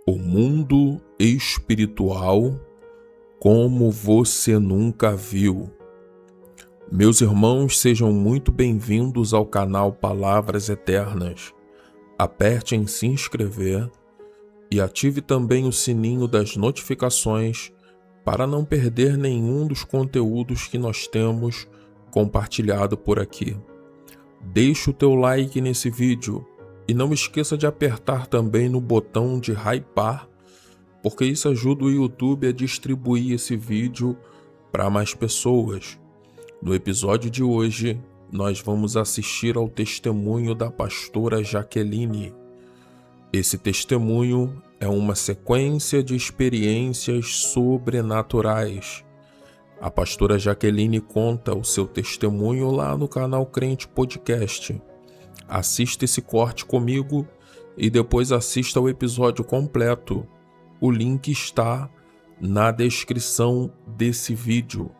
O mundo espiritual como você nunca viu. Meus irmãos, sejam muito bem-vindos ao canal Palavras Eternas. Aperte em se inscrever e ative também o sininho das notificações para não perder nenhum dos conteúdos que nós temos compartilhado por aqui. Deixe o teu like nesse vídeo e não esqueça de apertar também no botão de hypar, porque isso ajuda o YouTube a distribuir esse vídeo para mais pessoas. No episódio de hoje, nós vamos assistir ao testemunho da pastora Jaqueline. Esse testemunho é uma sequência de experiências sobrenaturais. A pastora Jaqueline conta o seu testemunho lá no canal Crente Podcast. Assista esse corte comigo e depois assista o episódio completo. O link está na descrição desse vídeo.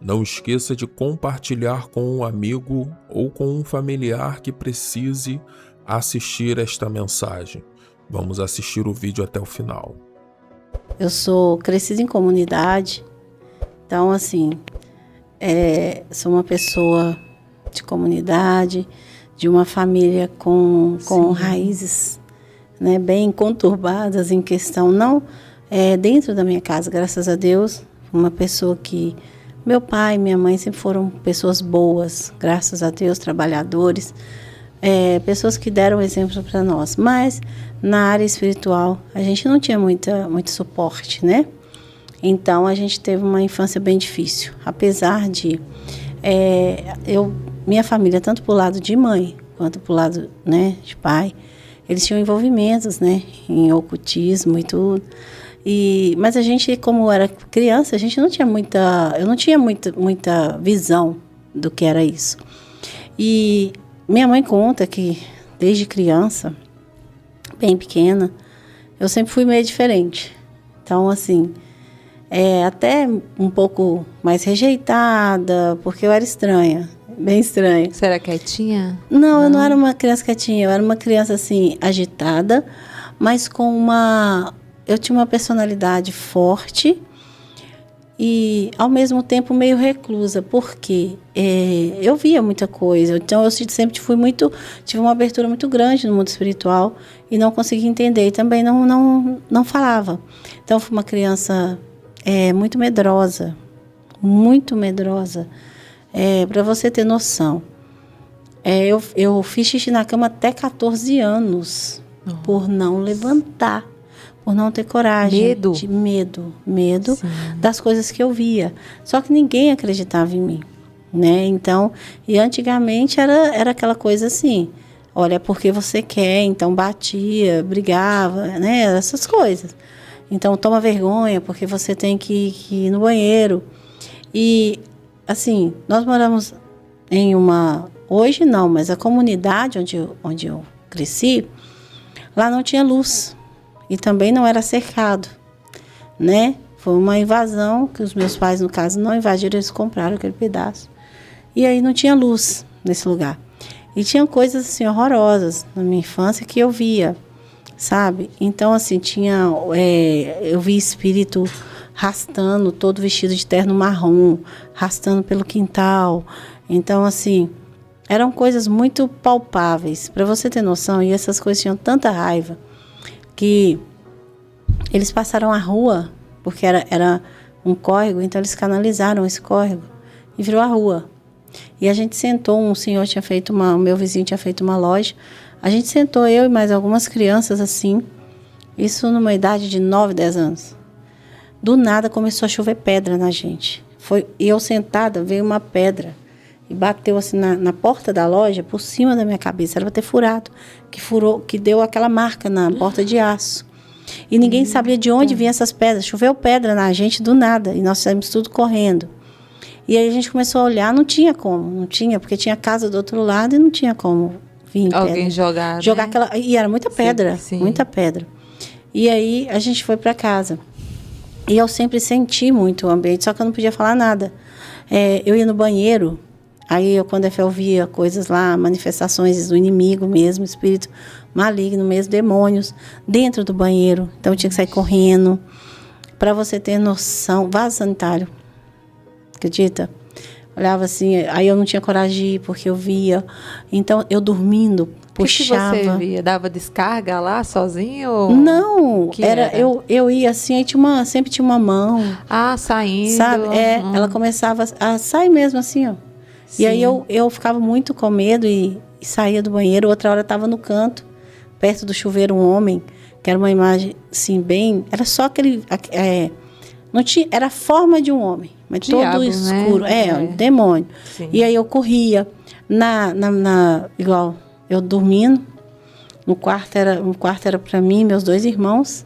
Não esqueça de compartilhar com um amigo ou com um familiar que precise assistir esta mensagem. Vamos assistir o vídeo até o final. Eu sou crescida em comunidade, então assim, sou uma pessoa de comunidade, de uma família com raízes, né, bem conturbadas em questão, não dentro da minha casa, graças a Deus, uma pessoa que meu pai e minha mãe sempre foram pessoas boas, graças a Deus, trabalhadores, pessoas que deram exemplo para nós, mas na área espiritual a gente não tinha muito suporte, né? Então a gente teve uma infância bem difícil, apesar de minha família, tanto pro lado de mãe quanto pro lado, né, de pai, eles tinham envolvimentos, né, em ocultismo e tudo. Mas a gente, como era criança, a gente não tinha eu não tinha muita visão do que era isso. E minha mãe conta que desde criança, bem pequena, eu sempre fui meio diferente. Então, assim, até um pouco mais rejeitada, porque eu era estranha, bem estranha. Você era quietinha? Não, eu não era uma criança quietinha, eu era uma criança, assim, agitada, mas eu tinha uma personalidade forte e, ao mesmo tempo, meio reclusa, porque eu via muita coisa. Então, eu sempre tive uma abertura muito grande no mundo espiritual e não conseguia entender. E também não falava. Então, fui uma criança muito medrosa, muito medrosa. Para você ter noção, eu fiz xixi na cama até 14 anos, por não levantar. Por não ter coragem. Medo Sim. Das coisas que eu via. Só que ninguém acreditava em mim, né? Então, e antigamente era aquela coisa assim, olha, é porque você quer, então batia, brigava, né? Essas coisas. Então, toma vergonha, porque você tem que ir no banheiro. E, assim, nós moramos em hoje não, mas a comunidade onde eu cresci, lá não tinha luz. E também não era cercado, né? Foi uma invasão que os meus pais, no caso, não invadiram, eles compraram aquele pedaço. E aí não tinha luz nesse lugar. E tinha coisas, assim, horrorosas na minha infância que eu via, sabe? Então, assim, eu vi espírito rastando, todo vestido de terno marrom, rastando pelo quintal. Então, assim, eram coisas muito palpáveis. Para você ter noção, e essas coisas tinham tanta raiva, que eles passaram a rua, porque era um córrego, então eles canalizaram esse córrego e virou a rua. E a gente sentou, um senhor o meu vizinho tinha feito uma loja, a gente sentou, eu e mais algumas crianças assim, isso numa idade de 9, 10 anos. Do nada começou a chover pedra na gente. E eu sentada, veio uma pedra e bateu assim na porta da loja, por cima da minha cabeça. Era para ter furado, que deu aquela marca na porta de aço. E ninguém sabia de onde vinham essas pedras. Choveu pedra na gente do nada, e nós saímos tudo correndo. E aí a gente começou a olhar, não tinha, porque tinha casa do outro lado e não tinha como vir alguém pedra. Jogar, né? Aquela... E era muita pedra, sim. Muita pedra. E aí a gente foi para casa. E eu sempre senti muito o ambiente, só que eu não podia falar nada. Eu ia no banheiro, aí quando eu via coisas lá, manifestações do inimigo mesmo, espírito maligno mesmo, demônios, dentro do banheiro. Então eu tinha que sair correndo. Para você ter noção, vaso sanitário. Acredita? Olhava assim, aí eu não tinha coragem de ir, porque eu via. Então, eu dormindo, puxava. O que você via? Dava descarga lá, sozinho? Ou... Não, era? Eu ia assim, aí sempre tinha uma mão. Ah, saindo. Sabe? Ela começava a sair mesmo assim, ó. Sim. E aí eu ficava muito com medo e saía do banheiro. Outra hora eu estava no canto, perto do chuveiro, um homem, que era uma imagem assim, bem... Era só aquele... não tinha, era a forma de um homem, mas Diabo, todo escuro. Né? Um demônio. Sim. E aí eu corria. Igual, eu dormindo, um quarto era para mim, meus 2 irmãos.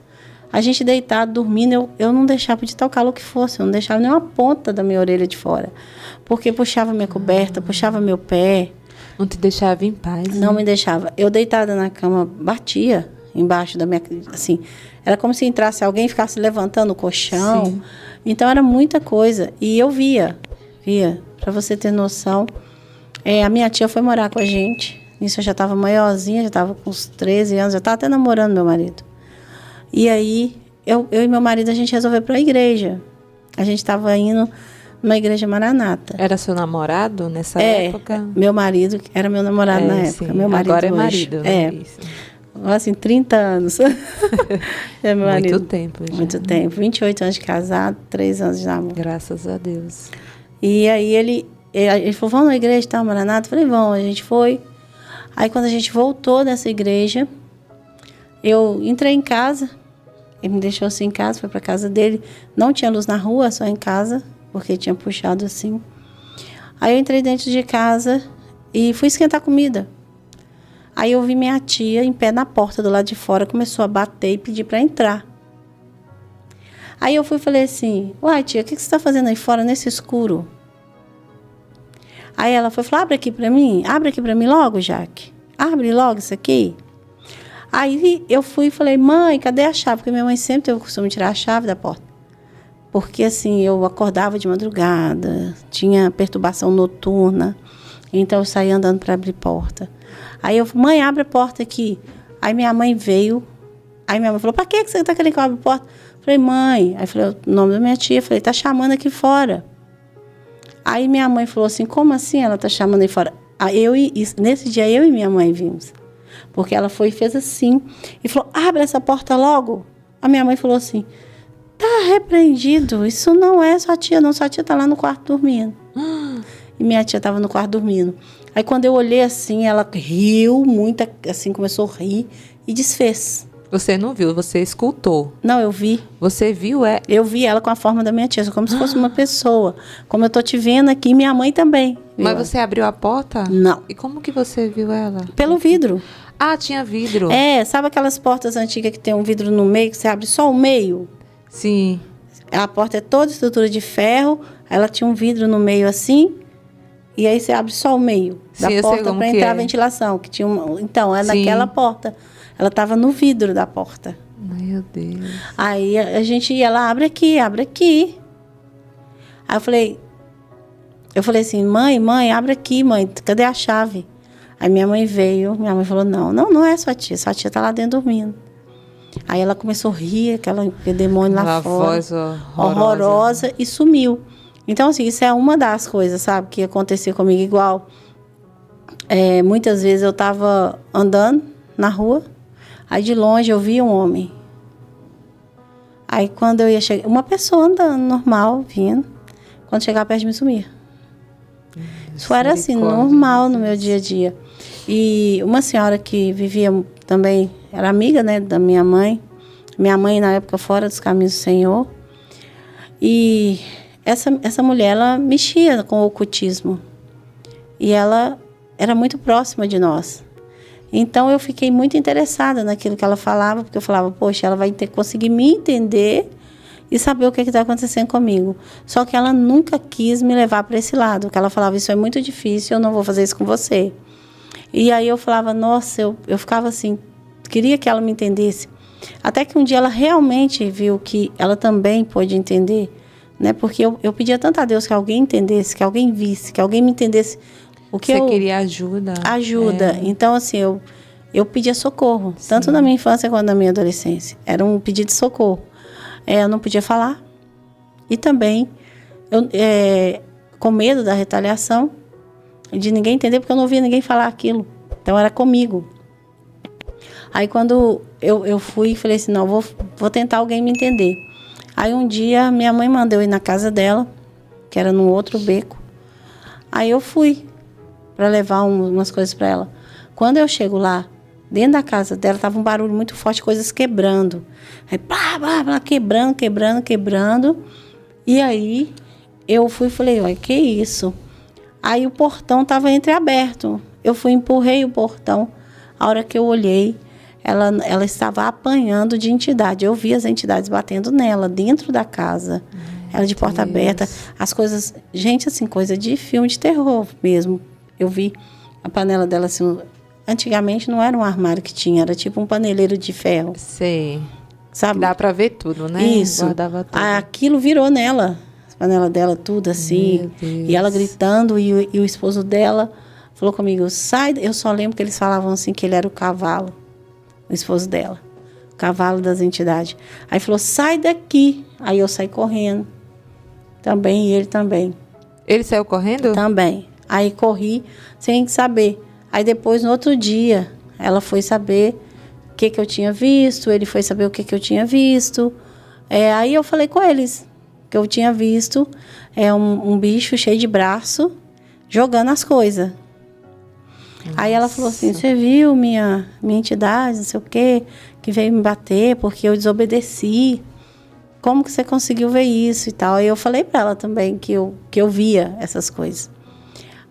A gente deitado, dormindo, eu não deixava de tal calor que fosse, eu não deixava nem uma ponta da minha orelha de fora. Porque puxava minha coberta, puxava meu pé. Não te deixava em paz. Não me deixava. Eu deitada na cama, batia embaixo da minha... Assim, era como se entrasse alguém e ficasse levantando o colchão. Sim. Então, era muita coisa. E eu via. Para você ter noção. A minha tia foi morar com a gente. Nisso eu já estava maiorzinha, já estava com uns 13 anos, já estava até namorando meu marido. E aí, eu e meu marido, a gente resolveu para a igreja. A gente estava indo numa igreja Maranata. Era seu namorado nessa época? Meu marido, era meu namorado na época. Sim. Meu marido agora é hoje. marido. Isso. Assim, 30 anos. É meu marido. Muito tempo. Já. Muito tempo. 28 anos de casado, 3 anos de namoro. Graças a Deus. E aí ele falou, vamos na igreja e tal, Maranata? Eu falei, vamos. A gente foi. Aí quando a gente voltou dessa igreja, eu entrei em casa. Ele me deixou assim em casa, foi para casa dele. Não tinha luz na rua, só em casa, porque tinha puxado assim. Aí eu entrei dentro de casa e fui esquentar comida. Aí eu vi minha tia em pé na porta do lado de fora, começou a bater e pedir para entrar. Aí eu fui e falei assim, uai tia, o que você está fazendo aí fora nesse escuro? Aí ela foi e falou, abre aqui para mim logo, Jaque. Abre logo isso aqui. Aí eu fui e falei, mãe, cadê a chave? Porque minha mãe sempre teve o costume de tirar a chave da porta. Porque assim, eu acordava de madrugada, tinha perturbação noturna, então eu saía andando para abrir porta. Aí eu falei, mãe, abre a porta aqui. Aí minha mãe veio, aí minha mãe falou, para que você está querendo que eu abra a porta? Eu falei, mãe, aí falei o nome da minha tia, falei, tá chamando aqui fora. Aí minha mãe falou assim, como assim ela tá chamando aí fora? Aí nesse dia eu e minha mãe vimos. Porque ela foi e fez assim, e falou, abre essa porta logo. A minha mãe falou assim, tá repreendido, isso não é sua tia não, sua tia tá lá no quarto dormindo. E minha tia estava no quarto dormindo. Aí quando eu olhei assim, ela riu muito, assim, começou a rir e desfez. Você não viu, você escutou. Não, eu vi. Você viu? Eu vi ela com a forma da minha tia, como se fosse uma pessoa. Como eu tô te vendo aqui, minha mãe também. Mas você abriu a porta? Não. E como que você viu ela? Pelo vidro. Ah, tinha vidro. Sabe aquelas portas antigas que tem um vidro no meio, que você abre só o meio? Sim. A porta é toda estrutura de ferro, ela tinha um vidro no meio assim, e aí você abre só o meio da porta para entrar a ventilação. Que tinha então, é naquela porta. Ela estava no vidro da porta. Meu Deus. Aí a gente ia lá, abre aqui, abre aqui. Aí eu falei assim, mãe, abre aqui, mãe, cadê a chave? Aí minha mãe veio, minha mãe falou, não é sua tia tá lá dentro dormindo. Aí ela começou a rir, aquele demônio lá fora. Voz horrorosa e sumiu. Então, assim, isso é uma das coisas, sabe, que acontecia comigo igual. Muitas vezes eu estava andando na rua, aí de longe eu via um homem. Aí quando eu ia chegar, uma pessoa andando normal, vindo, quando chegava perto de mim, sumia. Isso era assim, normal no meu dia a dia. E uma senhora que vivia também, era amiga, né, da minha mãe na época fora dos caminhos do Senhor, e essa mulher, ela mexia com o ocultismo, e ela era muito próxima de nós. Então eu fiquei muito interessada naquilo que ela falava, porque eu falava, poxa, ela vai conseguir me entender e saber o que está acontecendo comigo. Só que ela nunca quis me levar para esse lado, porque ela falava, isso é muito difícil, eu não vou fazer isso com você. E aí eu falava, nossa, eu ficava assim, queria que ela me entendesse. Até que um dia ela realmente viu que ela também pôde entender, né? Porque eu pedia tanto a Deus que alguém entendesse, que alguém visse, que alguém me entendesse. O que você queria ajuda. Ajuda. Então, assim, eu pedia socorro, tanto na minha infância quanto na minha adolescência. Era um pedido de socorro. Eu não podia falar. E também, com medo da retaliação, de ninguém entender, porque eu não ouvia ninguém falar aquilo. Então, era comigo. Aí, quando eu fui, falei assim, não, vou tentar alguém me entender. Aí, um dia, minha mãe mandou eu ir na casa dela, que era num outro beco. Aí, eu fui para levar umas coisas para ela. Quando eu chego lá, dentro da casa dela, estava um barulho muito forte, coisas quebrando. Aí, blá, blá, blá, quebrando. E aí, eu fui e falei, olha, que isso? Aí, o portão estava entreaberto. Eu empurrei o portão. A hora que eu olhei, ela estava apanhando de entidade. Eu vi as entidades batendo nela, dentro da casa. Ela de porta aberta. As coisas... Gente, assim, coisa de filme de terror mesmo. Eu vi a panela dela, assim... Antigamente não era um armário que tinha, era tipo um paneleiro de ferro. Sei. Sabe? Dá pra ver tudo, né? Isso. Guardava tudo. Aquilo virou nela. A panela dela, tudo assim. E ela gritando, e o esposo dela falou comigo, sai... Eu só lembro que eles falavam assim, que ele era o cavalo. O esposo dela. O cavalo das entidades. Aí falou, sai daqui. Aí eu saí correndo. Também, e ele também. Ele saiu correndo? Também. Aí corri, sem saber. Aí depois, no outro dia, ela foi saber o que eu tinha visto, ele foi saber o que eu tinha visto. Aí eu falei com eles que eu tinha visto um bicho cheio de braço jogando as coisas. Nossa. Aí ela falou assim, você viu minha entidade, não sei o quê, que veio me bater porque eu desobedeci. Como que você conseguiu ver isso e tal? Aí eu falei para ela também que eu via essas coisas.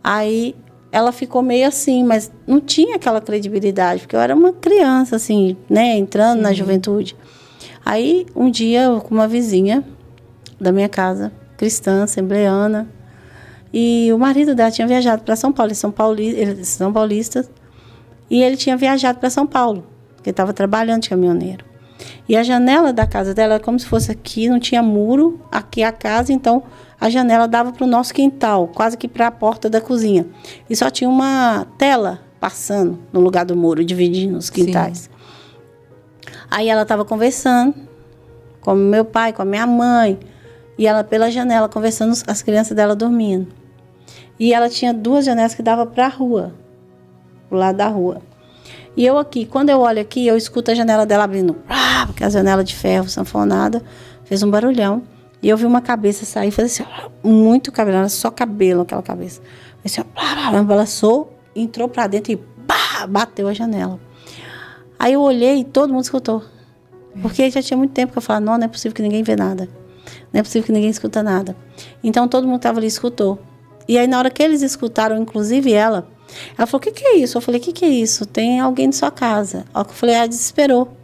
Aí ela ficou meio assim, mas não tinha aquela credibilidade, porque eu era uma criança, assim, né, entrando na juventude. Aí, um dia, com uma vizinha da minha casa, cristã, assembleana, e o marido dela tinha viajado para São Paulo, eles são paulistas, e ele tinha viajado para São Paulo, porque estava trabalhando de caminhoneiro. E a janela da casa dela era como se fosse aqui, não tinha muro, aqui a casa, então a janela dava para o nosso quintal, quase que para a porta da cozinha. E só tinha uma tela passando no lugar do muro, dividindo os quintais. Sim. Aí ela estava conversando com meu pai, com a minha mãe, e ela pela janela conversando, as crianças dela dormindo. E ela tinha 2 janelas que davam para a rua, pro lado da rua. E eu aqui, quando eu olho aqui, eu escuto a janela dela abrindo, porque a janela de ferro, sanfonada, fez um barulhão. E eu vi uma cabeça sair, fazer assim, muito cabelo, era só cabelo aquela cabeça. Assim, balançou, entrou pra dentro e bateu a janela. Aí eu olhei e todo mundo escutou. Porque já tinha muito tempo que eu falava, não é possível que ninguém vê nada. Não é possível que ninguém escuta nada. Então todo mundo estava ali e escutou. E aí na hora que eles escutaram, inclusive ela falou, o que é isso? Eu falei, o que é isso? Tem alguém na sua casa. Eu falei, desesperou.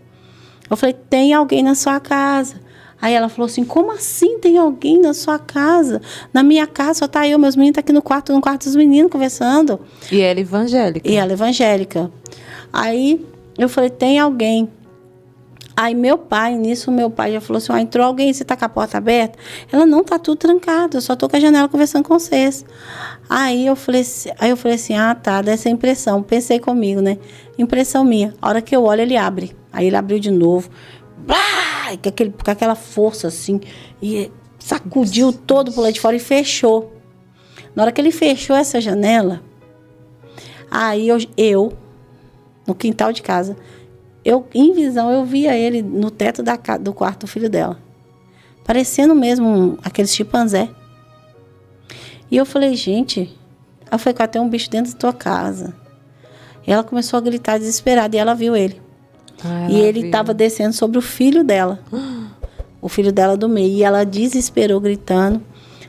Eu falei, tem alguém na sua casa. Aí ela falou assim, como assim tem alguém na sua casa? Na minha casa só tá eu, meus meninos estão aqui no quarto dos meninos conversando. E ela é evangélica? Aí eu falei, tem alguém. Aí meu pai já falou assim, entrou alguém, você tá com a porta aberta? Ela, não, tá tudo trancado, eu só tô com a janela conversando com vocês. Aí eu falei assim, tá, dessa impressão, pensei comigo, né? Impressão minha. A hora que eu olho, ele abre. Aí ele abriu de novo, com aquela força assim, e sacudiu todo pro lado de fora e fechou. Na hora que ele fechou essa janela, aí eu no quintal de casa, em visão, eu via ele no teto do quarto do filho dela. Parecendo mesmo aqueles chimpanzé. E eu falei, gente... Ela falou, tem um bicho dentro da tua casa. E ela começou a gritar desesperada e ela viu ele. E ele estava descendo sobre o filho dela. O filho dela do meio. E ela desesperou, gritando.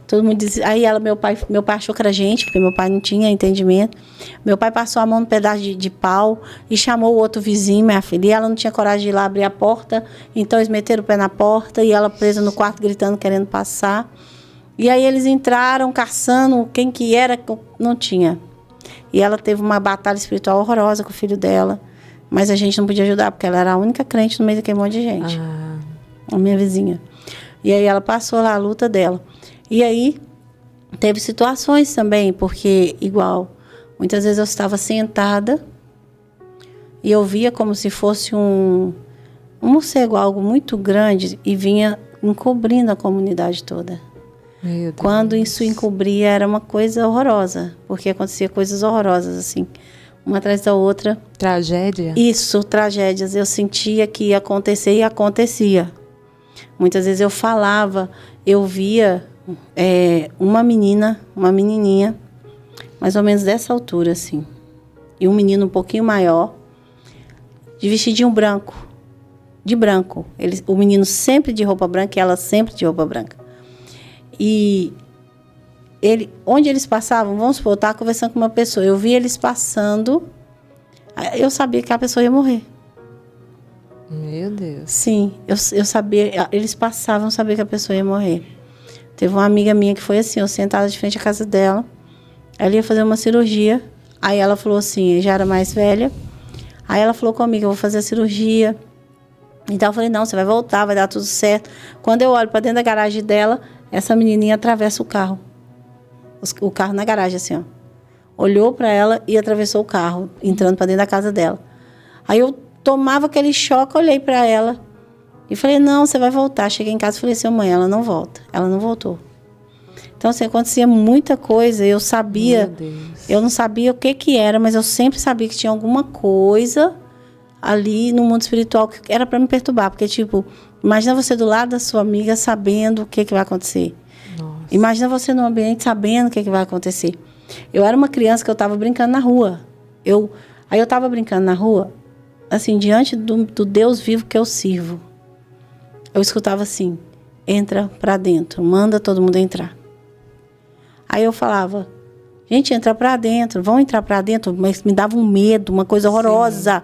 Todo mundo disse... Aí meu pai achou que era gente, porque meu pai não tinha entendimento. Meu pai passou a mão no pedaço de pau e chamou o outro vizinho, minha filha. E ela não tinha coragem de ir lá abrir a porta. Então eles meteram o pé na porta e ela presa no quarto, gritando, querendo passar. E aí eles entraram, caçando quem que era, não tinha. E ela teve uma batalha espiritual horrorosa com o filho dela. Mas a gente não podia ajudar, porque ela era a única crente no meio daquele monte de gente. A minha vizinha. E aí ela passou lá a luta dela. E aí, teve situações também, porque, igual, muitas vezes eu estava sentada E eu via como se fosse um morcego, algo muito grande, e vinha encobrindo a comunidade toda. Meu Deus. Quando isso encobria, era uma coisa horrorosa, porque acontecia coisas horrorosas, assim, uma atrás da outra. Tragédia? Isso, tragédias. Eu sentia que ia acontecer e acontecia. Muitas vezes eu falava, eu via uma menininha, mais ou menos dessa altura, assim, e um menino um pouquinho maior, de vestidinho branco, de branco. O menino sempre de roupa branca e ela sempre de roupa branca. E onde eles passavam, vamos supor, eu estava conversando com uma pessoa, eu via eles passando, eu sabia que a pessoa ia morrer. Meu Deus. Sim, eu sabia, eles passavam, eu sabia que a pessoa ia morrer. Teve uma amiga minha que foi assim, eu sentada de frente à casa dela, ela ia fazer uma cirurgia, aí ela falou assim, já era mais velha, aí ela falou comigo, eu vou fazer a cirurgia. Então eu falei, não, você vai voltar, vai dar tudo certo. Quando eu olho para dentro da garagem dela, essa menininha atravessa o carro. O carro na garagem, assim, ó. Olhou para ela e atravessou o carro, entrando para dentro da casa dela. Aí eu tomava aquele choque, olhei para ela e falei, não, você vai voltar. Cheguei em casa e falei assim, mãe, ela não volta. Ela não voltou. Então, assim, acontecia muita coisa. Eu sabia, eu não sabia o que era, mas eu sempre sabia que tinha alguma coisa ali no mundo espiritual que era para me perturbar. Porque, tipo, imagina você do lado da sua amiga sabendo o que vai acontecer. Nossa. Imagina você num ambiente sabendo o que vai acontecer. Eu era uma criança que eu estava brincando na rua. Aí eu estava brincando na rua, assim, diante do Deus vivo que eu sirvo. Eu escutava assim, entra para dentro, manda todo mundo entrar. Aí eu falava, gente, entra para dentro, vão entrar para dentro, mas me dava um medo, uma coisa horrorosa.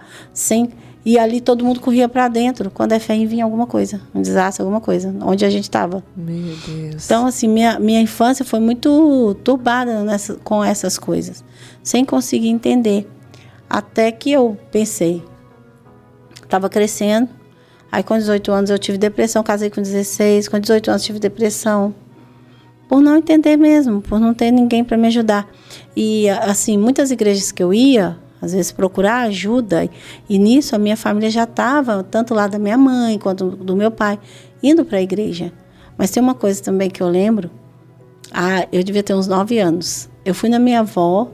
E ali todo mundo corria para dentro. Quando é fé em vinha alguma coisa, um desastre, alguma coisa, onde a gente estava. Meu Deus. Então, assim, minha infância foi muito turbada com essas coisas, sem conseguir entender. Até que eu pensei, estava crescendo, aí com 18 anos eu tive depressão, casei com 16, com 18 anos tive depressão, por não entender mesmo, por não ter ninguém para me ajudar. E, assim, muitas igrejas que eu ia, às vezes procurar ajuda, e nisso a minha família já estava, tanto lá da minha mãe quanto do meu pai, indo para a igreja. Mas tem uma coisa também que eu lembro, eu devia ter uns 9 anos. Eu fui na minha avó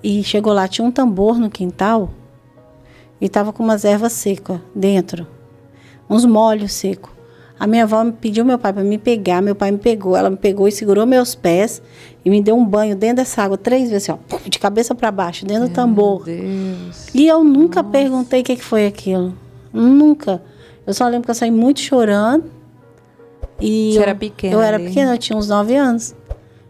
e chegou lá, tinha um tambor no quintal e estava com umas ervas secas dentro, uns molhos secos. A minha avó pediu meu pai para me pegar, meu pai me pegou, ela me pegou e segurou meus pés e me deu um banho dentro dessa água 3 vezes, assim, ó, de cabeça para baixo, dentro do tambor. Meu Deus. E eu nunca perguntei o que foi aquilo. Nunca. Eu só lembro que eu saí muito chorando. E Você era pequena? Eu era pequena, eu tinha uns 9 anos.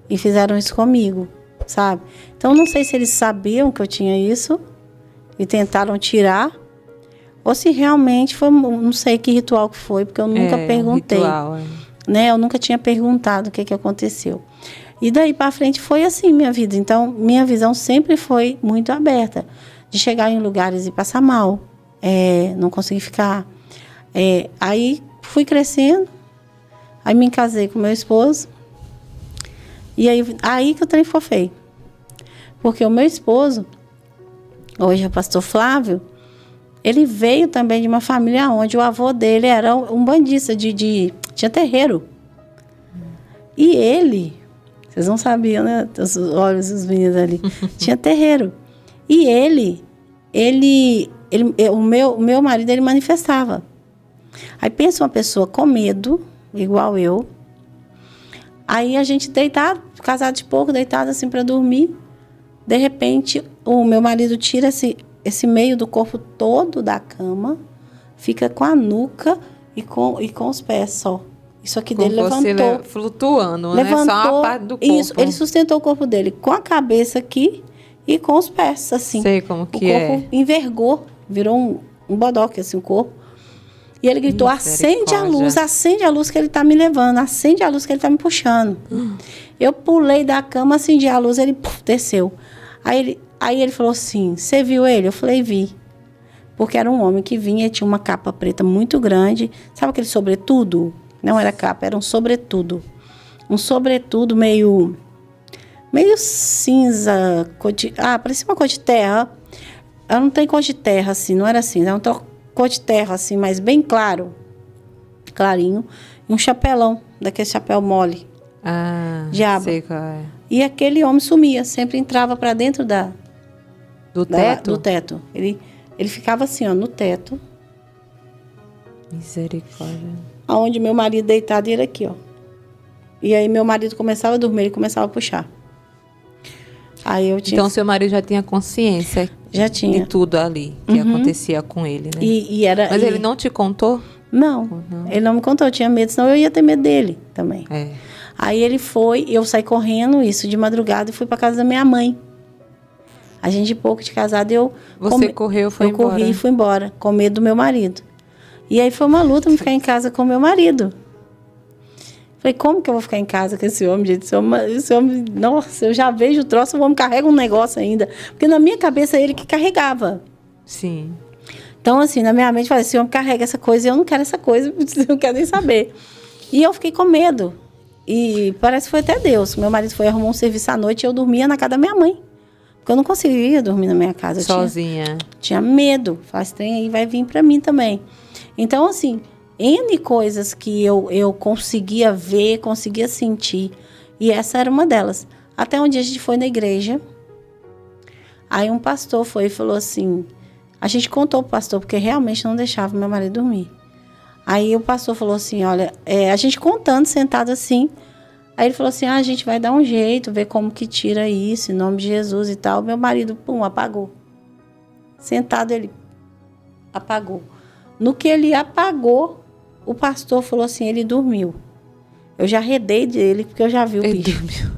E fizeram isso comigo, sabe? Então, não sei se eles sabiam que eu tinha isso e tentaram tirar, ou se realmente foi, não sei que ritual que foi, porque eu nunca perguntei. Ritual, né? Eu nunca tinha perguntado o que aconteceu. E daí para frente foi assim minha vida. Então, minha visão sempre foi muito aberta, de chegar em lugares e passar mal, não conseguir ficar. Aí fui crescendo, aí me casei com meu esposo, e aí que o trem ficou feio. Porque o meu esposo, hoje é o pastor Flávio, ele veio também de uma família onde o avô dele era um bandista, tinha terreiro. E ele, vocês não sabiam, né? Os olhos dos meninos ali. Tinha terreiro. E o meu marido, ele manifestava. Aí pensa uma pessoa com medo, igual eu. Aí a gente deitado, casado de pouco, deitado assim para dormir. De repente, o meu marido tira esse meio do corpo todo da cama, fica com a nuca e com os pés só. Isso aqui dele levantou. Flutuando, levantou, né? Só uma parte do corpo. Isso, ele sustentou o corpo dele com a cabeça aqui e com os pés, assim. Sei como que é. O corpo envergou, virou um bodoque, assim, o corpo. E ele gritou, acende a luz que ele tá me levando, acende a luz que ele tá me puxando. Eu pulei da cama, acendi a luz, ele desceu. Aí ele falou assim, você viu ele? Eu falei, vi. Porque era um homem que vinha e tinha uma capa preta muito grande. Sabe aquele sobretudo? Não era capa, era um sobretudo. Um sobretudo meio cinza, parecia uma cor de terra. ela não tem cor de terra, assim, não era assim. Era uma cor de terra, assim, mas bem claro. Clarinho. E um chapelão, daquele chapéu mole. Ah, de aba. sei qual é. E aquele homem sumia, sempre entrava para dentro Do teto? do teto. Ele ficava assim, ó, no teto, Misericórdia. aonde meu marido deitado e ele aqui, ó. E aí meu marido começava a dormir, ele começava a puxar. Aí eu tinha... Então, seu marido já tinha consciência já tinha. de tudo ali que acontecia com ele, né? Mas ele não te contou? Não, ele não me contou, eu tinha medo, senão eu ia ter medo dele também. É. Aí ele foi, eu saí correndo, isso de madrugada, e fui para casa da minha mãe. A gente pouco de casado, Você correu, foi embora? Eu corri e fui embora, com medo do meu marido. E aí foi uma luta me ficar em casa com meu marido. Falei, como que eu vou ficar em casa com esse homem, gente? Esse homem, nossa, eu já vejo o troço, o homem carrega um negócio ainda. Porque na minha cabeça é ele que carregava. Sim. Então, assim, na minha mente, eu falei, esse homem carrega essa coisa e eu não quero essa coisa, eu não quero nem saber. E eu fiquei com medo. E parece que foi até Deus. Meu marido foi arrumar um serviço à noite e eu dormia na casa da minha mãe. Porque eu não conseguia dormir na minha casa. Sozinha. Tinha medo. Faz trem aí, vai vir para mim também. Então, assim, N coisas que eu conseguia ver, conseguia sentir. E essa era uma delas. Até um dia a gente foi na igreja. Aí um pastor foi e falou assim... A gente contou pro pastor, porque realmente não deixava meu marido dormir. Aí o pastor falou assim, olha, a gente contando, sentado assim. Aí ele falou assim, a gente vai dar um jeito, ver como que tira isso, em nome de Jesus e tal. Meu marido, pum, apagou. Sentado, ele apagou. No que ele apagou, o pastor falou assim, ele dormiu. Eu já redei dele, porque eu já vi o bicho.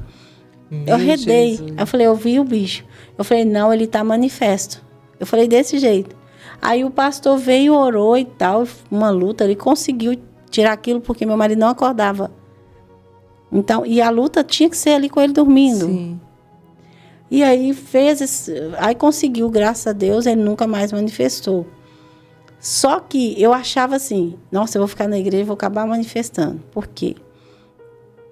Eu redei. Jesus. Eu falei, eu vi o bicho. Eu falei, não, ele tá manifesto. Eu falei desse jeito. Aí o pastor veio, orou e tal, uma luta, ele conseguiu tirar aquilo porque meu marido não acordava. Então, e a luta tinha que ser ali com ele dormindo. Sim. E aí aí conseguiu, graças a Deus, ele nunca mais manifestou. Só que eu achava assim, nossa, eu vou ficar na igreja e vou acabar manifestando. Por quê?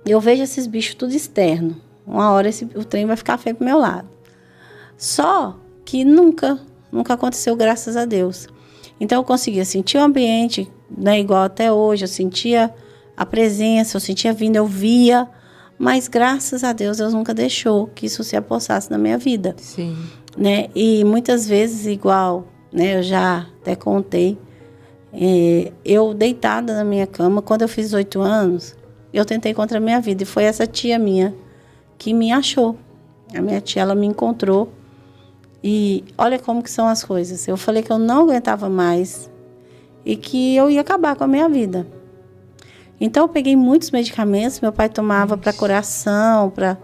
Eu vejo esses bichos tudo externo. Uma hora o trem vai ficar feio pro meu lado. Só que nunca aconteceu, graças a Deus. Então eu conseguia sentir o ambiente, né, igual até hoje, eu sentia a presença, eu sentia vindo, eu via, mas graças a Deus nunca deixou que isso se apossasse na minha vida. Sim. Né? E muitas vezes, igual, né, eu já até contei, eu deitada na minha cama, quando eu fiz 18 anos, eu tentei contra a minha vida, e foi essa tia minha que me achou. A minha tia, ela me encontrou. E olha como que são as coisas. Eu falei que eu não aguentava mais e que eu ia acabar com a minha vida. Então eu peguei muitos medicamentos. Meu pai tomava para coração, para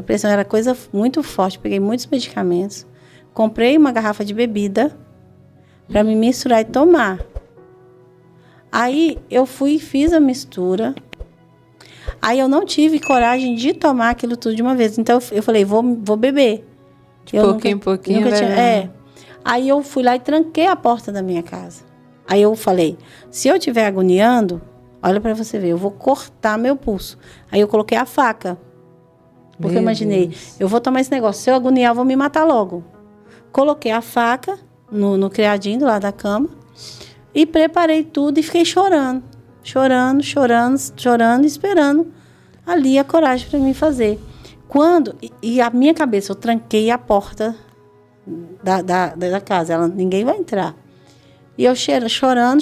pressão. Era coisa muito forte. Peguei muitos medicamentos. Comprei uma garrafa de bebida para me misturar e tomar. Aí eu fui e fiz a mistura. Aí eu não tive coragem de tomar aquilo tudo de uma vez. Então eu falei, vou beber. De pouquinho em pouquinho. Aí eu fui lá e tranquei a porta da minha casa. Aí eu falei, se eu estiver agoniando, olha para você ver, eu vou cortar meu pulso. Aí eu coloquei a faca. Porque eu imaginei, eu vou tomar esse negócio, se eu agoniar, eu vou me matar logo. Coloquei a faca no criadinho do lado da cama e preparei tudo e fiquei chorando. Chorando, esperando ali a coragem para mim fazer. E a minha cabeça, eu tranquei a porta da casa, ninguém vai entrar. E eu chorando,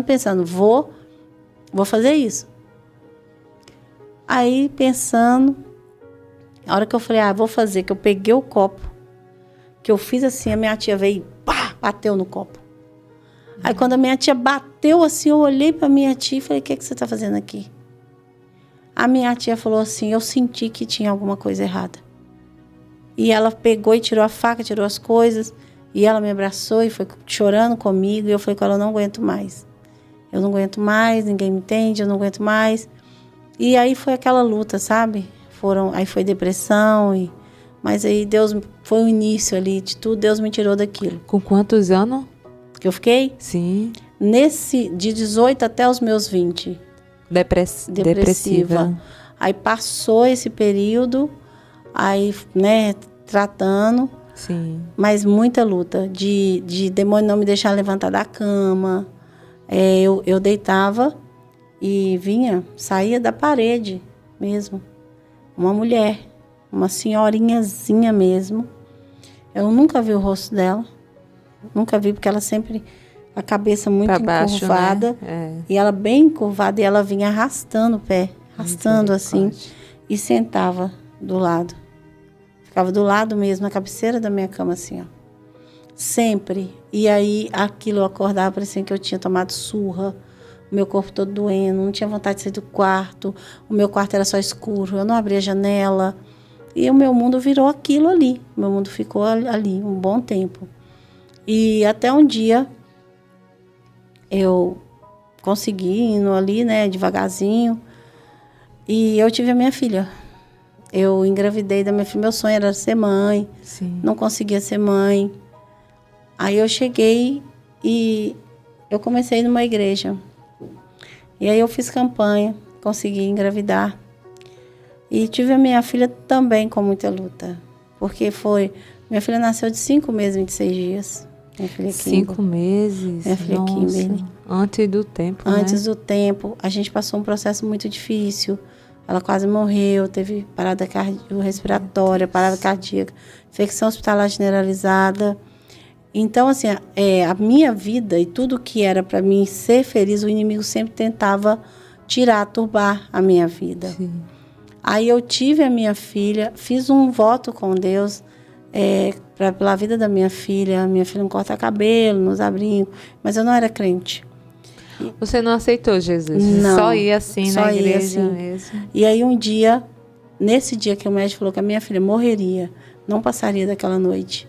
pensando, vou fazer isso. Aí, pensando, a hora que eu falei, vou fazer, que eu peguei o copo, que eu fiz assim, a minha tia veio e pá, bateu no copo. Aí, quando a minha tia bateu assim, eu olhei para minha tia e falei, o que você está fazendo aqui? A minha tia falou assim, eu senti que tinha alguma coisa errada. E ela pegou e tirou a faca, tirou as coisas, e ela me abraçou e foi chorando comigo, e eu falei com ela, eu não aguento mais. Eu não aguento mais, ninguém me entende, eu não aguento mais. E aí foi aquela luta, sabe? Aí foi depressão, mas aí Deus, foi o início ali de tudo, Deus me tirou daquilo. Com quantos anos? Que eu fiquei? Sim. De 18 até os meus 20. Depressiva. Aí passou esse período, aí, né, tratando. Sim. Mas muita luta. De demônio não me deixar levantar da cama. Eu deitava e saía da parede mesmo. Uma mulher, uma senhorinhazinha mesmo. Eu nunca vi o rosto dela. Nunca vi, porque ela sempre... A cabeça muito encurvada. Né? E ela bem encurvada. E ela vinha arrastando o pé. Arrastando assim. E sentava do lado. Ficava do lado mesmo, na cabeceira da minha cama, assim, ó. Sempre. E aí, aquilo eu acordava, parecia que eu tinha tomado surra. O meu corpo todo doendo. Não tinha vontade de sair do quarto. O meu quarto era só escuro. Eu não abria a janela. E o meu mundo virou aquilo ali. O meu mundo ficou ali um bom tempo. E até um dia... Eu consegui, indo ali, né, devagarzinho. E eu tive a minha filha. Eu engravidei da minha filha. Meu sonho era ser mãe. Sim. Não conseguia ser mãe. Aí eu cheguei e eu comecei numa igreja. E aí eu fiz campanha, consegui engravidar. E tive a minha filha também com muita luta. Porque minha filha nasceu de 5 meses e 26 dias. Minha filha 5 meses? Minha filha Kimberly. Antes do tempo, Antes do tempo. A gente passou um processo muito difícil. Ela quase morreu, teve parada cardiorrespiratória, parada cardíaca, infecção hospitalar generalizada. Então, assim, a minha vida e tudo que era para mim ser feliz, o inimigo sempre tentava turbar a minha vida. Sim. Aí eu tive a minha filha, fiz um voto com Deus, pela vida da minha filha. Minha filha não corta cabelo, não usa brinco, mas eu não era crente. Você não aceitou Jesus? Não. Só ia assim na igreja assim mesmo? E aí um dia, nesse dia que o médico falou que a minha filha morreria, não passaria daquela noite.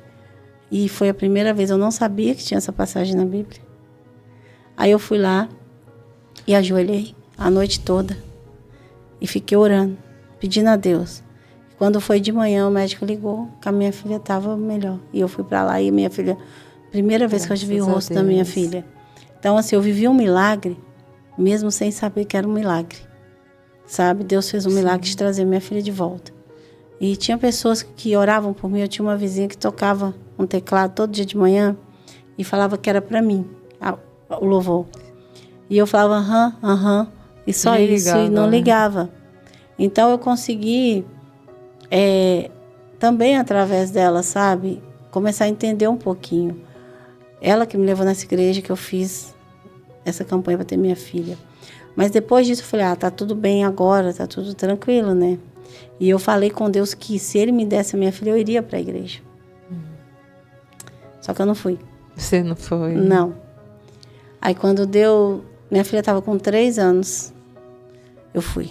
E foi a primeira vez, eu não sabia que tinha essa passagem na Bíblia. Aí eu fui lá e ajoelhei a noite toda e fiquei orando, pedindo a Deus. Quando foi de manhã, o médico ligou que a minha filha estava melhor. E eu fui para lá e minha filha, primeira vez que eu vi o rosto da minha filha. Então, assim, eu vivi um milagre, mesmo sem saber que era um milagre. Sabe? Deus fez um milagre de trazer minha filha de volta. E tinha pessoas que oravam por mim. Eu tinha uma vizinha que tocava um teclado todo dia de manhã e falava que era para mim, o louvor. E eu falava, aham, e só isso, ligava, e não ligava. Então, eu consegui, também através dela, sabe, começar a entender um pouquinho. Ela que me levou nessa igreja, que eu fiz essa campanha para ter minha filha. Mas depois disso eu falei, tá tudo bem agora, tá tudo tranquilo, né? E eu falei com Deus que se Ele me desse a minha filha, eu iria para a igreja. Só que eu não fui. Você não foi? Não. Aí quando minha filha estava com 3 anos, eu fui.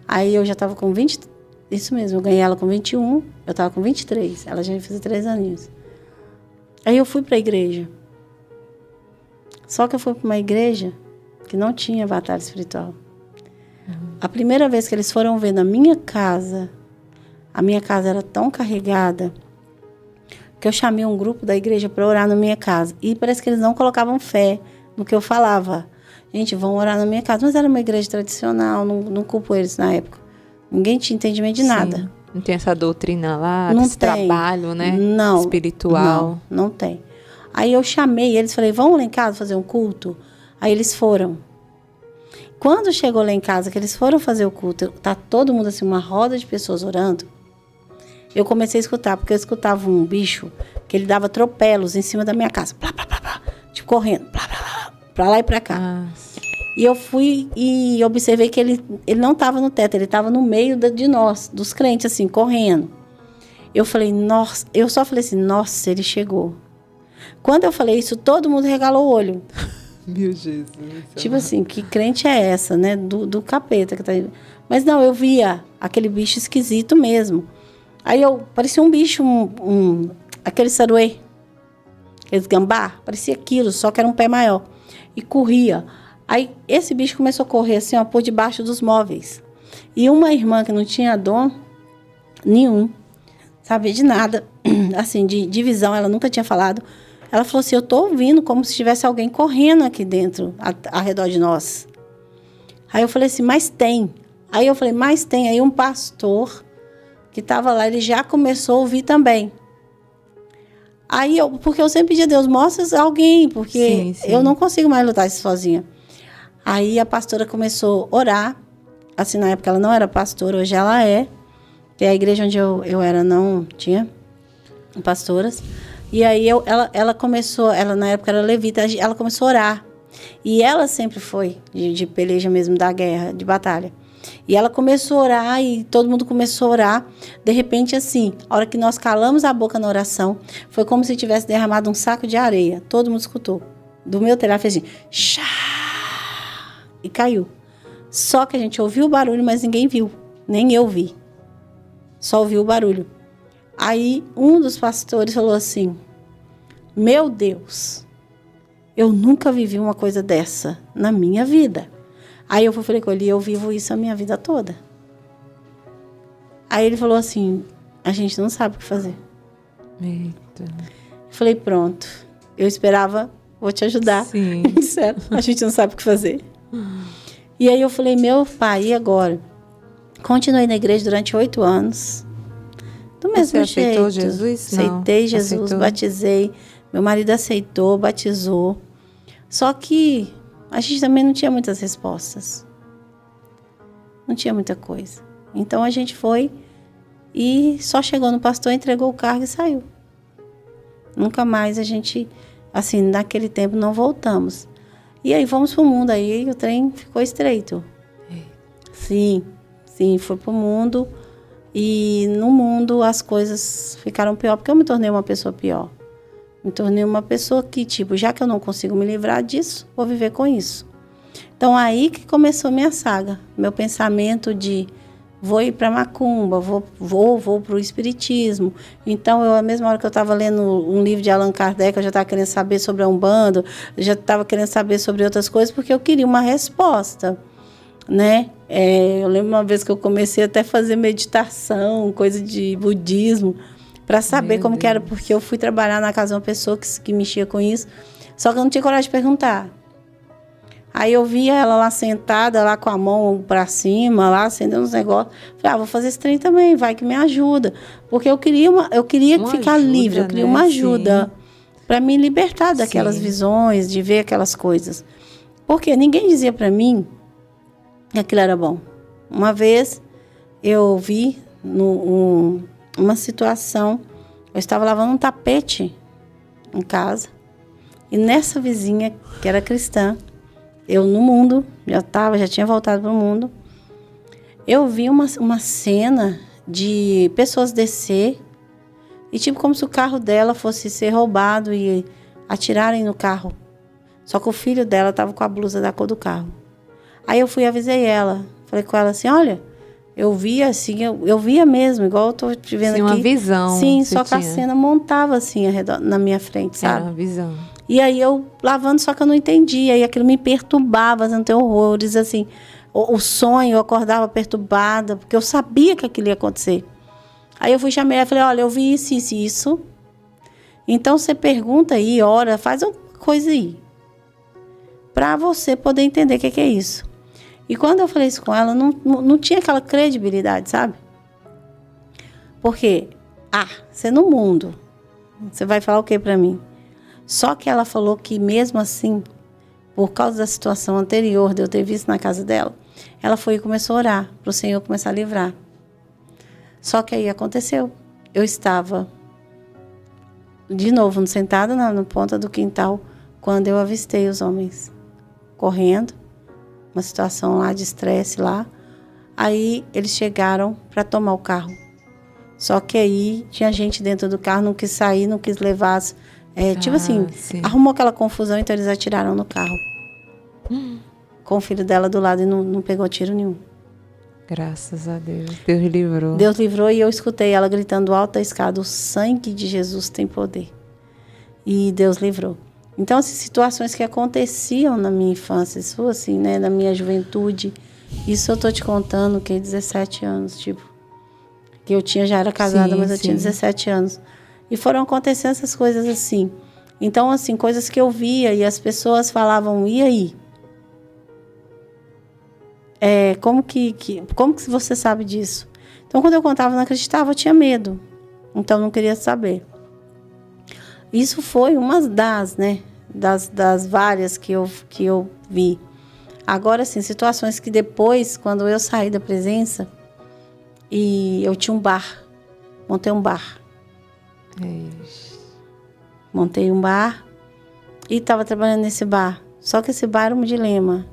Aí eu já estava com 20, isso mesmo, eu ganhei ela com 21, eu estava com 23, ela já ia fazer 3 aninhos. Aí eu fui para a igreja. Só que eu fui para uma igreja que não tinha batalha espiritual. A primeira vez que eles foram ver na minha casa, a minha casa era tão carregada que eu chamei um grupo da igreja para orar na minha casa. E parece que eles não colocavam fé no que eu falava. Gente, vão orar na minha casa. Mas era uma igreja tradicional, não culpo eles na época. Ninguém tinha entendimento de nada. Não tem essa doutrina lá, não esse tem. Trabalho, né? Não. Espiritual. Não tem. Aí eu chamei eles, falei, vamos lá em casa fazer um culto? Aí eles foram. Quando chegou lá em casa, que eles foram fazer o culto, tá todo mundo assim, uma roda de pessoas orando, eu comecei a escutar, porque eu escutava um bicho que ele dava tropelos em cima da minha casa, blá, blá, blá, blá, tipo correndo, blá, blá, blá, pra lá e pra cá. E eu fui e observei que ele não estava no teto, ele estava no meio de nós, dos crentes, assim, correndo. Eu falei, nossa, eu só falei assim, nossa, ele chegou. Quando eu falei isso, todo mundo regalou o olho. Meu Jesus. Tipo assim, que crente é essa, né? Do capeta que tá aí. Mas não, eu via aquele bicho esquisito mesmo. Aí parecia um bicho, aquele saruê, aqueles gambá, parecia aquilo, só que era um pé maior. E corria. Aí esse bicho começou a correr assim, ó, por debaixo dos móveis. E uma irmã que não tinha dom nenhum, sabia de nada, assim, de visão, ela nunca tinha falado. Ela falou assim, eu tô ouvindo como se tivesse alguém correndo aqui dentro, ao redor de nós. Aí eu falei assim, mas tem. Aí eu falei, mas tem. Aí um pastor que estava lá, ele já começou a ouvir também. Aí, porque eu sempre pedi a Deus, mostra alguém, porque eu não consigo mais lutar isso sozinha. Aí a pastora começou a orar. Assim, na época ela não era pastora, hoje ela é. E a igreja onde eu era não tinha pastoras. E aí ela começou, ela na época era levita, ela começou a orar. E ela sempre foi de peleja mesmo, da guerra, de batalha. E ela começou a orar e todo mundo começou a orar. De repente, assim, a hora que nós calamos a boca na oração, foi como se tivesse derramado um saco de areia. Todo mundo escutou. Do meu telhado fez assim, chá! E caiu. Só que a gente ouviu o barulho, mas ninguém viu. Nem eu vi. Só ouviu o barulho. Aí um dos pastores falou assim, meu Deus, eu nunca vivi uma coisa dessa na minha vida. Aí eu falei com ele, eu vivo isso a minha vida toda. Aí ele falou assim, a gente não sabe o que fazer. Eita. Eu falei, pronto, eu esperava, vou te ajudar. Sim. Disseram, a gente não sabe o que fazer. E aí eu falei, meu pai, e agora? Continuei na igreja durante 8 anos. Do mesmo jeito. Você aceitou Jesus? Aceitei Jesus, aceitou. Batizei. Meu marido aceitou, batizou. Só que a gente também não tinha muitas respostas. Não tinha muita coisa. Então a gente foi e só chegou no pastor, entregou o cargo e saiu. Nunca mais a gente, assim, naquele tempo não voltamos. E aí fomos pro mundo, aí o trem ficou estreito. Sim, foi pro mundo. E no mundo as coisas ficaram pior, porque eu me tornei uma pessoa pior. Me tornei uma pessoa que, tipo, já que eu não consigo me livrar disso, vou viver com isso. Então, aí que começou minha saga. Meu pensamento de vou ir para macumba, vou para o espiritismo. Então, a mesma hora que eu estava lendo um livro de Allan Kardec, eu já estava querendo saber sobre a Umbanda, eu já estava querendo saber sobre outras coisas, porque eu queria uma resposta, né? Eu lembro uma vez que eu comecei até a fazer meditação, coisa de budismo, para saber como que era, porque eu fui trabalhar na casa de uma pessoa que mexia com isso, só que eu não tinha coragem de perguntar. Aí eu via ela lá sentada, lá com a mão para cima, lá acendendo uns negócios. Falei, vou fazer esse trem também, vai que me ajuda. Porque eu queria ficar ajuda, livre, eu queria uma ajuda para me libertar daquelas visões, de ver aquelas coisas. Porque ninguém dizia para mim que aquilo era bom. Uma vez eu vi uma situação, eu estava lavando um tapete em casa, e nessa vizinha, que era cristã, eu no mundo, já tinha voltado para o mundo, eu vi uma cena de pessoas descer, e tipo como se o carro dela fosse ser roubado e atirarem no carro. Só que o filho dela estava com a blusa da cor do carro. Aí eu fui e avisei ela. Falei com ela assim, olha, eu via assim, eu via mesmo, igual eu estou te vendo aqui. Uma visão. Sim, só que a cena montava assim na minha frente, sabe? Era uma visão. E aí eu lavando, só que eu não entendia. E aquilo me perturbava, fazendo horrores, assim. O sonho, eu acordava perturbada, porque eu sabia que aquilo ia acontecer. Aí eu fui chamar ela e falei, olha, eu vi isso, isso e isso. Então você pergunta aí, ora, faz uma coisa aí. Para você poder entender o que é isso. E quando eu falei isso com ela, não tinha aquela credibilidade, sabe? Porque, você no mundo, você vai falar o que para mim? Só que ela falou que mesmo assim, por causa da situação anterior de eu ter visto na casa dela, ela foi e começou a orar para o Senhor começar a livrar. Só que aí aconteceu. Eu estava de novo sentada na ponta do quintal quando eu avistei os homens correndo, uma situação lá de estresse lá. Aí eles chegaram para tomar o carro. Só que aí tinha gente dentro do carro, não quis sair, não quis levar. Tipo assim, arrumou aquela confusão, então eles atiraram no carro. Com o filho dela do lado e não pegou tiro nenhum. Graças a Deus. Deus livrou. Deus livrou e eu escutei ela gritando alto da escada, o sangue de Jesus tem poder. E Deus livrou. Então, essas situações que aconteciam na minha infância, isso assim, né, na minha juventude, isso eu tô te contando, que 17 anos, tipo, que eu já era casada, mas eu tinha 17 anos. E foram acontecendo essas coisas assim. Então, assim, coisas que eu via e as pessoas falavam, e aí? Como que você sabe disso? Então, quando eu contava, eu não acreditava, eu tinha medo. Então, não queria saber. Isso foi uma das, né? Das várias que eu vi. Agora, assim, situações que depois, quando eu saí da presença, e eu tinha um bar. Montei um bar. Montei um bar e estava trabalhando nesse bar. Só que esse bar era um dilema.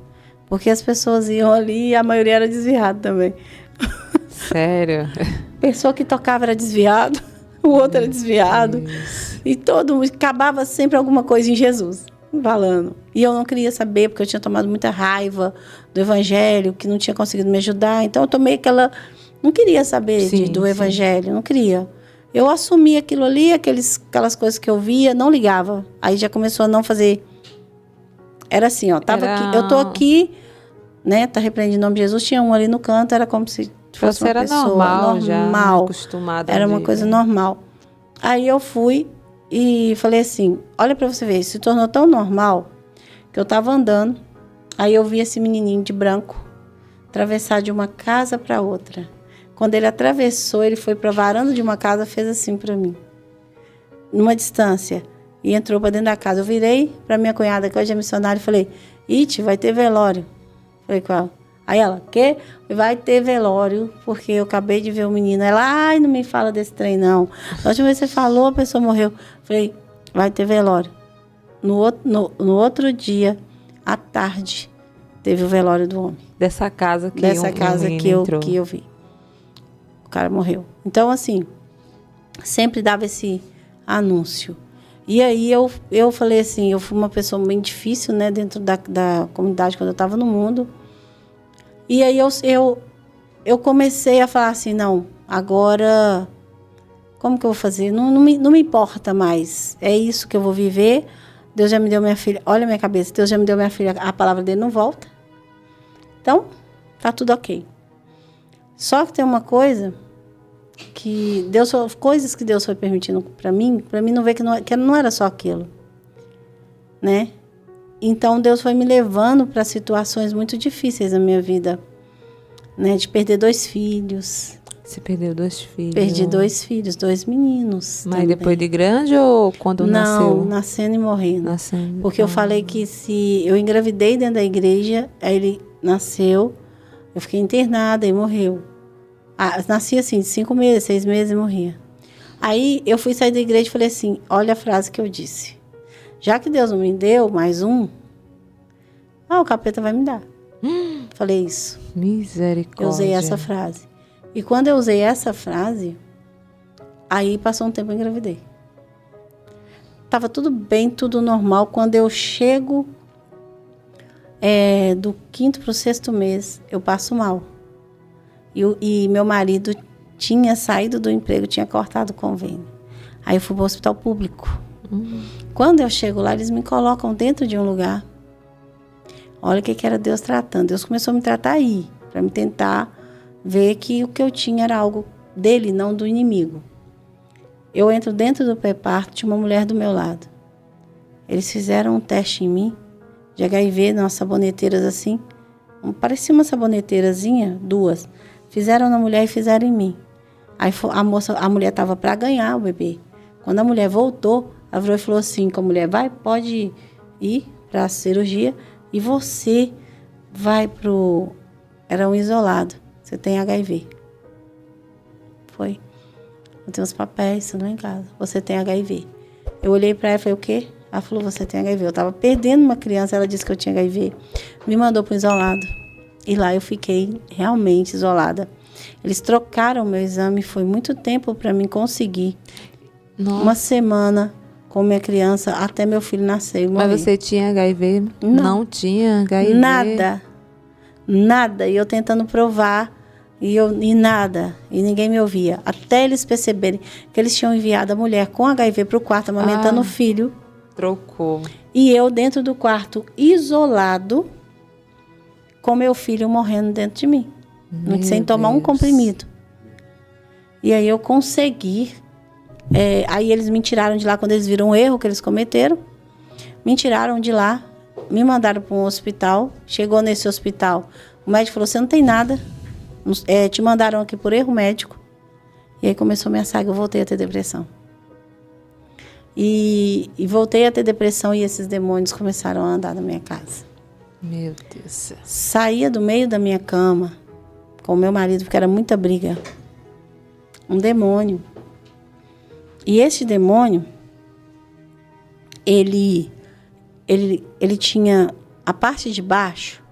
Porque as pessoas iam ali e a maioria era desviado também. Sério? Pessoa que tocava era desviado, o outro era desviado. E todo mundo acabava sempre alguma coisa em Jesus, falando. E eu não queria saber, porque eu tinha tomado muita raiva do evangelho, que não tinha conseguido me ajudar. Então eu tomei aquela... Não queria saber do evangelho, não queria. Eu assumi aquilo ali, aquelas coisas que eu via, não ligava. Aí já começou a não fazer... Era assim, ó, aqui, eu tô aqui, né, tá repreendido em nome de Jesus, tinha um ali no canto, era como se fosse uma pessoa normal, já acostumada. Era uma coisa normal. Aí eu fui e falei assim, olha pra você ver, se tornou tão normal que eu tava andando, aí eu vi esse menininho de branco atravessar de uma casa para outra. Quando ele atravessou, ele foi pra varanda de uma casa, fez assim pra mim, numa distância. E entrou para dentro da casa. Eu virei para minha cunhada, que hoje é missionária, e falei, Iti, vai ter velório. Falei com ela. Aí ela, quê? Vai ter velório, porque eu acabei de ver o menino. Ela, ai, não me fala desse trem, não. A última vez que você falou, a pessoa morreu. Falei, vai ter velório. No outro dia, à tarde, teve o velório do homem. Dessa casa que eu vi. O cara morreu. Então, assim, sempre dava esse anúncio. E aí eu falei assim, eu fui uma pessoa bem difícil, né, dentro da comunidade quando eu estava no mundo. E aí eu comecei a falar assim, não, agora, como que eu vou fazer? Não me importa mais, é isso que eu vou viver. Deus já me deu minha filha, olha a minha cabeça, Deus já me deu minha filha, a palavra dele não volta. Então, tá tudo ok. Só que tem uma coisa... coisas que Deus foi permitindo para mim não ver que não era só aquilo, né? Então Deus foi me levando para situações muito difíceis na minha vida, né? De perder 2 filhos. Você perdeu 2 filhos? Perdi 2 filhos, 2 meninos. Mas também. Depois de grande ou quando nasceu? Não, nascendo e morrendo. Porque eu falei que se eu engravidei dentro da igreja, aí ele nasceu, eu fiquei internada e morreu. Nasci assim, 5 meses, 6 meses e morria. Aí eu fui sair da igreja e falei assim, olha a frase que eu disse. Já que Deus não me deu mais um, o capeta vai me dar. Falei isso. Misericórdia. Eu usei essa frase. E quando eu usei essa frase, aí passou um tempo e engravidei. Tava tudo bem, tudo normal. Quando eu chego do 5º para o 6º mês, eu passo mal. E meu marido tinha saído do emprego, tinha cortado o convênio. Aí eu fui para o hospital público. Quando eu chego lá, eles me colocam dentro de um lugar. Olha o que era Deus tratando. Deus começou a me tratar aí, para me tentar ver que o que eu tinha era algo dele, não do inimigo. Eu entro dentro do pré-parto, tinha uma mulher do meu lado. Eles fizeram um teste em mim, de HIV, nas saboneteiras assim. Parecia uma saboneteirazinha, 2. Fizeram na mulher e fizeram em mim. Aí a mulher estava para ganhar o bebê. Quando a mulher voltou, ela virou e falou assim com a mulher, pode ir para a cirurgia e você vai pro... Era um isolado, você tem HIV. Foi. Eu tenho os papéis, tudo em casa. Você tem HIV. Eu olhei para ela e falei, o quê? Ela falou, você tem HIV. Eu estava perdendo uma criança, ela disse que eu tinha HIV. Me mandou para o isolado. E lá eu fiquei realmente isolada. Eles trocaram meu exame, foi muito tempo para mim conseguir. Nossa. Uma semana com minha criança, até meu filho nascer. Mas você tinha HIV? Não tinha HIV? Nada. E eu tentando provar, e nada. E ninguém me ouvia. Até eles perceberem que eles tinham enviado a mulher com HIV para o quarto, amamentando o filho. Trocou. E eu dentro do quarto, isolado, com meu filho morrendo dentro de mim. Sem tomar um comprimido. E aí eu consegui. Aí eles me tiraram de lá quando eles viram o erro que eles cometeram. Me tiraram de lá, me mandaram para um hospital. Chegou nesse hospital, o médico falou, você não tem nada. te mandaram aqui por erro médico. E aí começou minha saga, eu voltei a ter depressão. E voltei a ter depressão e esses demônios começaram a andar na minha casa. Meu Deus do céu. Saía do meio da minha cama com o meu marido, porque era muita briga. Um demônio. E esse demônio, ele tinha a parte de baixo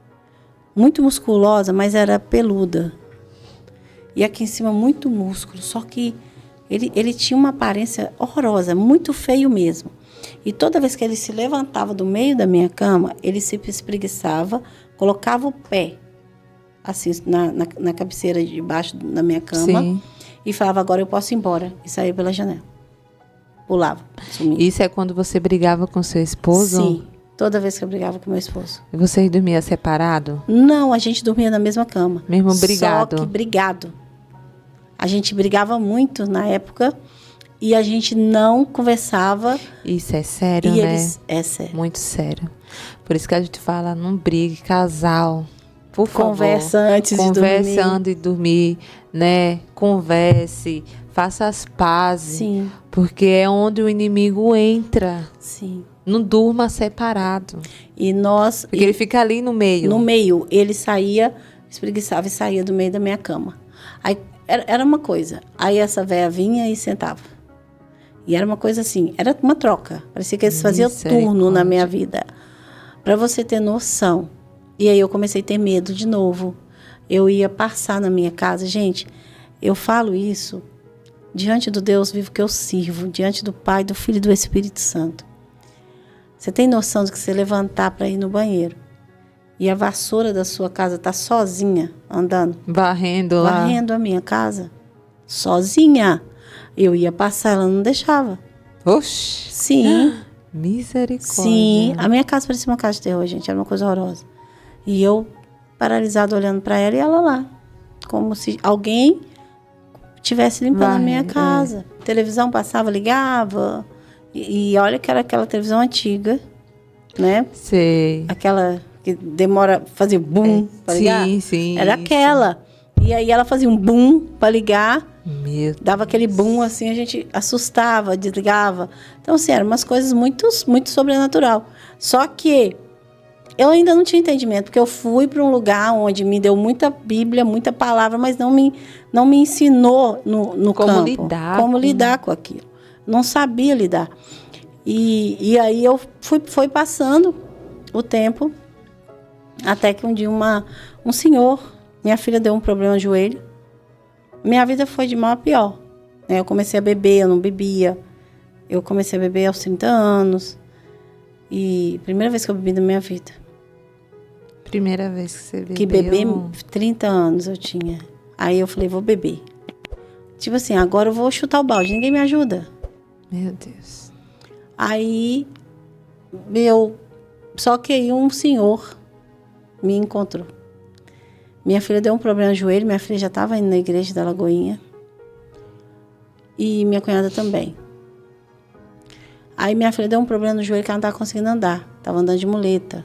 muito musculosa, mas era peluda. E aqui em cima muito músculo, só que ele tinha uma aparência horrorosa, muito feio mesmo. E toda vez que ele se levantava do meio da minha cama, ele se espreguiçava, colocava o pé assim na cabeceira de baixo da minha cama. Sim. E falava, agora eu posso ir embora. E saía pela janela. Pulava, sumia. Isso é quando você brigava com seu esposo? Sim, toda vez que eu brigava com meu esposo. E vocês dormiam separado? Não, a gente dormia na mesma cama. Mesmo brigado? Só que brigado. A gente brigava muito na época e a gente não conversava. Isso é sério, e né? É sério. Muito sério. Por isso que a gente fala, não brigue, casal. Por favor. Conversa antes de dormir. Conversa antes de dormir, né? Converse, faça as pazes. Sim. Porque é onde o inimigo entra. Sim. Não durma separado. Porque ele fica ali no meio. No meio. Ele saía, espreguiçava e saía do meio da minha cama. Aí era uma coisa. Aí essa véia vinha e sentava. E era uma coisa assim, era uma troca. Parecia que eles faziam turno na minha vida. Para você ter noção. E aí eu comecei a ter medo de novo. Eu ia passar na minha casa. Gente, eu falo isso diante do Deus vivo que eu sirvo, diante do Pai, do Filho e do Espírito Santo. Você tem noção de que você levantar para ir no banheiro e a vassoura da sua casa tá sozinha andando? Varrendo a minha casa. Sozinha. Eu ia passar, ela não deixava. Oxi. Sim. Misericórdia. Sim. A minha casa parecia uma casa de terror, gente. Era uma coisa horrorosa. E eu, paralisada, olhando para ela e ela lá. Como se alguém estivesse limpando a minha casa. Televisão passava, ligava. E olha que era aquela televisão antiga, né? Sei. Aquela que demora, fazia boom para ligar. Sim. Era aquela. E aí ela fazia um boom para ligar. Dava aquele boom assim, a gente assustava, desligava. Então, assim, eram umas coisas muito, muito sobrenatural. Só que eu ainda não tinha entendimento, porque eu fui para um lugar onde me deu muita Bíblia, muita palavra, mas não me ensinou no campo. Como lidar com aquilo. Não sabia lidar. E aí eu fui passando o tempo, até que um dia um senhor, minha filha deu um problema no joelho. Minha vida foi de mal a pior. Né? Eu comecei a beber, eu não bebia. Eu comecei a beber aos 30 anos. E primeira vez que eu bebi na minha vida. Primeira vez que você bebeu? Que beber, 30 anos eu tinha. Aí eu falei, vou beber. Tipo assim, agora eu vou chutar o balde, ninguém me ajuda. Meu Deus. Aí, só que aí um senhor me encontrou. Minha filha deu um problema no joelho, minha filha já estava indo na igreja da Lagoinha. E minha cunhada também. Aí minha filha deu um problema no joelho que ela não estava conseguindo andar. Estava andando de muleta.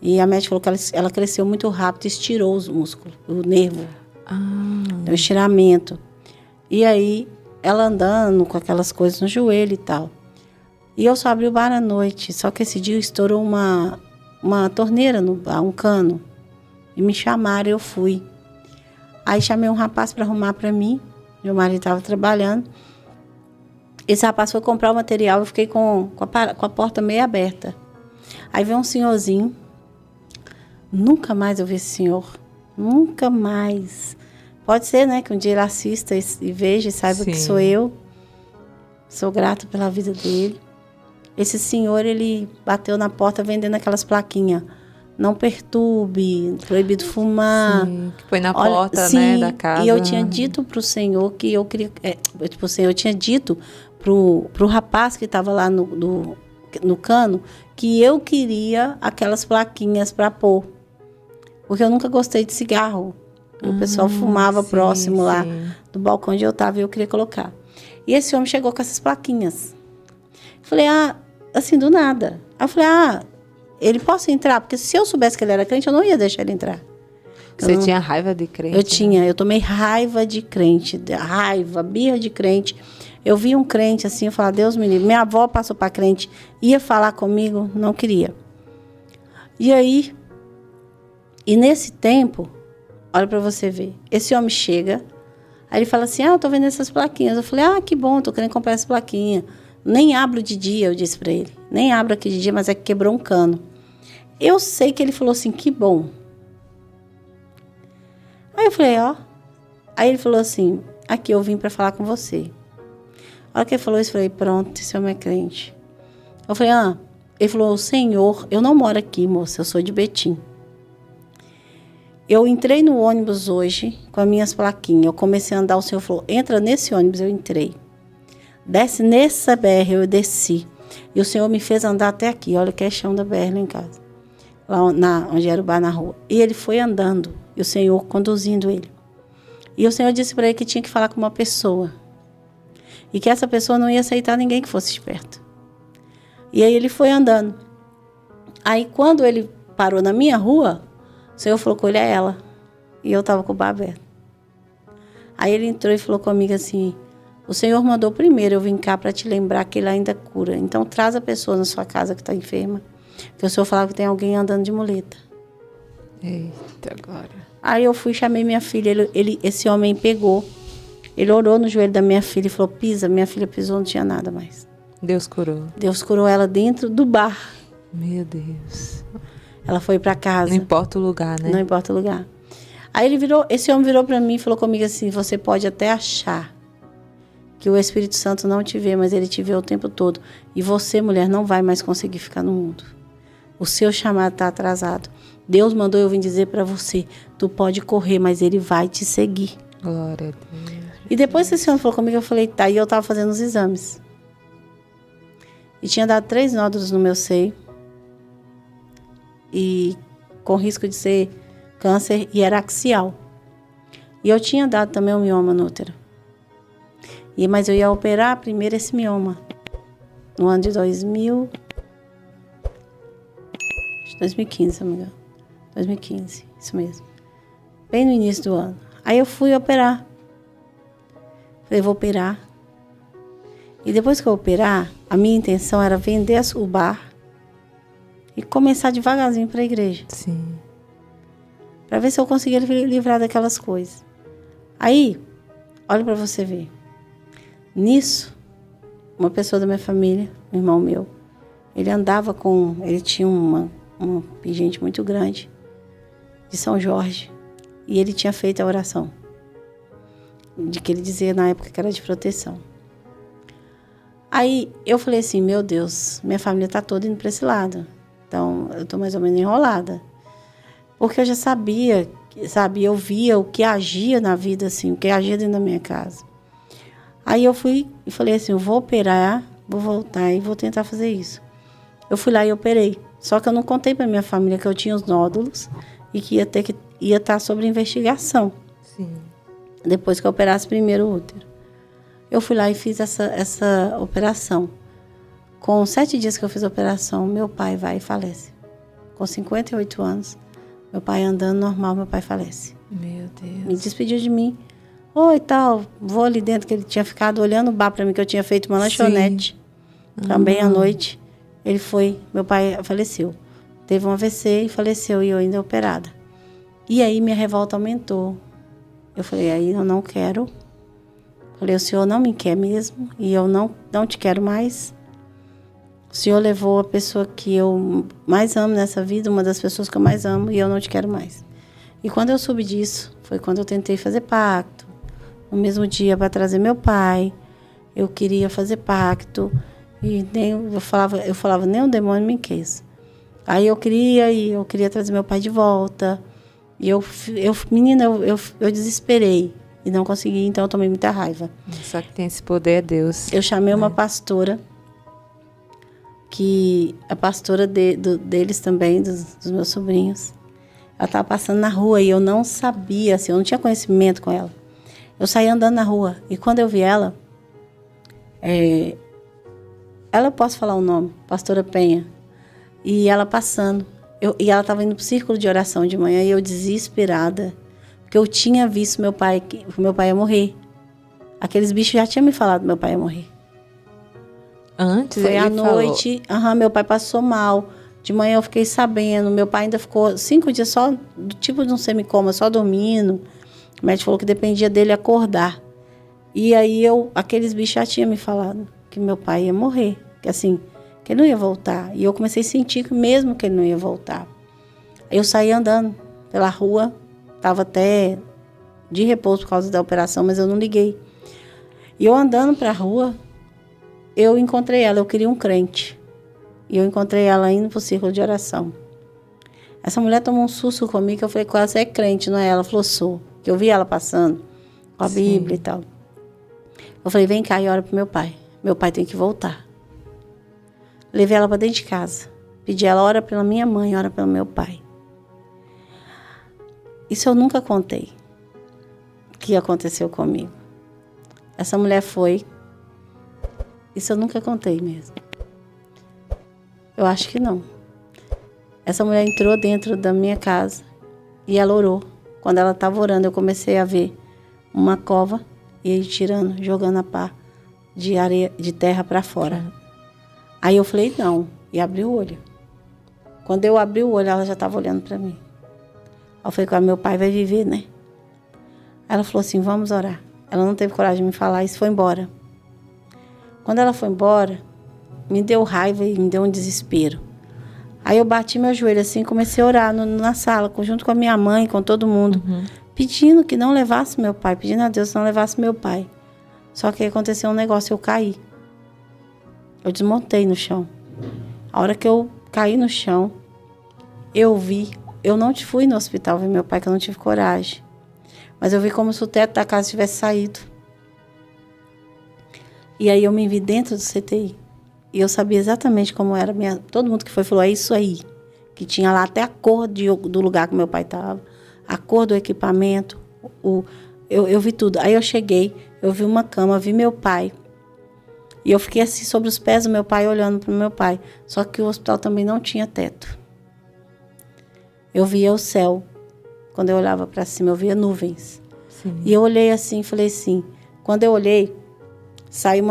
E a médica falou que ela cresceu muito rápido, estirou os músculos, o nervo. Deu um estiramento. E aí, ela andando com aquelas coisas no joelho e tal. E eu só abri o bar à noite. Só que esse dia estourou uma torneira no bar, um cano. E me chamaram, eu fui. Aí chamei um rapaz para arrumar para mim. Meu marido estava trabalhando. Esse rapaz foi comprar o material, eu fiquei com a porta meio aberta. Aí veio um senhorzinho. Nunca mais eu vi esse senhor. Nunca mais. Pode ser, né, que um dia ele assista e veja e saiba que sou eu. Sou grata pela vida dele. Esse senhor, ele bateu na porta vendendo aquelas plaquinhas. Não perturbe, proibido fumar. Sim, que foi na porta, né, da casa. E eu tinha dito pro senhor que eu queria... o senhor tinha dito pro rapaz que estava lá no cano que eu queria aquelas plaquinhas para pôr. Porque eu nunca gostei de cigarro. O pessoal fumava próximo lá do balcão onde eu estava e eu queria colocar. E esse homem chegou com essas plaquinhas. Falei, assim, do nada. Aí eu falei, ele posso entrar? Porque se eu soubesse que ele era crente, eu não ia deixar ele entrar. Você tinha raiva de crente? Eu tinha, eu tomei raiva de crente, birra de crente. Eu vi um crente assim, eu falava, Deus me livre. Minha avó passou para crente, ia falar comigo, não queria. E aí, e nesse tempo, olha para você ver, esse homem chega, aí ele fala assim, eu tô vendo essas plaquinhas. Eu falei, que bom, tô querendo comprar essa plaquinha. Nem abro de dia, eu disse para ele. Nem abro aqui de dia, mas é que quebrou um cano. Eu sei que ele falou assim, que bom. Aí eu falei, Aí ele falou assim, aqui eu vim para falar com você. A hora que ele falou isso, eu falei, pronto, esse homem é crente. Eu falei, ele falou, o Senhor, eu não moro aqui, moça, eu sou de Betim. Eu entrei no ônibus hoje com as minhas plaquinhas. Eu comecei a andar, o Senhor falou, entra nesse ônibus, eu entrei. Desce nessa BR, eu desci. E o Senhor me fez andar até aqui, olha que é chão da BR lá em casa. Lá onde era o bar na rua. E ele foi andando, e o Senhor conduzindo ele. E o Senhor disse para ele que tinha que falar com uma pessoa. E que essa pessoa não ia aceitar ninguém que fosse esperto. E aí ele foi andando. Aí quando ele parou na minha rua, o Senhor falou com ele, é ela. E eu estava com o bar aberto. Aí ele entrou e falou comigo assim, o Senhor mandou primeiro eu vim cá para te lembrar que ele ainda cura. Então traz a pessoa na sua casa que está enferma. Porque o Senhor falava que tem alguém andando de muleta. Eita, agora. Aí eu fui, chamei minha filha, esse homem pegou. Ele orou no joelho da minha filha e falou, pisa. Minha filha pisou, não tinha nada mais. Deus curou. Deus curou ela dentro do bar. Meu Deus. Ela foi para casa. Não importa o lugar, né? Não importa o lugar. Aí esse homem virou para mim e falou comigo assim, você pode até achar que o Espírito Santo não te vê, mas ele te vê o tempo todo. E você, mulher, não vai mais conseguir ficar no mundo. O seu chamado está atrasado. Deus mandou eu vir dizer para você, tu pode correr, mas ele vai te seguir. Glória a Deus. E depois que esse homem falou comigo, eu falei, tá. E eu estava fazendo os exames. E tinha dado 3 nódulos no meu seio. E com risco de ser câncer, e era axial. E eu tinha dado também um mioma no útero. Mas eu ia operar primeiro esse mioma. No ano de 2015, se não me engano. 2015, isso mesmo. Bem no início do ano. Aí eu fui operar. Falei, vou operar. E depois que eu operar, a minha intenção era vender o bar e começar devagarzinho para a igreja. Sim. Para ver se eu conseguia livrar daquelas coisas. Aí, olha para você ver. Nisso, uma pessoa da minha família, um irmão meu, ele tinha uma pingente muito grande de São Jorge. E ele tinha feito a oração. De que ele dizia na época que era de proteção. Aí eu falei assim, meu Deus, minha família está toda indo para esse lado. Então eu estou mais ou menos enrolada. Porque eu já sabia, sabe, eu via o que agia na vida, assim, o que agia dentro da minha casa. Aí eu fui e falei assim, eu vou operar, vou voltar e vou tentar fazer isso. Eu fui lá e operei. Só que eu não contei para minha família que eu tinha os nódulos e que ia estar sob investigação. Sim. Depois que eu operasse primeiro o útero. Eu fui lá e fiz essa operação. Com 7 dias que eu fiz a operação, meu pai vai e falece. Com 58 anos, meu pai andando normal, meu pai falece. Meu Deus. Me despediu de mim. Oi, tal, vou ali dentro, que ele tinha ficado olhando o bar para mim, que eu tinha feito uma lanchonete. Também à noite. Ele foi, meu pai faleceu. Teve um AVC e faleceu, e eu ainda operada. E aí minha revolta aumentou. Eu falei, aí eu não quero. Falei, o senhor não me quer mesmo, e eu não te quero mais. O senhor levou a pessoa que eu mais amo nessa vida, uma das pessoas que eu mais amo, e eu não te quero mais. E quando eu soube disso, foi quando eu tentei fazer pacto. No mesmo dia, para trazer meu pai, eu queria fazer pacto, e eu falava, nem o demônio me quis. Aí eu queria trazer meu pai de volta. E menina, eu desesperei e não consegui, então eu tomei muita raiva. Só que tem esse poder é Deus. Eu chamei uma pastora, que a pastora deles também, dos meus sobrinhos. Ela estava passando na rua e eu não sabia, assim, eu não tinha conhecimento com ela. Eu saí andando na rua e quando eu vi ela eu posso falar o nome, pastora Penha, e ela passando. E ela estava indo para o círculo de oração de manhã e eu desesperada, porque eu tinha visto meu pai, que meu pai ia morrer. Aqueles bichos já tinham me falado que meu pai ia morrer. Antes Foi ele à noite, meu pai passou mal. De manhã eu fiquei sabendo, meu pai ainda ficou 5 dias só, do tipo de um semicoma, só dormindo. O médico falou que dependia dele acordar. E aí aqueles bichos já tinham me falado que meu pai ia morrer, que assim, que ele não ia voltar. E eu comecei a sentir que mesmo que ele não ia voltar. Aí eu saí andando pela rua, estava até de repouso por causa da operação, mas eu não liguei. E eu andando para a rua, eu encontrei ela, eu queria um crente. E eu encontrei ela indo para o círculo de oração. Essa mulher tomou um susto comigo, que eu falei com ela, você é crente, não é? Ela falou, sou. Que eu vi ela passando com a Bíblia e tal. Eu falei, vem cá e ora pro meu pai. Meu pai tem que voltar. Levei ela para dentro de casa. Pedi ela, ora pela minha mãe, ora pelo meu pai. Isso eu nunca contei. O que aconteceu comigo. Essa mulher foi. Isso eu nunca contei mesmo. Eu acho que não. Essa mulher entrou dentro da minha casa e ela orou. Quando ela estava orando, eu comecei a ver uma cova e ele tirando, jogando a pá de areia, de terra para fora. Aí eu falei, não, e abri o olho. Quando eu abri o olho, ela já estava olhando para mim. Aí eu falei, meu pai vai viver, né? Aí ela falou assim, vamos orar. Ela não teve coragem de me falar, isso foi embora. Quando ela foi embora, me deu raiva e me deu um desespero. Aí eu bati meu joelho assim e comecei a orar na sala, junto com a minha mãe, com todo mundo, pedindo que não levasse meu pai, pedindo a Deus que não levasse meu pai. Só que aconteceu um negócio, eu caí. Eu desmontei no chão. A hora que eu caí no chão, eu não fui no hospital ver meu pai, que eu não tive coragem. Mas eu vi como se o teto da casa tivesse saído. E aí eu me vi dentro do CTI. E eu sabia exatamente como era. Todo mundo que foi falou, é isso aí. Que tinha lá até a cor do lugar que meu pai estava. A cor do equipamento. Eu vi tudo. Aí eu cheguei, eu vi uma cama, vi meu pai. E eu fiquei assim sobre os pés do meu pai, olhando para o meu pai. Só que o hospital também não tinha teto. Eu via o céu. Quando eu olhava para cima, eu via nuvens. Sim. E eu olhei assim, falei assim. Quando eu olhei, saiu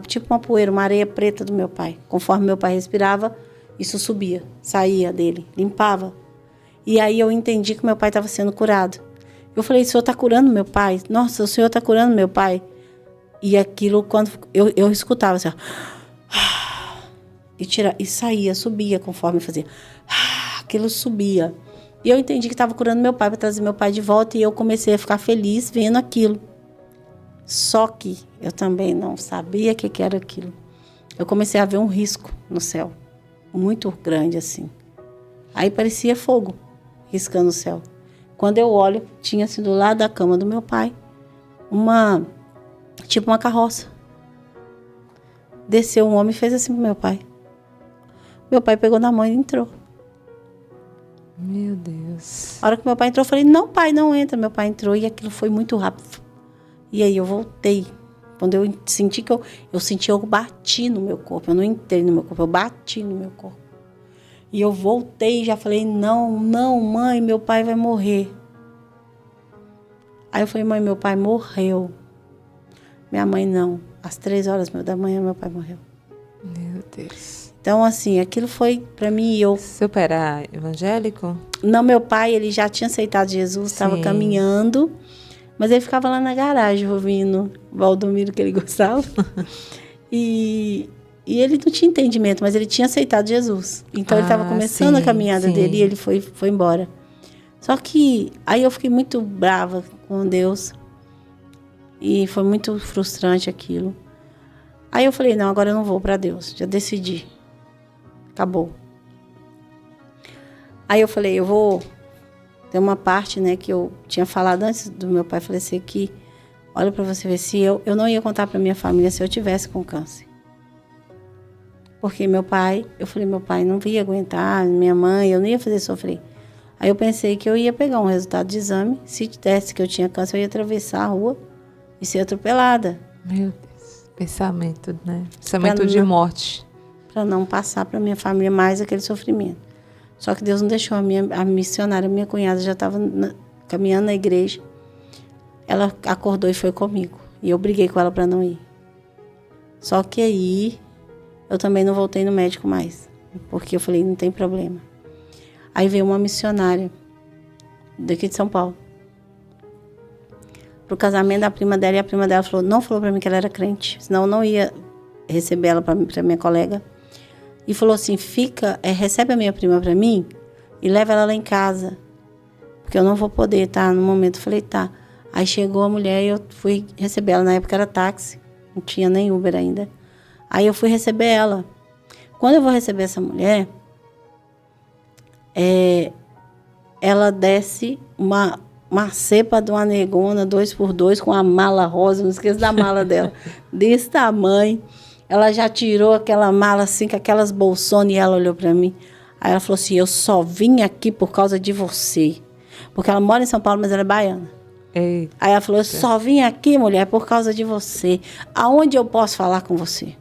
tipo uma poeira, uma areia preta do meu pai. Conforme meu pai respirava, isso subia, saía dele, limpava. E aí eu entendi que meu pai estava sendo curado. Eu falei, o senhor está curando meu pai? Nossa, o senhor está curando meu pai? E aquilo, quando eu escutava assim, ó, e saía, subia conforme fazia. Aquilo subia. E eu entendi que estava curando meu pai para trazer meu pai de volta. E eu comecei a ficar feliz vendo aquilo. Só que eu também não sabia o que era aquilo. Eu comecei a ver um risco no céu, muito grande assim. Aí parecia fogo, riscando o céu. Quando eu olho, tinha assim do lado da cama do meu pai, tipo uma carroça. Desceu um homem e fez assim pro meu pai. Meu pai pegou na mão e entrou. Meu Deus. A hora que meu pai entrou, eu falei, não, pai, não entra. Meu pai entrou e aquilo foi muito rápido. E aí eu voltei. Quando eu senti que eu senti algo bati no meu corpo. Eu não entrei no meu corpo, eu bati no meu corpo. E eu voltei e já falei, não, mãe, meu pai vai morrer. Aí eu falei, mãe, meu pai morreu. Minha mãe não. Às 3h da manhã, meu pai morreu. Meu Deus. Então, assim, aquilo foi pra mim Seu pai era evangélico? Não, meu pai, ele já tinha aceitado Jesus, estava caminhando. Mas ele ficava lá na garagem ouvindo o Valdomiro, que ele gostava. E ele não tinha entendimento, mas ele tinha aceitado Jesus. Então ele estava começando a caminhada dele e ele foi embora. Só que aí eu fiquei muito brava com Deus. E foi muito frustrante aquilo. Aí eu falei, não, agora eu não vou para Deus. Já decidi. Acabou. Aí eu falei, eu vou... Tem uma parte, né, que eu tinha falado antes do meu pai falecer que, olha para você ver, se eu não ia contar para minha família se eu tivesse com câncer. Porque meu pai, eu falei, meu pai não ia aguentar, minha mãe, eu não ia fazer sofrer. Aí eu pensei que eu ia pegar um resultado de exame, se desse que eu tinha câncer, eu ia atravessar a rua e ser atropelada. Meu Deus, pensamento, né? Pensamento de morte. Para não passar para minha família mais aquele sofrimento. Só que Deus não deixou. A missionária, minha cunhada, já estava caminhando na igreja. Ela acordou e foi comigo. E eu briguei com ela para não ir. Só que aí, eu também não voltei no médico mais. Porque eu falei, não tem problema. Aí veio uma missionária daqui de São Paulo pro casamento da prima dela, e a prima dela não falou para mim que ela era crente, senão eu não ia receber ela para minha colega. E falou assim, recebe a minha prima para mim e leva ela lá em casa, porque eu não vou poder, tá? No momento eu falei, tá. Aí chegou a mulher e eu fui receber ela, na época era táxi, não tinha nem Uber ainda. Aí eu fui receber ela. Quando eu vou receber essa mulher, ela desce uma cepa de uma negona 2x2 com a mala rosa, não esqueço da mala dela, desse tamanho. Ela já tirou aquela mala assim, com aquelas bolsonas, e ela olhou para mim. Aí ela falou assim, eu só vim aqui por causa de você. Porque ela mora em São Paulo, mas ela é baiana. Eita. Aí ela falou, eu só vim aqui, mulher, por causa de você. Aonde eu posso falar com você?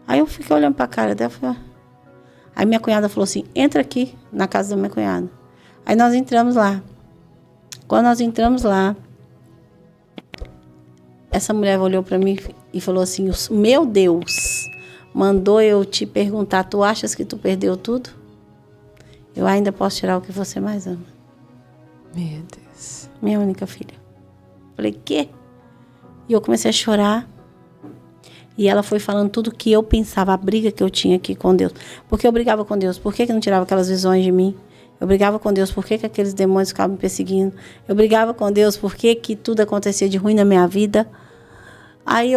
Aí eu fiquei olhando para a cara dela. Falei, Aí minha cunhada falou assim, entra aqui na casa da minha cunhada. Aí nós entramos lá. Quando nós entramos lá, essa mulher olhou para mim e falou assim, meu Deus, mandou eu te perguntar, tu achas que tu perdeu tudo? Eu ainda posso tirar o que você mais ama. Meu Deus. Minha única filha. Falei, quê? E eu comecei a chorar. E ela foi falando tudo que eu pensava, a briga que eu tinha aqui com Deus. Porque eu brigava com Deus, por que não tirava aquelas visões de mim? Eu brigava com Deus, por que aqueles demônios ficavam me perseguindo? Eu brigava com Deus, por que tudo acontecia de ruim na minha vida? Aí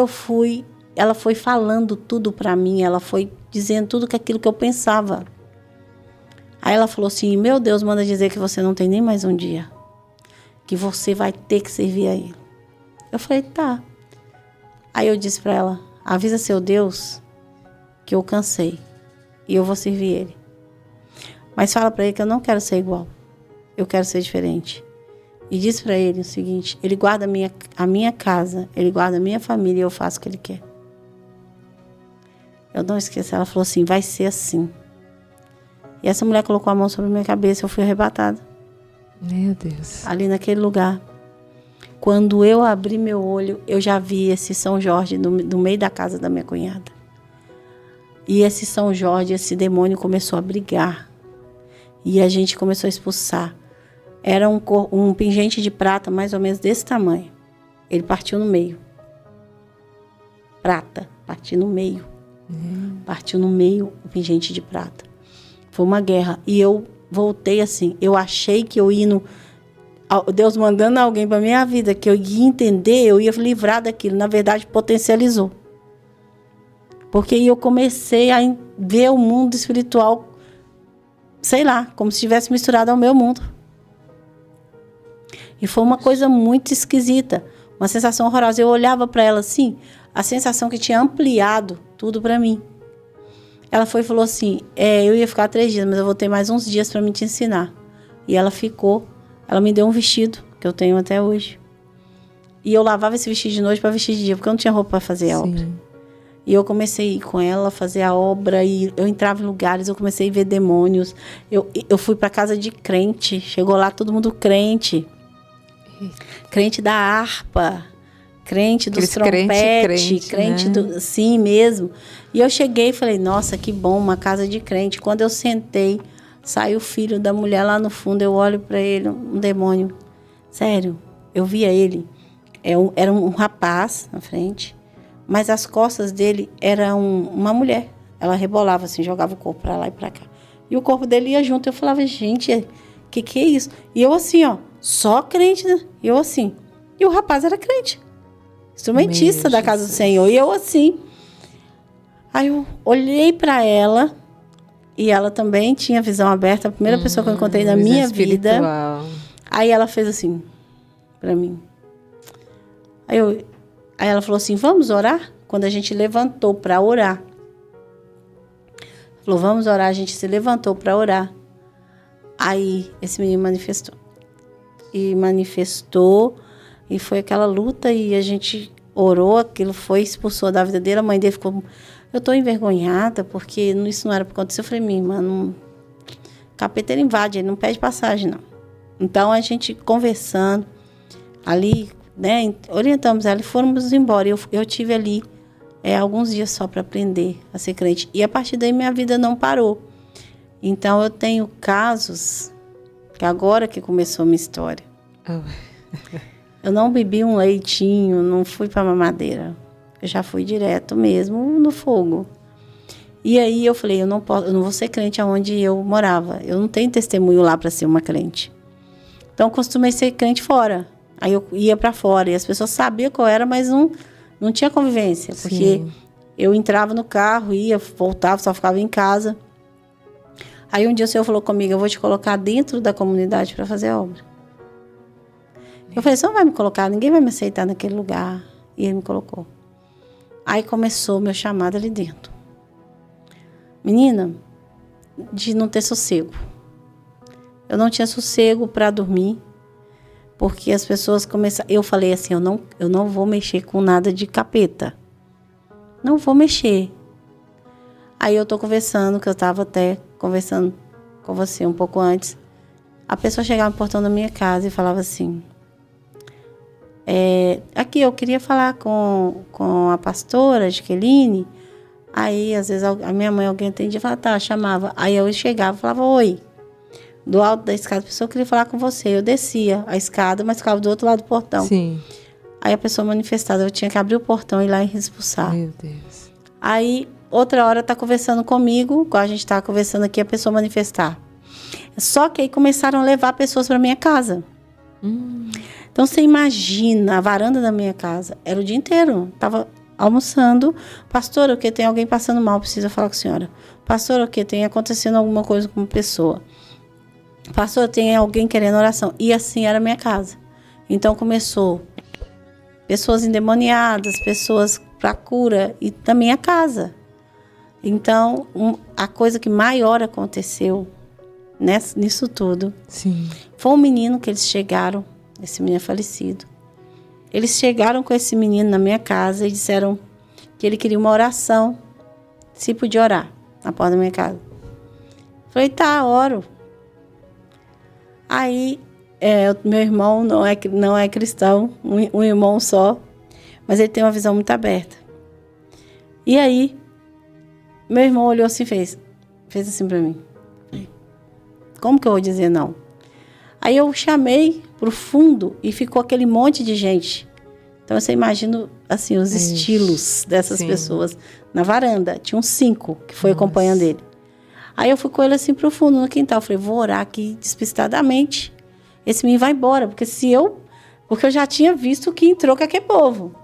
ela foi falando tudo para mim, ela foi dizendo tudo aquilo que eu pensava. Aí ela falou assim, meu Deus, manda dizer que você não tem nem mais um dia. Que você vai ter que servir a Ele. Eu falei, tá. Aí eu disse para ela, avisa seu Deus que eu cansei e eu vou servir Ele. Mas fala para Ele que eu não quero ser igual. Eu quero ser diferente. E diz para Ele o seguinte, Ele guarda a minha casa, Ele guarda a minha família e eu faço o que Ele quer. Eu não esqueço, ela falou assim, vai ser assim. E essa mulher colocou a mão sobre a minha cabeça, eu fui arrebatada. Meu Deus. Ali naquele lugar. Quando eu abri meu olho, eu já vi esse São Jorge no meio da casa da minha cunhada. E esse São Jorge, esse demônio começou a brigar. E a gente começou a expulsar. Era um pingente de prata, mais ou menos desse tamanho. Ele partiu no meio. Prata, partiu no meio. Partiu no meio o pingente de prata. Foi uma guerra. E eu voltei assim. Eu achei que eu ia Deus mandando alguém para minha vida, que eu ia entender, eu ia livrar daquilo. Na verdade, potencializou. Porque eu comecei a ver o mundo espiritual, sei lá, como se tivesse misturado ao meu mundo. E foi uma coisa muito esquisita, uma sensação horrorosa. Eu olhava para ela assim, a sensação que tinha ampliado tudo para mim. Ela foi e falou assim, eu ia ficar 3 dias, mas eu vou ter mais uns dias para me te ensinar. E ela ficou. Ela me deu um vestido, que eu tenho até hoje. E eu lavava esse vestido de noite para vestir de dia, porque eu não tinha roupa para fazer a obra. E eu comecei a ir com ela, fazer a obra, e eu entrava em lugares, eu comecei a ver demônios. Eu fui para casa de crente, chegou lá todo mundo crente. Crente da harpa, crente dos trompetes, crente do... Assim mesmo. E eu cheguei e falei, nossa, que bom, uma casa de crente. Quando eu sentei... Sai o filho da mulher lá no fundo, eu olho para ele, um demônio. Sério, eu via ele. Era um rapaz na frente, mas as costas dele era uma mulher. Ela rebolava assim, jogava o corpo para lá e para cá. E o corpo dele ia junto. Eu falava, gente, que é isso? E eu assim, ó, só crente, né? E eu assim. E o rapaz era crente. Instrumentista da casa do Senhor. E eu assim. Aí eu olhei para ela... E ela também tinha visão aberta, a primeira pessoa que eu encontrei na minha vida. Aí ela fez assim, para mim. Aí ela falou assim, vamos orar? Quando a gente levantou para orar. Falou, vamos orar. A gente se levantou para orar. Aí esse menino manifestou. E foi aquela luta e a gente orou, aquilo foi, expulsou da vida dele. A mãe dele ficou... Eu estou envergonhada, porque isso não era para acontecer. Eu falei, minha irmã, não... capeta ele invade, ele não pede passagem, não. Então, a gente conversando ali, né, orientamos ela e fomos embora. Eu tive ali alguns dias só para aprender a ser crente. E a partir daí, minha vida não parou. Então, eu tenho casos, que agora que começou a minha história. Eu não bebi um leitinho, não fui para mamadeira. Eu já fui direto mesmo no fogo. E aí eu falei, eu não vou ser crente aonde eu morava. Eu não tenho testemunho lá para ser uma crente. Então, eu costumei ser crente fora. Aí eu ia para fora. E as pessoas sabiam qual era, mas não tinha convivência. Sim. Porque eu entrava no carro, ia, voltava, só ficava em casa. Aí um dia o Senhor falou comigo, eu vou te colocar dentro da comunidade para fazer a obra. Eu falei, você não vai me colocar, ninguém vai me aceitar naquele lugar. E ele me colocou. Aí começou o meu chamado ali dentro. Menina, de não ter sossego. Eu não tinha sossego para dormir, porque as pessoas começaram... Eu falei assim, eu não vou mexer com nada de capeta. Não vou mexer. Aí eu tô conversando, que eu estava até conversando com você um pouco antes. A pessoa chegava no portão da minha casa e falava assim... aqui, eu queria falar com a pastora Jaqueline. Aí, às vezes, a minha mãe, alguém atendia e falava, tá, chamava. Aí eu chegava e falava, oi. Do alto da escada, a pessoa queria falar com você. Eu descia a escada, mas ficava do outro lado do portão. Sim. Aí a pessoa manifestada, eu tinha que abrir o portão e ir lá e expulsar. Meu Deus. Aí, outra hora, tá conversando comigo, igual a gente tá conversando aqui, a pessoa manifestar. Só que aí começaram a levar pessoas para minha casa. Então, você imagina, a varanda da minha casa, era o dia inteiro. Tava almoçando. Pastor, o que tem alguém passando mal, precisa falar com a senhora. Pastor, o que tem acontecendo alguma coisa com uma pessoa. Pastor, tem alguém querendo oração. E assim era a minha casa. Então, começou pessoas endemoniadas, pessoas para cura e também a casa. Então, a coisa que maior aconteceu nisso tudo, sim, foi um menino que eles chegaram, esse menino é falecido. Eles chegaram com esse menino na minha casa e disseram que ele queria uma oração, se podia orar, na porta da minha casa. Falei, tá, oro. Aí, meu irmão não é cristão, um irmão só, mas ele tem uma visão muito aberta. E aí, meu irmão olhou assim e fez assim pra mim. Como que eu vou dizer não? Aí eu chamei pro fundo e ficou aquele monte de gente. Então você imagina assim, os estilos dessas pessoas na varanda. Tinham 5 que foi acompanhando ele. Aí eu fui com ele assim pro fundo no quintal. Eu falei, vou orar aqui despistadamente. Esse menino vai embora, porque eu já tinha visto que entrou com aquele povo.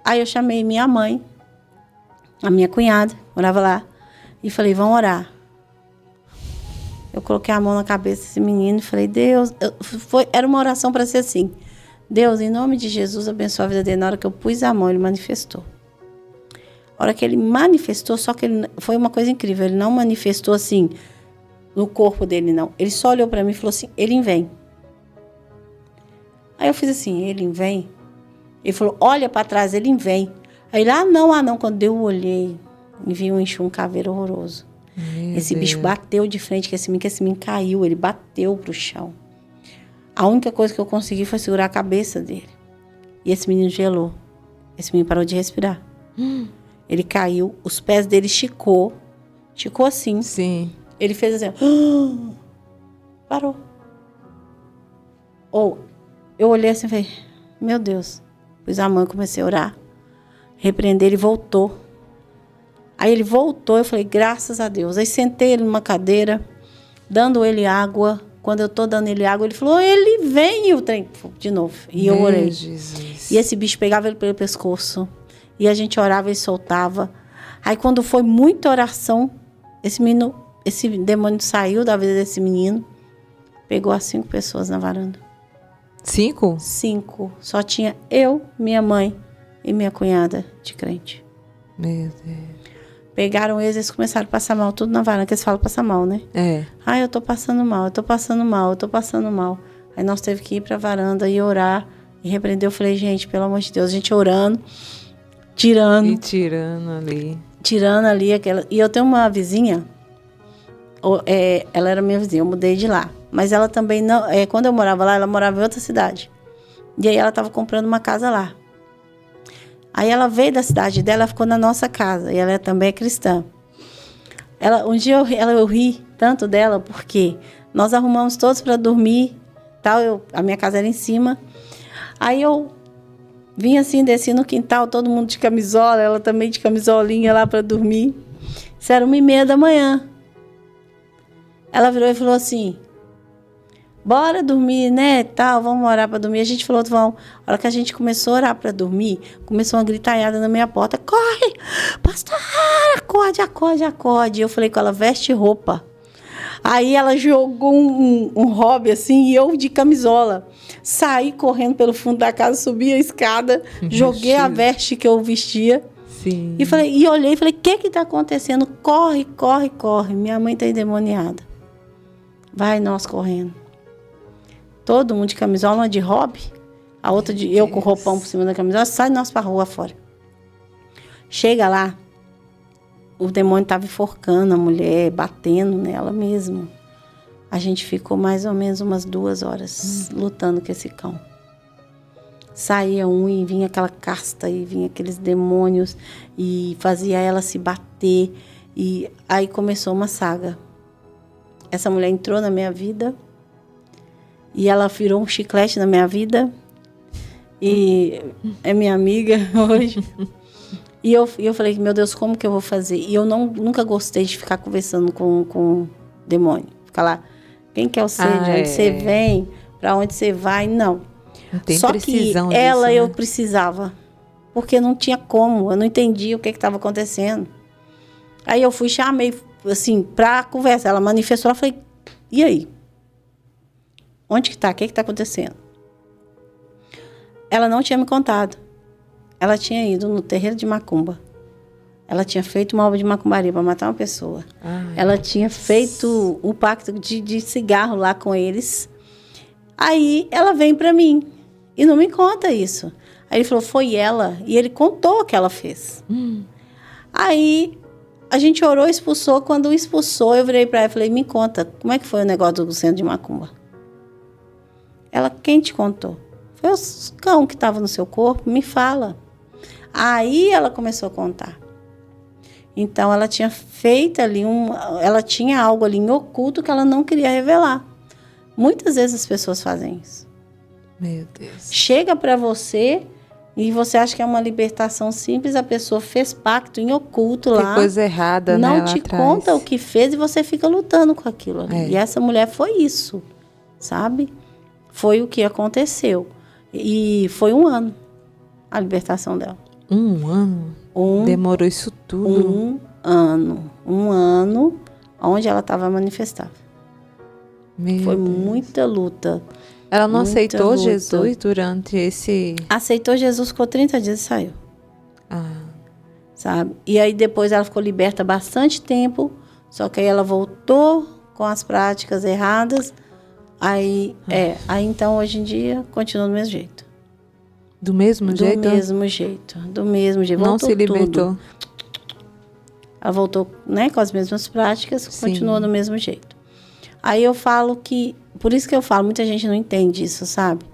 Aí eu chamei minha mãe, a minha cunhada, morava lá, e falei, vamos orar. Eu coloquei a mão na cabeça desse menino e falei, Deus... Era uma oração para ser assim. Deus, em nome de Jesus, abençoa a vida dele. Na hora que eu pus a mão, ele manifestou. A hora que ele manifestou, só que foi uma coisa incrível. Ele não manifestou assim, no corpo dele, não. Ele só olhou para mim e falou assim, ele vem. Aí eu fiz assim, ele vem. Ele falou, olha para trás, ele vem. Aí ele, não. Quando eu olhei, me vi um caveiro horroroso. Esse bicho bateu de frente, que esse menino caiu, ele bateu pro chão. A única coisa que eu consegui foi segurar a cabeça dele. E esse menino gelou. Esse menino parou de respirar. Ele caiu, os pés dele esticou assim. Sim. Ele fez assim, parou. Eu olhei assim e falei, meu Deus. Pus a mão e comecei a orar. Repreender, ele voltou. Aí ele voltou, eu falei, graças a Deus. Aí sentei ele numa cadeira, dando ele água. Quando eu tô dando ele água, ele falou, ele vem, e o trem de novo. E eu orei. Jesus. E esse bicho pegava ele pelo pescoço. E a gente orava e soltava. Aí quando foi muita oração, esse demônio saiu da vida desse menino. Pegou as 5 pessoas na varanda. 5? 5. Só tinha eu, minha mãe e minha cunhada de crente. Meu Deus. Pegaram eles começaram a passar mal, tudo na varanda, que eles falam passar mal, né? Ai, eu tô passando mal. Aí nós teve que ir pra varanda e orar e Me repreendeu, eu falei, gente, pelo amor de Deus, a gente orando, tirando. E tirando ali. Tirando ali aquela... E eu tenho uma vizinha, ela era minha vizinha, eu mudei de lá. Mas ela também não... quando eu morava lá, ela morava em outra cidade. E aí ela estava comprando uma casa lá. Aí ela veio da cidade dela, ficou na nossa casa. E ela também é cristã. Um dia eu ri tanto dela, porque nós arrumamos todos para dormir. Tal, a minha casa era em cima. Aí eu vim assim, desci no quintal, todo mundo de camisola, ela também de camisolinha lá para dormir. Isso era 1h30 da manhã. Ela virou e falou assim, bora dormir, né, tal, vamos orar para dormir. A gente falou, vamos. A hora que a gente começou a orar para dormir, começou uma gritalhada na minha porta, corre, pastor, acorde, acorde, acorde. Eu falei com ela, veste roupa. Aí ela jogou um hobby assim, e eu de camisola. Saí correndo pelo fundo da casa, subi a escada, joguei a veste que eu vestia. Sim. E olhei e falei, o que está acontecendo? Corre, corre, corre. Minha mãe está endemoniada. Vai nós correndo. Todo mundo de camisola, uma de hobby, a outra de eu com o roupão por cima da camisola, sai nós para a rua fora. Chega lá, o demônio estava enforcando a mulher, batendo nela mesmo. A gente ficou mais ou menos umas 2 horas lutando com esse cão. Saía e vinha aquela casta, e vinha aqueles demônios, e fazia ela se bater. E aí começou uma saga. Essa mulher entrou na minha vida, e ela virou um chiclete na minha vida, e é minha amiga hoje. E eu falei, meu Deus, como que eu vou fazer? E eu nunca gostei de ficar conversando com o demônio. Ficar lá, quem que é você? De onde você vem? Pra onde você vai? Não. Não tem Só precisão que ela, disso, né? eu precisava. Porque não tinha como. Eu não entendia o que estava acontecendo. Aí eu fui, chamei, assim, pra conversa. Ela manifestou, eu falei, e aí? Onde que tá? O que está acontecendo? Ela não tinha me contado. Ela tinha ido no terreiro de macumba. Ela tinha feito uma obra de macumbaria para matar uma pessoa. Ela tinha feito um pacto de cigarro lá com eles. Aí ela vem para mim e não me conta isso. Aí ele falou, foi ela. E ele contou o que ela fez. Aí a gente orou, expulsou. Quando expulsou, eu virei para ela e falei, me conta, como é que foi o negócio do centro de macumba? Ela, quem te contou? Foi o cão que estava no seu corpo, me fala. Aí ela começou a contar. Então ela tinha feito ali, ela tinha algo ali em oculto que ela não queria revelar. Muitas vezes as pessoas fazem isso. Meu Deus. Chega para você e você acha que é uma libertação simples, a pessoa fez pacto em oculto lá. Que coisa errada, não né? Não te conta o que fez e você fica lutando com aquilo ali. E essa mulher foi isso, sabe? Foi o que aconteceu. E foi 1 ano a libertação dela. 1 ano? Demorou isso tudo? 1 ano. 1 ano onde ela estava manifestável. Foi muita luta. Ela não aceitou Jesus durante esse... Aceitou Jesus, ficou 30 dias e saiu. Sabe? E aí depois ela ficou liberta bastante tempo, só que aí ela voltou com as práticas erradas. Aí então hoje em dia continua do mesmo jeito. Do mesmo jeito? Do mesmo jeito. Do mesmo jeito. Não Voltou se libertou. tudo. Ela voltou, né, com as mesmas práticas, continua do mesmo jeito. Aí eu falo que... Por isso que eu falo, muita gente não entende isso, sabe?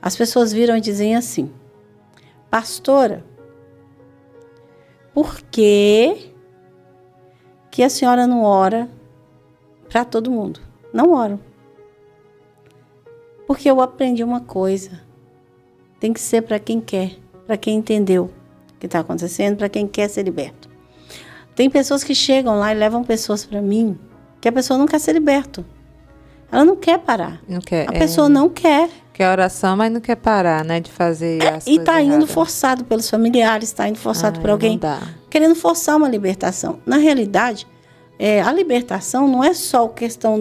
As pessoas viram e dizem assim, pastora, por que a senhora não ora para todo mundo? Não oro. Porque eu aprendi uma coisa. Tem que ser para quem quer, para quem entendeu o que está acontecendo, para quem quer ser liberto. Tem pessoas que chegam lá e levam pessoas para mim, que a pessoa não quer ser liberto. Ela não quer parar. Não quer, a pessoa não quer. Quer oração, mas não quer parar, né? De fazer as coisas e está indo erradas. forçado pelos familiares, está indo forçado por alguém. Não dá. Querendo forçar uma libertação. Na realidade, a libertação não é só a questão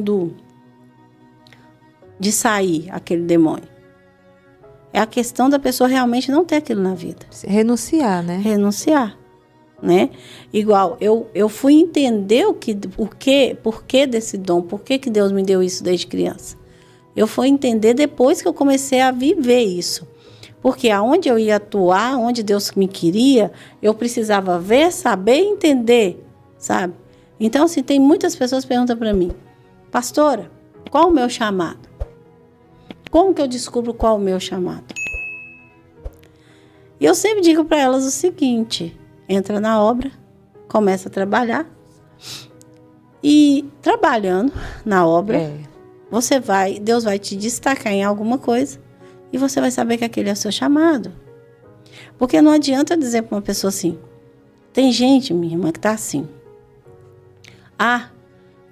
de sair aquele demônio. É a questão da pessoa realmente não ter aquilo na vida. Renunciar, né? Renunciar. Né? Igual, eu fui entender por que desse dom, por que Deus me deu isso desde criança. Eu fui entender depois que eu comecei a viver isso. Porque aonde eu ia atuar, onde Deus me queria, eu precisava ver, saber e entender, sabe? Então, assim, tem muitas pessoas que perguntam para mim, pastora, qual o meu chamado? Como que eu descubro qual o meu chamado? E eu sempre digo para elas o seguinte, entra na obra, começa a trabalhar e trabalhando na obra, Deus vai te destacar em alguma coisa e você vai saber que aquele é o seu chamado. Porque não adianta eu dizer para uma pessoa assim, tem gente, minha irmã, que está assim,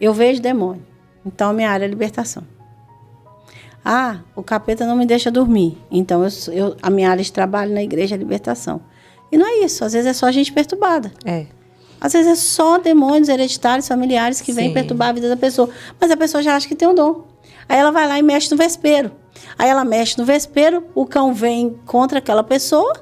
eu vejo demônio, então minha área é libertação. O capeta não me deixa dormir, então a minha área de trabalho na igreja é libertação. E não é isso, às vezes é só gente perturbada. Às vezes é só demônios hereditários, familiares que vêm perturbar a vida da pessoa. Mas a pessoa já acha que tem um dom. Aí ela vai lá e mexe no vespeiro. Aí ela mexe no vespeiro, o cão vem contra aquela pessoa,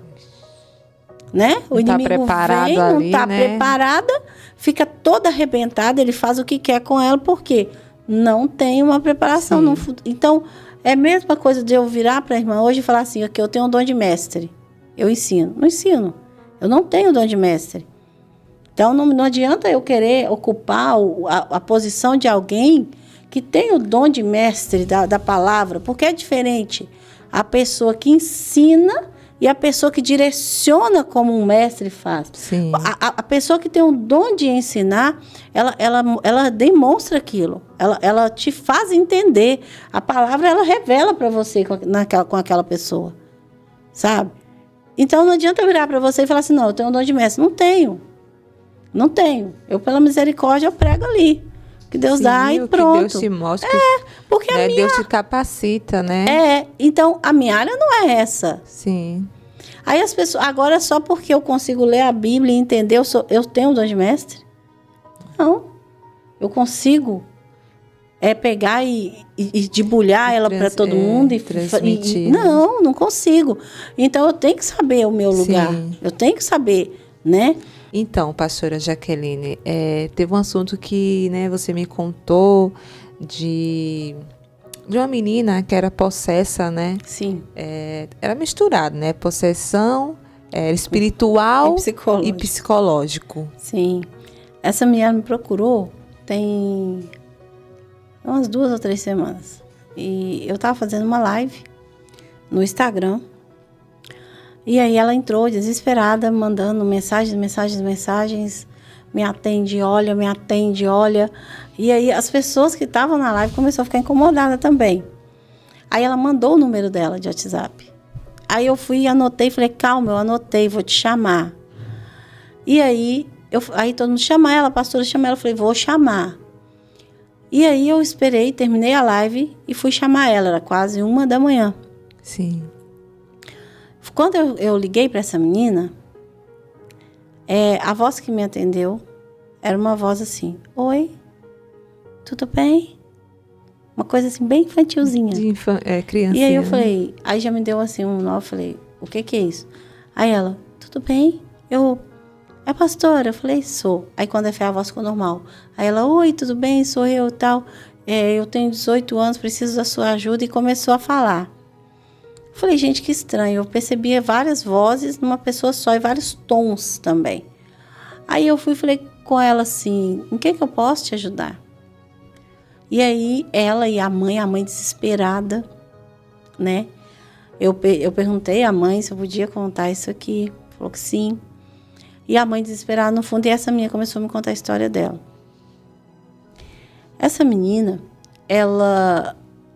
né? O inimigo vem, não está preparada, fica toda arrebentada, ele faz o que quer com ela, porque não tem uma preparação. Então, é a mesma coisa de eu virar para a irmã hoje e falar assim, aqui eu tenho um dom de mestre. Eu ensino. Não ensino. Eu não tenho dom de mestre. Então, não adianta eu querer ocupar a posição de alguém que tem o dom de mestre da palavra, porque é diferente a pessoa que ensina e a pessoa que direciona como um mestre faz. A pessoa que tem o dom de ensinar, ela demonstra aquilo, ela te faz entender. A palavra, ela revela para você com aquela pessoa, sabe? Então, não adianta eu virar para você e falar assim, não, eu tenho um dom de mestre. Não tenho. Eu, pela misericórdia, eu prego ali. Que Deus dá e pronto. Que Deus te mostra. Porque Deus te capacita, né? Então a minha área não é essa. Sim. Aí as pessoas, agora só porque eu consigo ler a Bíblia e entender, eu tenho um dom de mestre? Não. Eu consigo pegar e debulhar ela para todo mundo e transmitir. Não consigo. Então eu tenho que saber o meu lugar. Eu tenho que saber, né? Então, pastora Jaqueline, teve um assunto que, né, você me contou de uma menina que era possessa, né? Sim. Era misturado, né? Possessão espiritual e psicológico. Sim. Essa menina me procurou tem umas 2 ou 3 semanas. E eu estava fazendo uma live no Instagram. E aí ela entrou desesperada, mandando mensagens, me atende, olha. E aí as pessoas que estavam na live começaram a ficar incomodadas também. Aí ela mandou o número dela de WhatsApp. Aí eu fui e anotei, falei, calma, eu anotei, vou te chamar. E aí todo mundo chama ela, a pastora chama ela, eu falei, vou chamar. E aí eu esperei, terminei a live e fui chamar ela, era quase 1 da manhã. Sim. Quando eu liguei para essa menina, a voz que me atendeu era uma voz assim, oi, tudo bem? Uma coisa assim, bem infantilzinha. Criancinha. E aí eu falei, aí já me deu assim um nó, eu falei, o que é isso? Aí ela, tudo bem? É pastora? Eu falei, sou. Aí quando a voz ficou normal. Aí ela, oi, tudo bem? Sou eu e tal. Eu tenho 18 anos, preciso da sua ajuda. E começou a falar. Falei, gente, que estranho. Eu percebia várias vozes numa pessoa só e vários tons também. Aí eu fui e falei com ela assim, em que eu posso te ajudar? E aí ela e a mãe desesperada, né? Eu perguntei à mãe se eu podia contar isso aqui. Falou que sim. E a mãe desesperada no fundo, e essa menina começou a me contar a história dela. Essa menina,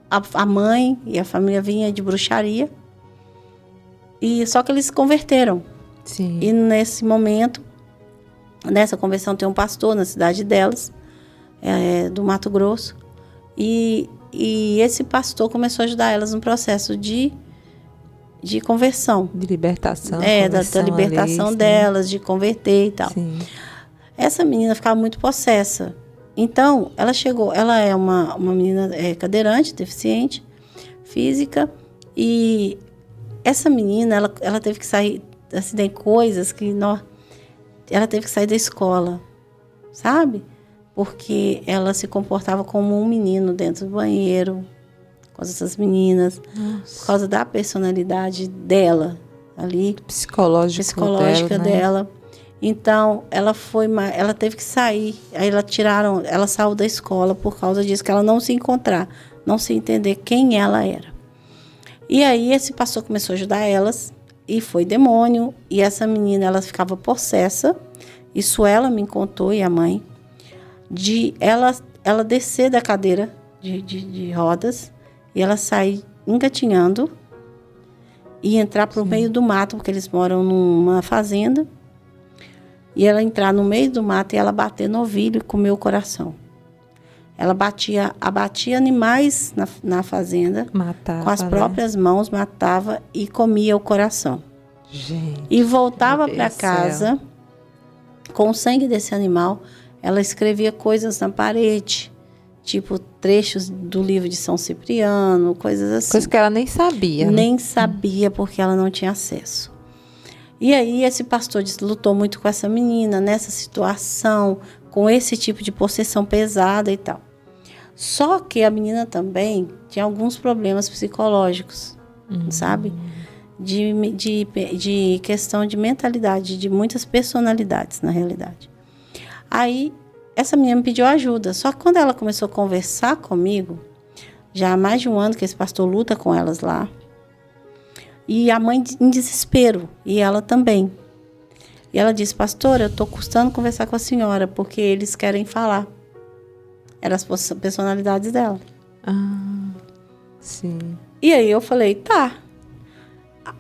a mãe e a família vinha de bruxaria, só que eles se converteram. Sim. E nesse momento, nessa conversão, tem um pastor na cidade delas, do Mato Grosso, e esse pastor começou a ajudar elas no processo de conversão. De libertação. Da libertação delas, de converter e tal. Sim. Essa menina ficava muito possessa. Então, ela é uma menina cadeirante, deficiente, física, e essa menina, ela teve que sair, assim, tem coisas que ela teve que sair da escola, sabe? Porque ela se comportava como um menino dentro do banheiro, causa dessas meninas, Nossa. por causa da personalidade dela ali, Psicológica dela, né? Então, ela teve que sair. Aí ela saiu da escola por causa disso, que ela não se encontrar, não se entender quem ela era. E aí esse pastor começou a ajudar elas, e foi demônio, e essa menina, ela ficava possessa, isso ela me contou, e a mãe, de ela descer da cadeira de rodas, e ela sair engatinhando, e entrar para o meio do mato, porque eles moram numa fazenda, e ela entrar no meio do mato e ela bater no ovilho e comer o coração. Ela abatia animais na fazenda, Matava, com as próprias mãos, matava e comia o coração. Gente, e voltava para casa com o sangue desse animal. Ela escrevia coisas na parede, tipo trechos do livro de São Cipriano, coisas assim. Coisa que ela nem sabia. Nem sabia, porque ela não tinha acesso. E aí esse pastor lutou muito com essa menina, nessa situação, com esse tipo de possessão pesada e tal. Só que a menina também tinha alguns problemas psicológicos, sabe? De questão de mentalidade, de muitas personalidades, na realidade. Aí, essa menina me pediu ajuda. Só que quando ela começou a conversar comigo, já há mais de um ano que esse pastor luta com elas lá, e a mãe em desespero, e ela também. E ela disse: pastora, eu estou custando conversar com a senhora, porque eles querem falar. Eram as personalidades dela. Ah, sim. E aí eu falei: tá.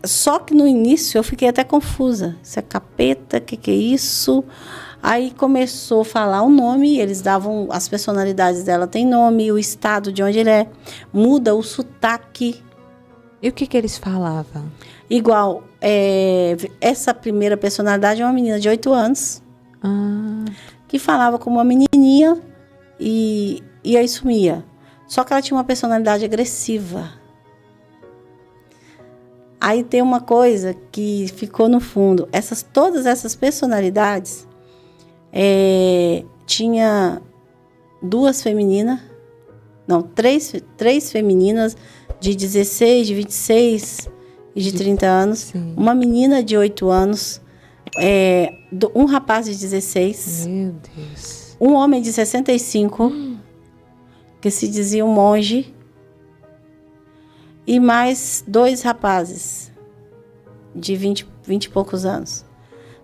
Só que no início eu fiquei até confusa. Isso é capeta? O que é isso? Aí começou a falar o nome, eles davam, as personalidades dela tem nome, o estado de onde ele é, muda o sotaque. E o que eles falavam? Igual, essa primeira personalidade é uma menina de 8 anos, que falava como uma menininha e aí sumia. Só que ela tinha uma personalidade agressiva. Aí tem uma coisa que ficou no fundo. Todas essas personalidades, tinha três femininas de 16, de 26 e de 30 anos. Sim. Uma menina de 8 anos, um rapaz de 16. Meu Deus. Um homem de 65, que se dizia um monge. E mais 2 rapazes de 20 e poucos anos.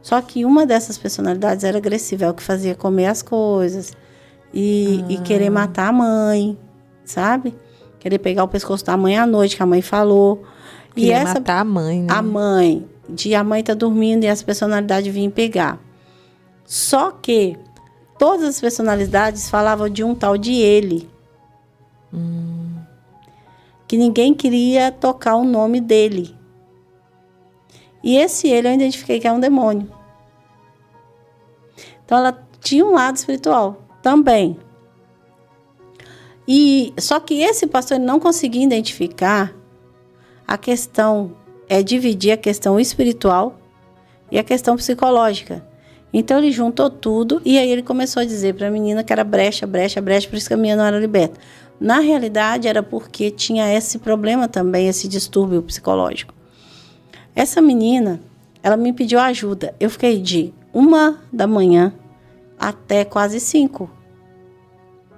Só que uma dessas personalidades era agressiva, é o que fazia comer as coisas e querer matar a mãe, sabe? Querer pegar o pescoço da mãe à noite, que a mãe falou. Queria matar a mãe, né? A mãe tá dormindo e essa personalidade vinha pegar. Só que todas as personalidades falavam de um tal de ele. Que ninguém queria tocar o nome dele. E esse ele eu identifiquei que é um demônio. Então ela tinha um lado espiritual também. Só que esse pastor não conseguia identificar a questão, dividir a questão espiritual e a questão psicológica. Então ele juntou tudo e aí ele começou a dizer para a menina que era brecha, por isso que a menina não era liberta. Na realidade, era porque tinha esse problema também, esse distúrbio psicológico. Essa menina, ela me pediu ajuda. Eu fiquei de 1 da manhã até quase 5.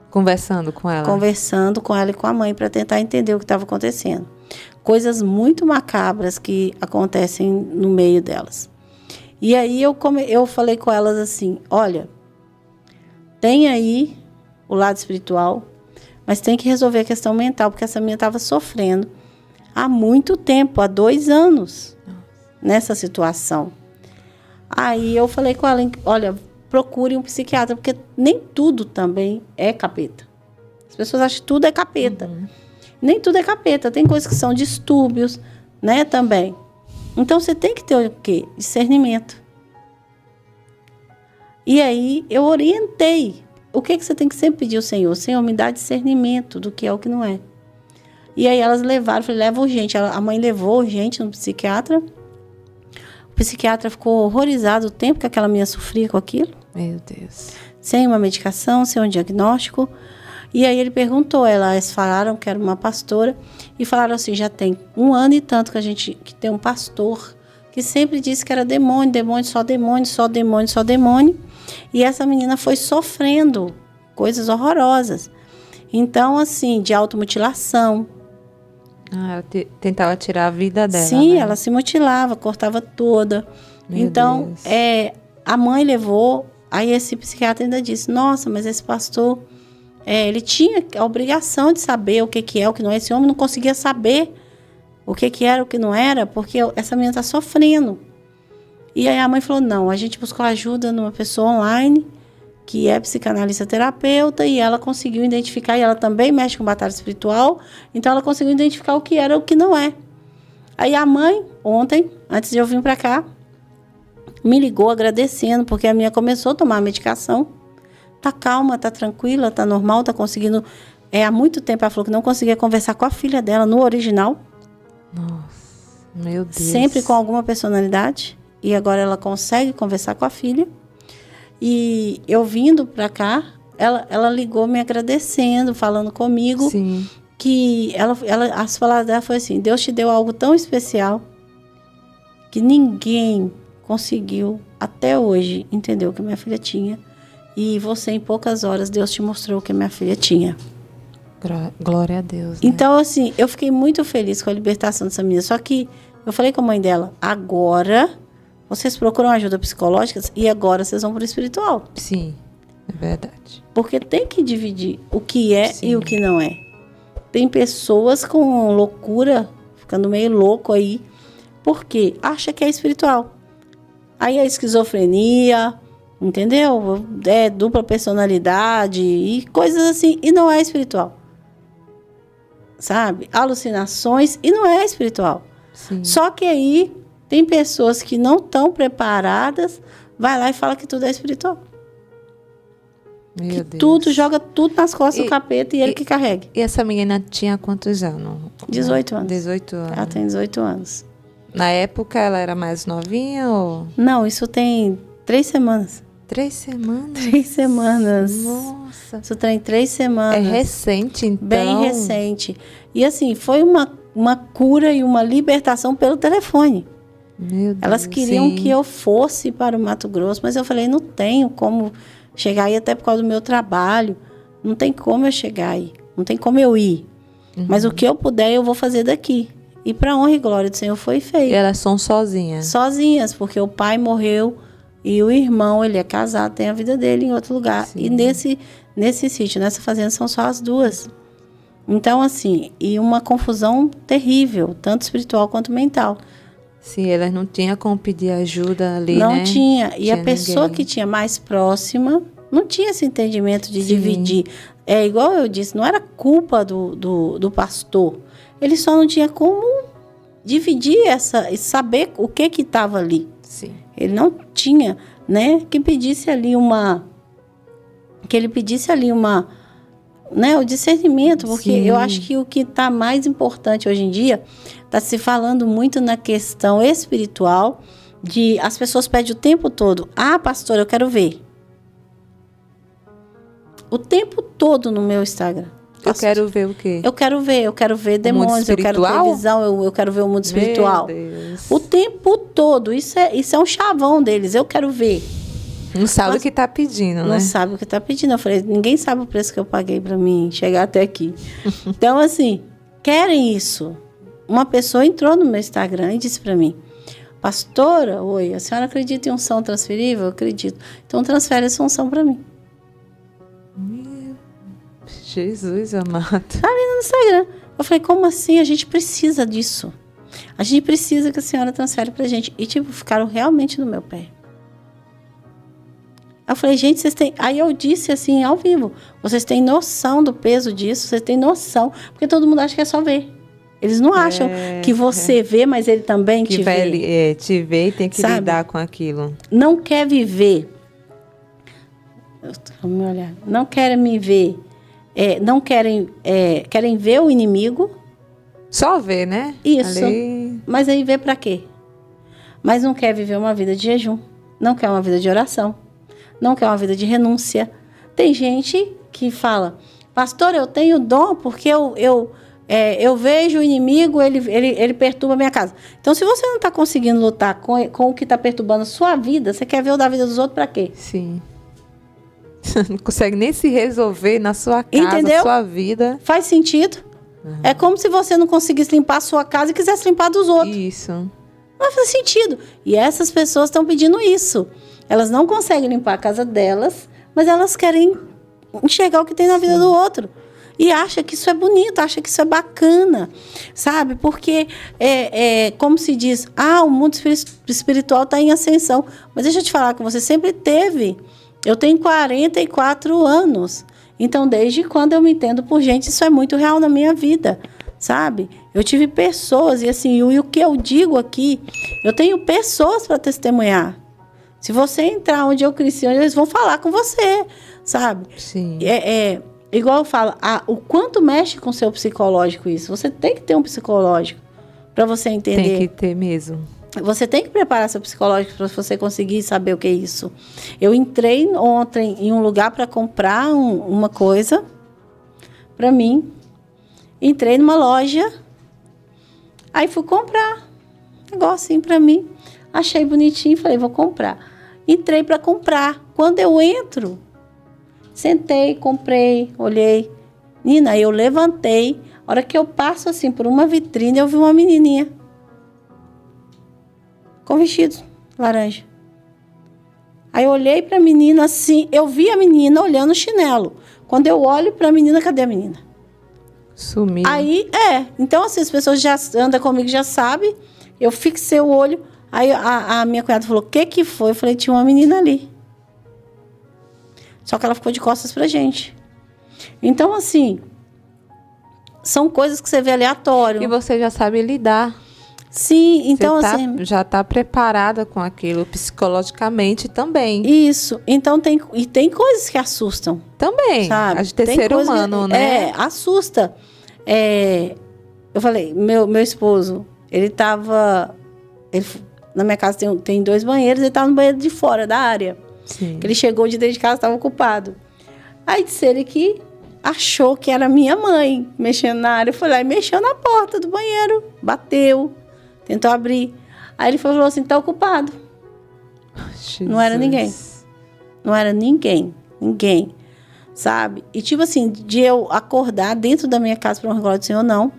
Conversando com ela? Conversando com ela e com a mãe para tentar entender o que estava acontecendo. Coisas muito macabras que acontecem no meio delas. E aí eu falei com elas assim: olha, tem aí o lado espiritual, mas tem que resolver a questão mental, porque essa menina estava sofrendo há muito tempo, há 2 anos, nessa situação. Aí eu falei com ela: olha, procure um psiquiatra, porque nem tudo também é capeta. As pessoas acham que tudo é capeta. Nem tudo é capeta, tem coisas que são distúrbios, né, também. Então você tem que ter o quê? Discernimento. E aí eu orientei. O que você tem que sempre pedir ao Senhor? Senhor, me dá discernimento do que é o que não é. E aí elas levaram, falei: leva urgente. A mãe levou urgente no psiquiatra. O psiquiatra ficou horrorizado o tempo que aquela menina sofria com aquilo. Meu Deus. Sem uma medicação, sem um diagnóstico. E aí ele perguntou, elas falaram que era uma pastora, e falaram assim, já tem 1 ano e tanto que tem um pastor que sempre disse que era demônio, demônio, só demônio, só demônio, só demônio. E essa menina foi sofrendo coisas horrorosas. Então, assim, de automutilação. Ela tentava tirar a vida dela. Sim, né? ela se mutilava, cortava toda. Meu Então, Deus. a mãe levou, aí esse psiquiatra ainda disse, nossa, mas esse pastor, ele tinha a obrigação de saber o que é, o que não é. Esse homem não conseguia saber o que era, o que não era, porque essa menina está sofrendo. E aí a mãe falou, não, a gente buscou ajuda numa pessoa online, que é psicanalista terapeuta, e ela conseguiu identificar, e ela também mexe com batalha espiritual, então ela conseguiu identificar o que era e o que não é. Aí a mãe, ontem, antes de eu vir para cá, me ligou agradecendo, porque a minha começou a tomar a medicação, tá calma, tá tranquila, tá normal, tá conseguindo... há muito tempo ela falou que não conseguia conversar com a filha dela no original. Nossa, meu Deus. Sempre com alguma personalidade. E agora ela consegue conversar com a filha. E eu vindo para cá, ela ligou me agradecendo, falando comigo. Sim. Que as palavras dela foi assim, Deus te deu algo tão especial que ninguém conseguiu até hoje entender o que minha filha tinha. E você, em poucas horas, Deus te mostrou o que minha filha tinha. Glória a Deus. Né? Então, assim, eu fiquei muito feliz com a libertação dessa menina. Só que eu falei com a mãe dela, agora vocês procuram ajuda psicológica e agora vocês vão para o espiritual. Sim, é verdade. Porque tem que dividir o que é Sim. e o que não é. Tem pessoas com loucura, ficando meio louco aí, porque acha que é espiritual. Aí é esquizofrenia, entendeu? É dupla personalidade e coisas assim, e não é espiritual. Sabe? Alucinações e não é espiritual. Sim. Só que aí tem pessoas que não estão preparadas, vai lá e fala que tudo é espiritual. Meu que Deus. tudo, joga tudo nas costas do capeta e ele que carrega. E essa menina tinha quantos anos? 18 anos. 18 anos. Ela tem 18 anos. Na época ela era mais novinha ou... Não, isso tem 3 semanas. 3 semanas? 3 semanas. Nossa. Isso tem 3 semanas. É recente, então. Bem recente. E assim, foi uma cura e uma libertação pelo telefone. Meu Deus. Elas queriam sim. que eu fosse para o Mato Grosso, mas eu falei, não tenho como chegar aí, até por causa do meu trabalho. Não tem como eu chegar aí. Não tem como eu ir. Uhum. Mas o que eu puder, eu vou fazer daqui. E para honra e glória do Senhor foi feito. E elas são sozinhas? Sozinhas, porque o pai morreu e o irmão, ele é casado, tem a vida dele em outro lugar. Sim. E nesse sítio, nessa fazenda, são só as duas. Então, assim, e uma confusão terrível, tanto espiritual quanto mental. Sim, elas não tinham como pedir ajuda ali, Não né? tinha. E a pessoa ninguém. que tinha mais próxima não tinha esse entendimento de Sim. dividir. É igual eu disse, não era culpa do pastor. Ele só não tinha como dividir e saber o que estava ali. Sim. Ele não tinha, né, que ele pedisse ali né, o discernimento, porque Sim. eu acho que o que está mais importante hoje em dia está se falando muito na questão espiritual, de as pessoas pedem o tempo todo, pastor, eu quero ver. O tempo todo no meu Instagram. Eu quero ver o quê? Eu quero ver demônios, eu quero ter visão, eu quero ver o mundo espiritual. Meu Deus. O tempo todo, isso é um chavão deles, eu quero ver. Não sabe o que está pedindo, né? Não sabe o que está pedindo. Eu falei, ninguém sabe o preço que eu paguei para mim chegar até aqui. Então, assim, querem isso. Uma pessoa entrou no meu Instagram e disse para mim, pastora, oi, a senhora acredita em unção transferível? Eu acredito. Então, transfere essa unção para mim. Jesus amado. Tá ali no Instagram. Eu falei, como assim? A gente precisa disso. A gente precisa que a senhora transfere pra gente. E, tipo, ficaram realmente no meu pé. Eu falei, gente, vocês têm... Aí eu disse assim, ao vivo, vocês têm noção do peso disso? Vocês têm noção? Porque todo mundo acha que é só ver. Eles não acham que você vê, mas ele também te vê. Te vê e tem que lidar com aquilo. Não quer viver. Vamos me olhar. Não querem me ver. Não querem ver o inimigo. Só ver, né? Isso. Ali... Mas aí vê pra quê? Mas não quer viver uma vida de jejum. Não quer uma vida de oração. Não quer uma vida de renúncia. Tem gente que fala, Pastor, eu tenho dom porque eu vejo o inimigo, ele perturba a minha casa. Então, se você não está conseguindo lutar com o que está perturbando a sua vida, você quer ver o da vida dos outros para quê? Sim. Não consegue nem se resolver na sua casa, entendeu? Sua vida. Faz sentido? É como se você não conseguisse limpar a sua casa e quisesse limpar dos outros. Isso. Não faz sentido. E essas pessoas estão pedindo isso. Elas não conseguem limpar a casa delas, mas elas querem enxergar o que tem na vida do outro. E acha que isso é bonito, acha que isso é bacana, sabe? Porque, como se diz, o mundo espiritual está em ascensão. Mas deixa eu te falar que você sempre teve. Eu tenho 44 anos. Então, desde quando eu me entendo por gente, isso é muito real na minha vida, sabe? Eu tive pessoas, e assim, e o que eu digo aqui, eu tenho pessoas para testemunhar. Se você entrar onde eu cresci, eles vão falar com você, sabe? Sim. Igual eu falo, o quanto mexe com o seu psicológico isso? Você tem que ter um psicológico para você entender. Tem que ter mesmo. Você tem que preparar seu psicológico para você conseguir saber o que é isso. Eu entrei ontem em um lugar para comprar uma coisa para mim. Entrei numa loja, aí fui comprar um negócio assim para mim. Achei bonitinho, falei, vou comprar. Entrei para comprar. Quando eu entro, sentei, comprei, olhei. Nina, eu levantei. A hora que eu passo assim por uma vitrine, eu vi uma menininha com vestido laranja. Aí eu olhei para a menina assim, eu vi a menina olhando o chinelo. Quando eu olho para a menina, cadê a menina? Sumiu. Aí, então assim, as pessoas já andam comigo, já sabem. Eu fixei o olho, aí a minha cunhada falou, o que foi? Eu falei, tinha uma menina ali. Só que ela ficou de costas pra gente. Então, assim, são coisas que você vê aleatório. E você já sabe lidar. Sim, então você assim... já está preparada com aquilo, psicologicamente também. Isso, então tem coisas que assustam. Também, sabe? A de ter ser humano, né? Assusta. Eu falei, meu esposo, ele estava... Na minha casa tem 2 banheiros, ele estava no banheiro de fora da área. Sim. Ele chegou de dentro de casa, estava ocupado. Aí disse ele que achou que era minha mãe mexendo na área. Eu fui lá e mexeu na porta do banheiro, bateu, tentou abrir. Aí ele falou assim, tá ocupado. Jesus. Não era ninguém. Não era ninguém, sabe? E tipo assim, de eu acordar dentro da minha casa para uma glória do Senhor, não.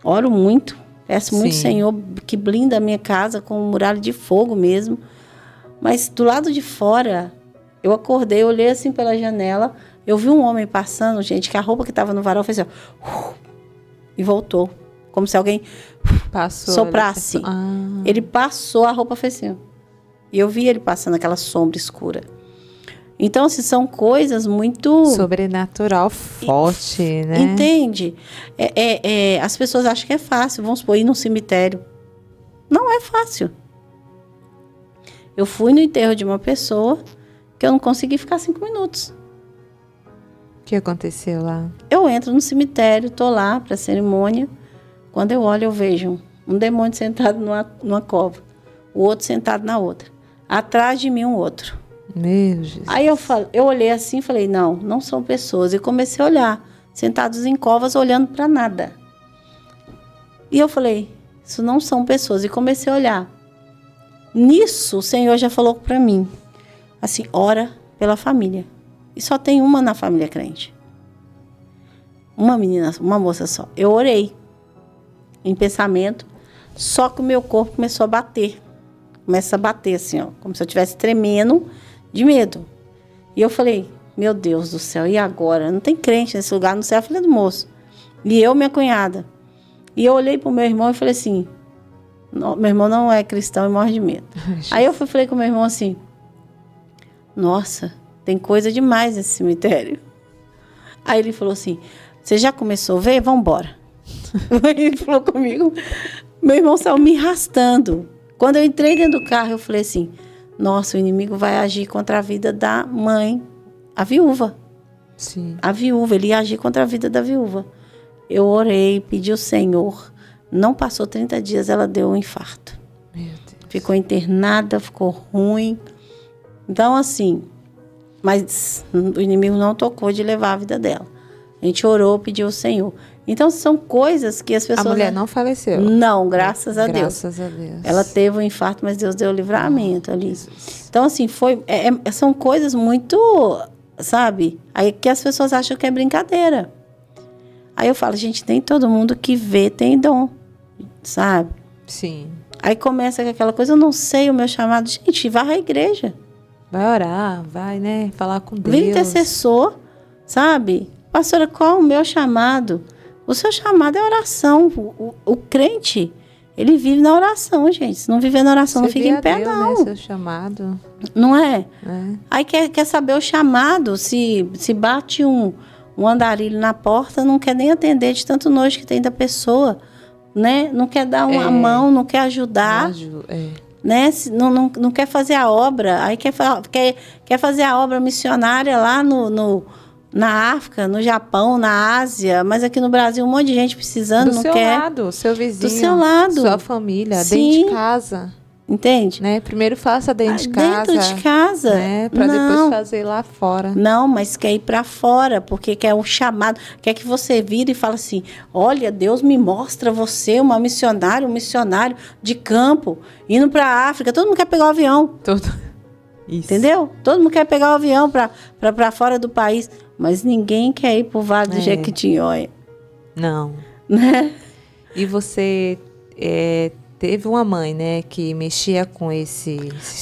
Oro muito, peço muito, Senhor, que blinda a minha casa com muralha de fogo mesmo. Mas do lado de fora, eu acordei, olhei assim pela janela, eu vi um homem passando, gente, que a roupa que estava no varal fez assim, e voltou. Como se alguém soprasse. Ele passou, a roupa fez assim. E eu vi ele passando aquela sombra escura. Então, assim, são coisas muito... sobrenatural, forte, né? Entende? As pessoas acham que é fácil, vamos supor, ir num cemitério. Não é fácil. Eu fui no enterro de uma pessoa que eu não consegui ficar 5 minutos. O que aconteceu lá? Eu entro no cemitério, tô lá para a cerimônia. Quando eu olho, eu vejo um demônio sentado numa cova, o outro sentado na outra. Atrás de mim, um outro. Meu Jesus. Aí eu olhei assim e falei, não são pessoas. E comecei a olhar, sentados em covas, olhando para nada. E eu falei, isso não são pessoas. E comecei a olhar. Nisso, o Senhor já falou para mim, assim, ora pela família. E só tem uma na família crente. Uma menina, uma moça só. Eu orei em pensamento, só que o meu corpo começou a bater. Começa a bater assim, ó, como se eu estivesse tremendo de medo. E eu falei, meu Deus do céu, e agora? Não tem crente nesse lugar, não sei a filha do moço. E eu, minha cunhada. E eu olhei pro meu irmão e falei assim, meu irmão não é cristão e morre de medo. Aí eu falei com meu irmão assim, nossa, tem coisa demais nesse cemitério. Aí ele falou assim, você já começou a ver? Vamos embora. Ele falou comigo, meu irmão saiu me arrastando. Quando eu entrei dentro do carro, eu falei assim, nossa, o inimigo vai agir contra a vida da mãe, a viúva. Sim. A viúva, ele ia agir contra a vida da viúva. Eu orei, pedi ao Senhor. Não passou 30 dias, ela deu um infarto. Meu Deus. Ficou internada, ficou ruim. Então, assim, mas o inimigo não tocou de levar a vida dela. A gente orou, pediu ao Senhor. Então, são coisas que as pessoas... A mulher não faleceu? Não, graças a Deus. Graças a Deus. Ela teve um infarto, mas Deus deu o livramento ali. Então, assim, são coisas muito, sabe? Aí que as pessoas acham que é brincadeira. Aí eu falo, gente, nem todo mundo que vê tem dom, sabe? Sim. Aí começa com aquela coisa, eu não sei o meu chamado. Gente, vai à igreja. Vai orar, vai, né? Falar com Deus. Vem intercessor, sabe? Pastora, qual o meu chamado? O seu chamado é oração. O crente, ele vive na oração, gente. Se não viver na oração, Você não fica em pé, Deus, não. Né? Seu chamado. Não é? É. Aí quer saber o chamado. Se bate um andarilho na porta, não quer nem atender de tanto nojo que tem da pessoa, né? Não quer dar uma mão, não quer ajudar, né? Não quer fazer a obra. Aí quer fazer a obra missionária lá na África, no Japão, na Ásia, mas aqui no Brasil um monte de gente precisando, não quer. Do seu lado, seu vizinho. Do seu lado. Sua família, Sim. dentro de casa. Entende? Né? Primeiro faça dentro de casa. Dentro de casa. Né? Para depois fazer lá fora. Não, mas quer ir para fora, porque quer um chamado. Quer que você vire e fale assim, olha, Deus me mostra você, um missionário de campo, indo para a África. Todo mundo quer pegar o avião. Isso. Entendeu? Todo mundo quer pegar o avião para fora do país. Mas ninguém quer ir para o Vale do Jequitinhonha. Não. Né? E você teve uma mãe, né, que mexia com esse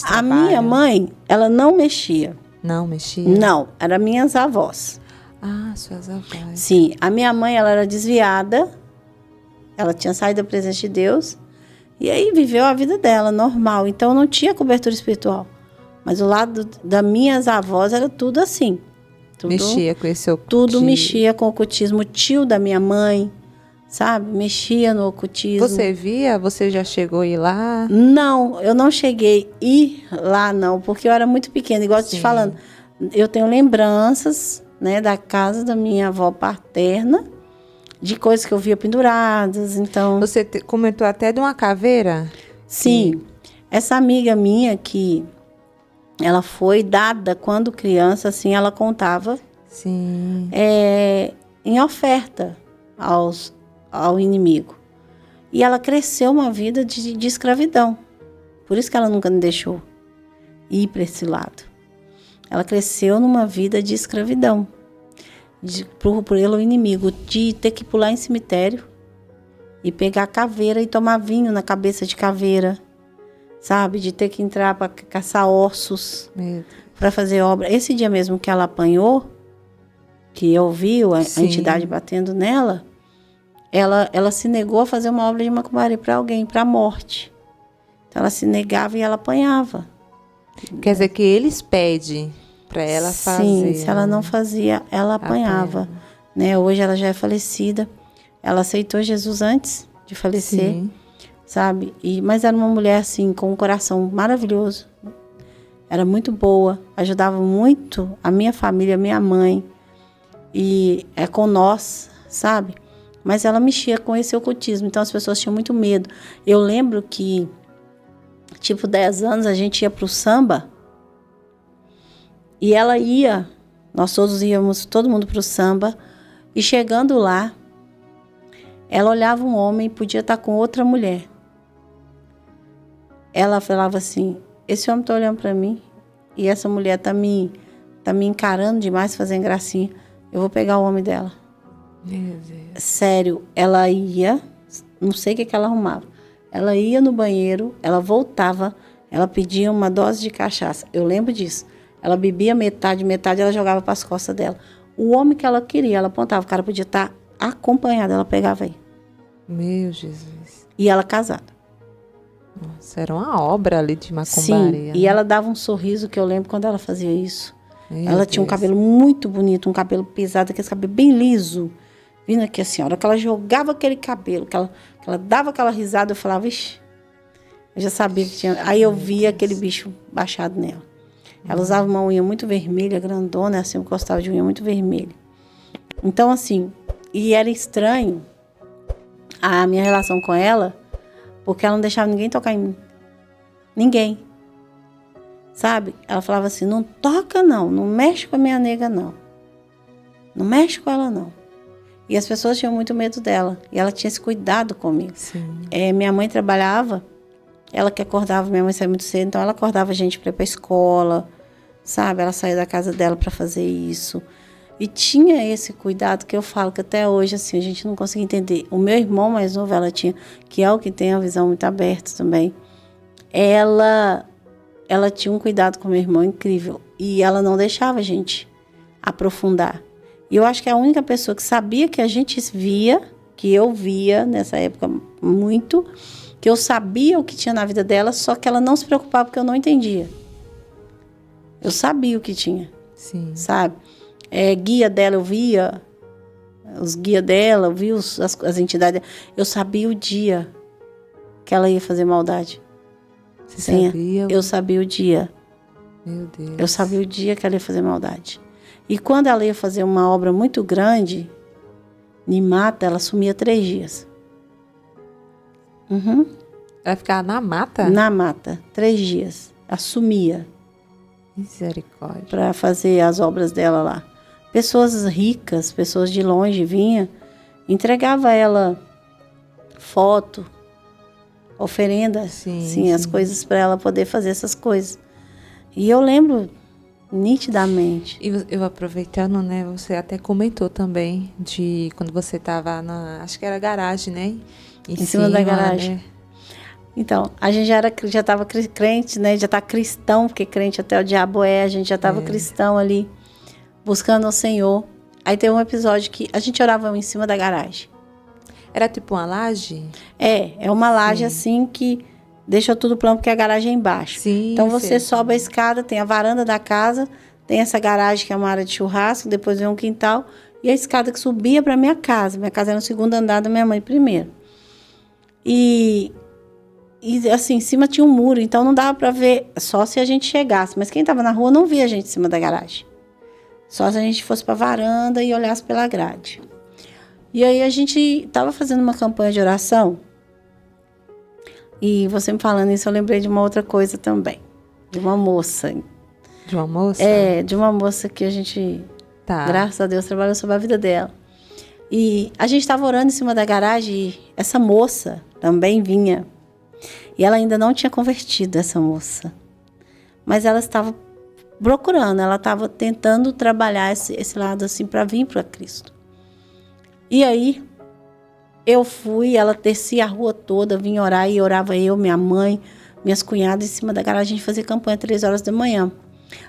trabalho? A minha mãe, ela não mexia. Não mexia? Não, eram minhas avós. Ah, suas avós. Sim, a minha mãe, ela era desviada. Ela tinha saído da presença de Deus. E aí viveu a vida dela, normal. Então não tinha cobertura espiritual. Mas o lado das minhas avós era tudo assim. Mexia com esse ocultismo. Tudo mexia com o ocultismo. O tio da minha mãe, sabe? Mexia no ocultismo. Você via? Você já chegou a ir lá? Não, eu não cheguei a ir lá, não. Porque eu era muito pequena. Igual eu te falando. Eu tenho lembranças, né, da casa da minha avó paterna. De coisas que eu via penduradas, então... Você comentou até de uma caveira? Sim. Essa amiga minha que... Ela foi dada quando criança, assim, ela contava. Sim. Em oferta ao inimigo. E ela cresceu uma vida de escravidão. Por isso que ela nunca me deixou ir para esse lado. Ela cresceu numa vida de escravidão. Pelo inimigo. De ter que pular em cemitério. E pegar caveira e tomar vinho na cabeça de caveira. Sabe, de ter que entrar para caçar ossos, para fazer obra. Esse dia mesmo que ela apanhou, que eu vi a entidade batendo nela, ela se negou a fazer uma obra de macumbaria para alguém, para a morte. Então ela se negava e ela apanhava. Quer dizer que eles pedem para ela fazer. Sim, se ela não fazia, ela apanhava. Né? Hoje ela já é falecida. Ela aceitou Jesus antes de falecer. Sim. Sabe? Mas era uma mulher, assim, com um coração maravilhoso. Era muito boa. Ajudava muito a minha família, a minha mãe. E com nós, sabe? Mas ela mexia com esse ocultismo. Então, as pessoas tinham muito medo. Eu lembro que, tipo, 10 anos, a gente ia pro samba. E ela ia. Nós todos íamos, todo mundo pro samba. E chegando lá, ela olhava um homem e podia estar com outra mulher. Ela falava assim, esse homem está olhando para mim e essa mulher tá me encarando demais, fazendo gracinha. Eu vou pegar o homem dela. Meu Deus. Sério, ela ia, não sei o que ela arrumava. Ela ia no banheiro, ela voltava, ela pedia uma dose de cachaça. Eu lembro disso. Ela bebia metade ela jogava para as costas dela. O homem que ela queria, ela apontava, o cara podia estar acompanhado, ela pegava aí. Meu Jesus. E ela casada. Nossa, era uma obra ali de macumbaria. Sim, e ela dava um sorriso que eu lembro quando ela fazia isso. Ela tinha um cabelo muito bonito, um cabelo pesado, aquele cabelo bem liso. Vindo aqui assim, a hora que ela jogava aquele cabelo, que ela dava aquela risada, eu falava, ixi, eu já sabia que tinha. Aí eu via aquele bicho baixado nela. Ela usava uma unha muito vermelha, grandona, assim, eu gostava de unha muito vermelha. Então, assim, e era estranho a minha relação com ela, porque ela não deixava ninguém tocar em mim. Ninguém. Sabe? Ela falava assim, não toca não mexe com a minha nega não. Não mexe com ela não. E as pessoas tinham muito medo dela. E ela tinha esse cuidado comigo. Sim. Minha mãe trabalhava, ela que acordava, minha mãe saía muito cedo, então ela acordava a gente para ir para a escola, sabe? Ela saía da casa dela para fazer isso. E tinha esse cuidado que eu falo que até hoje, assim, a gente não consegue entender. O meu irmão mais novo, ela tinha, que é o que tem a visão muito aberta também, ela tinha um cuidado com o meu irmão incrível. E ela não deixava a gente aprofundar. E eu acho que a única pessoa que sabia que a gente via, que eu via nessa época muito, que eu sabia o que tinha na vida dela, só que ela não se preocupava porque eu não entendia. Eu sabia o que tinha, Sim. sabe? Guia dela, eu via os guias dela, eu via as entidades dela. Eu sabia o dia que ela ia fazer maldade. Você sabia? Eu sabia o dia. Meu Deus. Eu sabia o dia que ela ia fazer maldade. E quando ela ia fazer uma obra muito grande, em mata, ela sumia 3 dias. Uhum. Ela ficava na mata? Na mata, 3 dias. Ela sumia Misericórdia. para fazer as obras dela lá. Pessoas ricas, pessoas de longe vinham, entregava a ela foto, oferenda, Sim. as coisas para ela poder fazer essas coisas. E eu lembro nitidamente. E eu aproveitando, né, você até comentou também de quando você estava acho que era garagem, né? Em cima da garagem. Né? Então, a gente já estava crente, né? Já está cristão, porque crente até o diabo a gente já estava cristão ali, buscando o Senhor. Aí teve um episódio que a gente orava em cima da garagem. Era tipo uma laje? É uma laje assim que deixa tudo plano porque a garagem é embaixo. Sim, então você sobe a escada, tem a varanda da casa, tem essa garagem que é uma área de churrasco, depois vem um quintal e a escada que subia para minha casa. Minha casa era no segundo andar da minha mãe primeiro. E assim, em cima tinha um muro, então não dava para ver só se a gente chegasse. Mas quem estava na rua não via a gente em cima da garagem. Só se a gente fosse para a varanda e olhasse pela grade. E aí a gente estava fazendo uma campanha de oração. E você me falando isso, eu lembrei de uma outra coisa também. De uma moça. De uma moça? De uma moça que a gente, graças a Deus, trabalhou sobre a vida dela. E a gente estava orando em cima da garagem e essa moça também vinha. E ela ainda não tinha convertido, essa moça. Mas ela estava procurando, ela estava tentando trabalhar esse lado assim para vir para Cristo. E aí, eu fui, ela descia a rua toda, vinha orar, e orava eu, minha mãe, minhas cunhadas em cima da garagem, a gente fazia campanha 3 horas da manhã.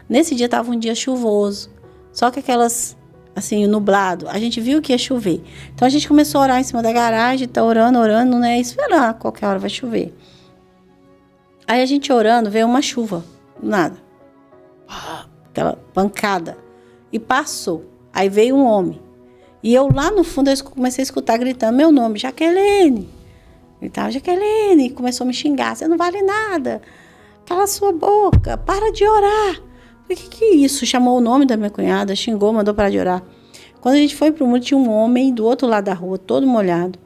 Nesse dia estava um dia chuvoso, só que aquelas, assim, nublado, a gente viu que ia chover. Então a gente começou a orar em cima da garagem, tá orando, né, esperar, qualquer hora vai chover. Aí a gente orando, veio uma chuva, nada. Aquela pancada. E passou. Aí veio um homem. E eu lá no fundo, eu comecei a escutar gritando meu nome, Jaqueline. Gritava, Jaqueline. E começou a me xingar, você não vale nada. Cala sua boca, para de orar. O que é isso? Chamou o nome da minha cunhada, xingou, mandou parar de orar. Quando a gente foi pro muro, tinha um homem do outro lado da rua, todo molhado,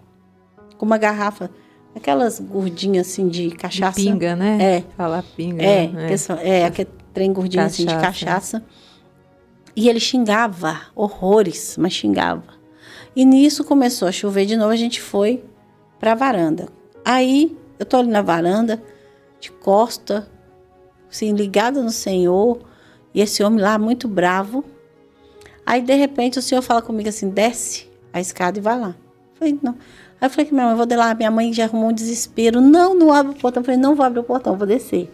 com uma garrafa, aquelas gordinhas assim de cachaça. De pinga, né? Fala pinga. Aquele trem gordinho assim de cachaça. E ele xingava, horrores, mas xingava. E nisso começou a chover de novo, a gente foi para a varanda. Aí, eu tô ali na varanda, de costa, assim, ligada no Senhor, e esse homem lá muito bravo. Aí, de repente, o Senhor fala comigo assim, desce a escada e vai lá. Eu falei, não. Aí eu falei que minha mãe, vou de lá, minha mãe já arrumou um desespero, não abre o portão. Eu falei, não vou abrir o portão, vou descer.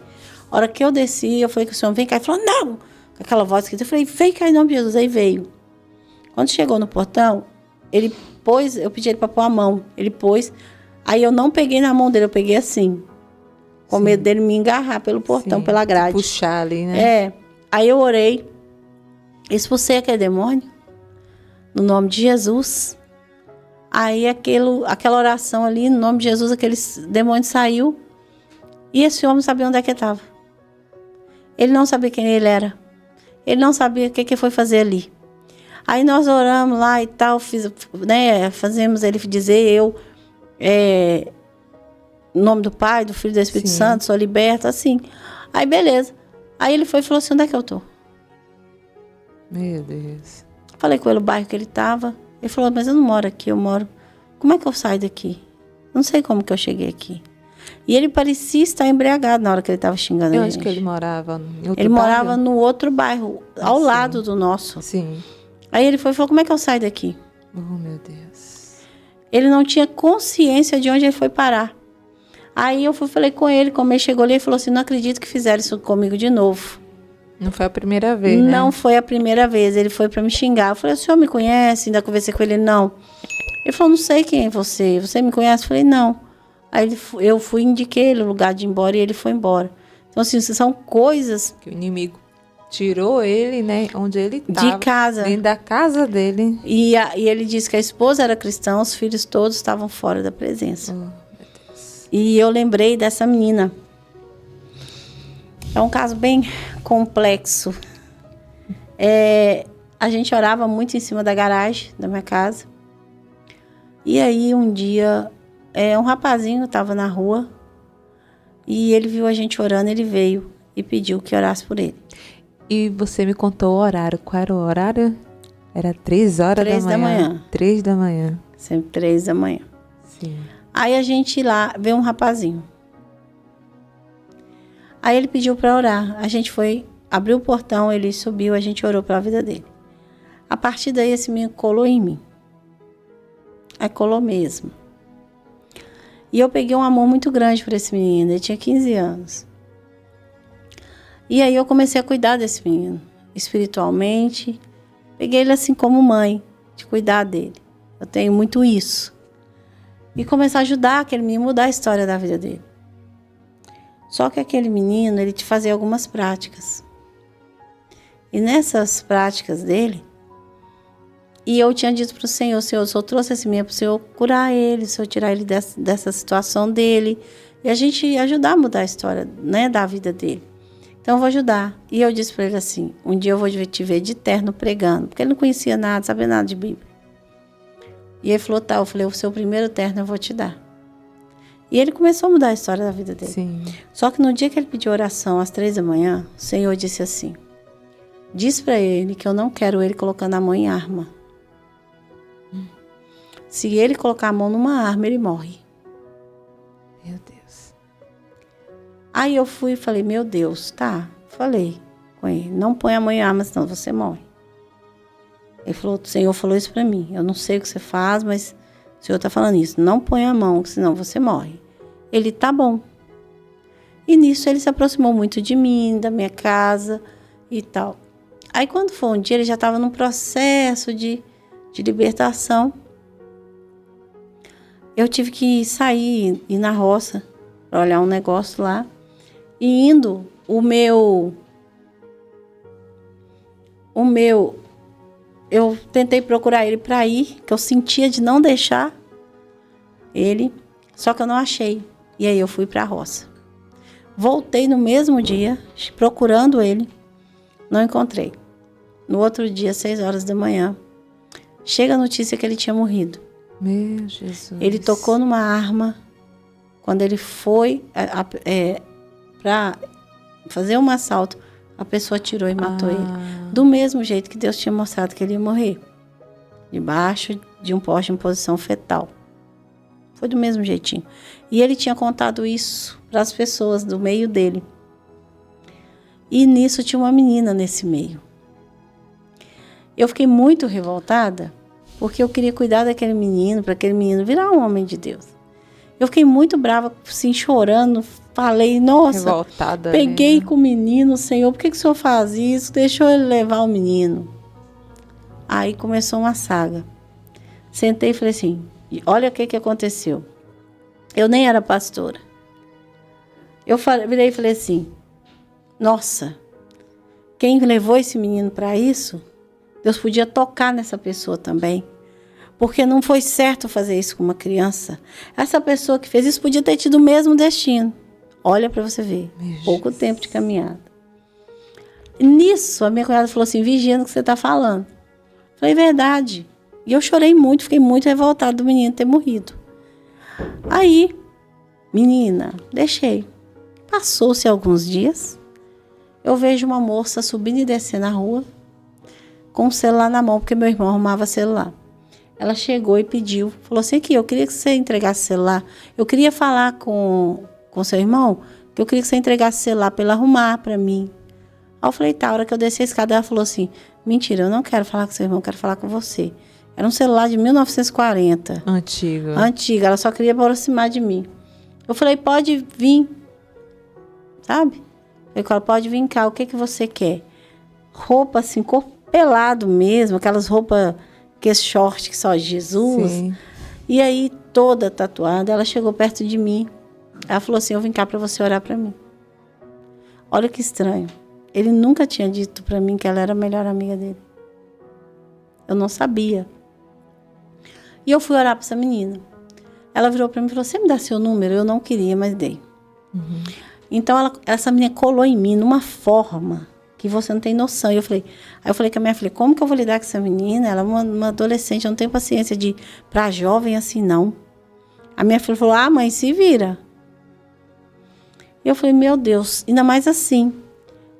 A hora que eu desci, eu falei que o Senhor vem cá, ele falou, não! Com aquela voz que eu falei, vem cá em nome de Jesus. Aí veio. Quando chegou no portão, ele pôs, eu pedi ele para pôr a mão. Ele pôs, aí eu não peguei na mão dele, eu peguei assim. Com medo dele me engarrar pelo portão, pela grade. Puxar ali, né? Aí eu orei, expulsei aquele demônio, no nome de Jesus. Aí aquela oração ali, no nome de Jesus, aquele demônio saiu. E esse homem não sabia onde é que ele estava. Ele não sabia quem ele era. Ele não sabia o que foi fazer ali. Aí nós oramos lá e tal, fazemos ele dizer, em nome do Pai, do Filho e do Espírito Santo, sou liberta, assim. Aí beleza. Aí ele foi e falou assim, onde é que eu tô? Meu Deus. Falei com ele o bairro que ele estava. Ele falou, mas eu não moro aqui, eu moro... Como é que eu saio daqui? Não sei como que eu cheguei aqui. E ele parecia estar embriagado na hora que ele estava xingando a gente. Onde que ele morava? Em outro ele morava bairro? no outro bairro, ao lado do nosso. Sim. Aí ele foi e falou, como é que eu saio daqui? Oh, meu Deus. Ele não tinha consciência de onde ele foi parar. Aí eu falei com ele, como ele chegou ali, ele falou assim, não acredito que fizeram isso comigo de novo. Não foi a primeira vez, né? Não foi a primeira vez, ele foi para me xingar. Eu falei, o senhor me conhece? Ainda conversei com ele, não. Ele falou, não sei quem é você, você me conhece? Eu falei, não. Aí eu fui, indiquei ele o lugar de ir embora e ele foi embora. Então, assim, são coisas... Que o inimigo tirou ele, né? Onde ele estava. De casa. Dentro da casa dele. E ele disse que a esposa era cristã, os filhos todos estavam fora da presença. Oh, meu Deus. E eu lembrei dessa menina. É um caso bem complexo. A gente orava muito em cima da garagem da minha casa. E aí, um dia, um rapazinho estava na rua e ele viu a gente orando, ele veio e pediu que orasse por ele. E você me contou o horário. Qual era o horário? Era 3 horas 3 da manhã. 3 da manhã. Sempre 3 da manhã. Sim. Aí a gente lá vê um rapazinho. Aí ele pediu para orar. A gente foi, abriu o portão, ele subiu, a gente orou pela vida dele. A partir daí esse menino colou em mim. Aí colou mesmo. E eu peguei um amor muito grande por esse menino. Ele tinha 15 anos. E aí eu comecei a cuidar desse menino. Espiritualmente. Peguei ele assim como mãe. De cuidar dele. Eu tenho muito isso. E começar a ajudar aquele menino a mudar a história da vida dele. Só que aquele menino, ele te fazia algumas práticas. E nessas práticas dele... E eu tinha dito para o Senhor, se eu trouxe esse menino para o Senhor curar ele, se eu tirar ele dessa situação dele. E a gente ajudar a mudar a história, né, da vida dele. Então eu vou ajudar. E eu disse para ele assim, um dia eu vou te ver de terno pregando. Porque ele não conhecia nada, sabia nada de Bíblia. E ele falou, tá, eu falei, o seu primeiro terno eu vou te dar. E ele começou a mudar a história da vida dele. Sim. Só que no dia que ele pediu oração, às 3 da manhã, o Senhor disse assim, diz para ele que eu não quero ele colocando a mão em arma. Se ele colocar a mão numa arma, ele morre. Meu Deus. Aí eu fui e falei, meu Deus, tá. Falei com ele, não põe a mão em arma, senão você morre. Ele falou, o Senhor falou isso pra mim. Eu não sei o que você faz, mas o Senhor tá falando isso. Não põe a mão, senão você morre. Ele, tá bom. E nisso ele se aproximou muito de mim, da minha casa e tal. Aí quando foi um dia, ele já estava num processo de libertação. Eu tive que sair, ir na roça, para olhar um negócio lá. E indo, eu tentei procurar ele para ir, que eu sentia de não deixar ele, só que eu não achei. E aí eu fui para a roça. Voltei no mesmo dia, procurando ele, não encontrei. No outro dia, 6 horas da manhã, chega a notícia que ele tinha morrido. Meu Jesus. Ele tocou numa arma. Quando ele foi para fazer um assalto, a pessoa tirou e matou ele. Do mesmo jeito que Deus tinha mostrado que ele ia morrer. Debaixo de um poste em posição fetal. Foi do mesmo jeitinho. E ele tinha contado isso para as pessoas do meio dele. E nisso tinha uma menina nesse meio. Eu fiquei muito revoltada, porque eu queria cuidar daquele menino, para aquele menino virar um homem de Deus. Eu fiquei muito brava, assim, chorando, falei, nossa, revoltada, peguei né? com o menino, Senhor, por que o Senhor faz isso? Deixou ele levar o menino. Aí começou uma saga. Sentei e falei assim, olha o que aconteceu. Eu nem era pastora. Eu virei e falei assim, nossa, quem levou esse menino para isso, Deus podia tocar nessa pessoa também. Porque não foi certo fazer isso com uma criança. Essa pessoa que fez isso podia ter tido o mesmo destino. Olha para você ver. Pouco tempo de caminhada. E nisso, a minha cunhada falou assim, vigia no que você está falando. Falei, verdade. E eu chorei muito, fiquei muito revoltada do menino ter morrido. Aí, menina, deixei. Passou-se alguns dias. Eu vejo uma moça subindo e descendo na rua com o celular na mão, porque meu irmão arrumava celular. ela chegou e pediu, falou assim, aqui, eu queria que você entregasse o celular, eu queria falar com seu irmão, que eu queria que você entregasse o celular para ele arrumar para mim. Aí eu falei, tá, a hora que eu desci a escada, ela falou assim, mentira, eu não quero falar com seu irmão, eu quero falar com você. Era um celular de 1940. Antigo. Antiga, ela só queria aproximar de mim. Eu falei, pode vir, sabe? Eu falei, pode vir cá, o que você quer? Roupa assim, corpo pelado mesmo, aquelas roupas, aqueles shorts que só Jesus. Sim. E aí, toda tatuada, ela chegou perto de mim. Ela falou assim, eu vim cá para você orar para mim. Olha que estranho. Ele nunca tinha dito para mim que ela era a melhor amiga dele. Eu não sabia. E eu fui orar para essa menina. Ela virou para mim e falou, você me dá seu número? Eu não queria, mas dei. Uhum. Então, essa menina colou em mim numa forma que você não tem noção. Aí eu falei com a minha filha, como que eu vou lidar com essa menina? Ela é uma adolescente, eu não tenho paciência de ir pra jovem assim, não. A minha filha falou, mãe, se vira. E eu falei, meu Deus, ainda mais assim.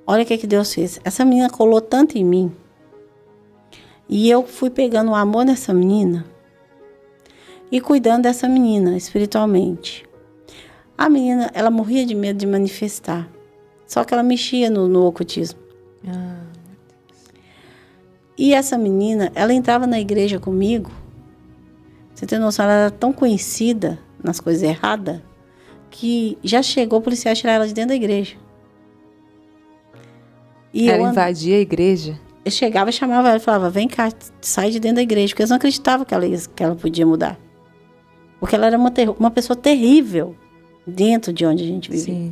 Olha o que Deus fez. Essa menina colou tanto em mim. E eu fui pegando o amor nessa menina e cuidando dessa menina espiritualmente. A menina, ela morria de medo de manifestar. Só que ela mexia no ocultismo. E essa menina, ela entrava na igreja comigo. Você tem noção, ela era tão conhecida nas coisas erradas que já chegou o policial a tirar ela de dentro da igreja. E ela invadia a igreja? Eu chegava e chamava ela e falava, vem cá, sai de dentro da igreja. Porque eles não acreditavam que ela podia mudar. Porque ela era uma pessoa terrível dentro de onde a gente vivia. Sim.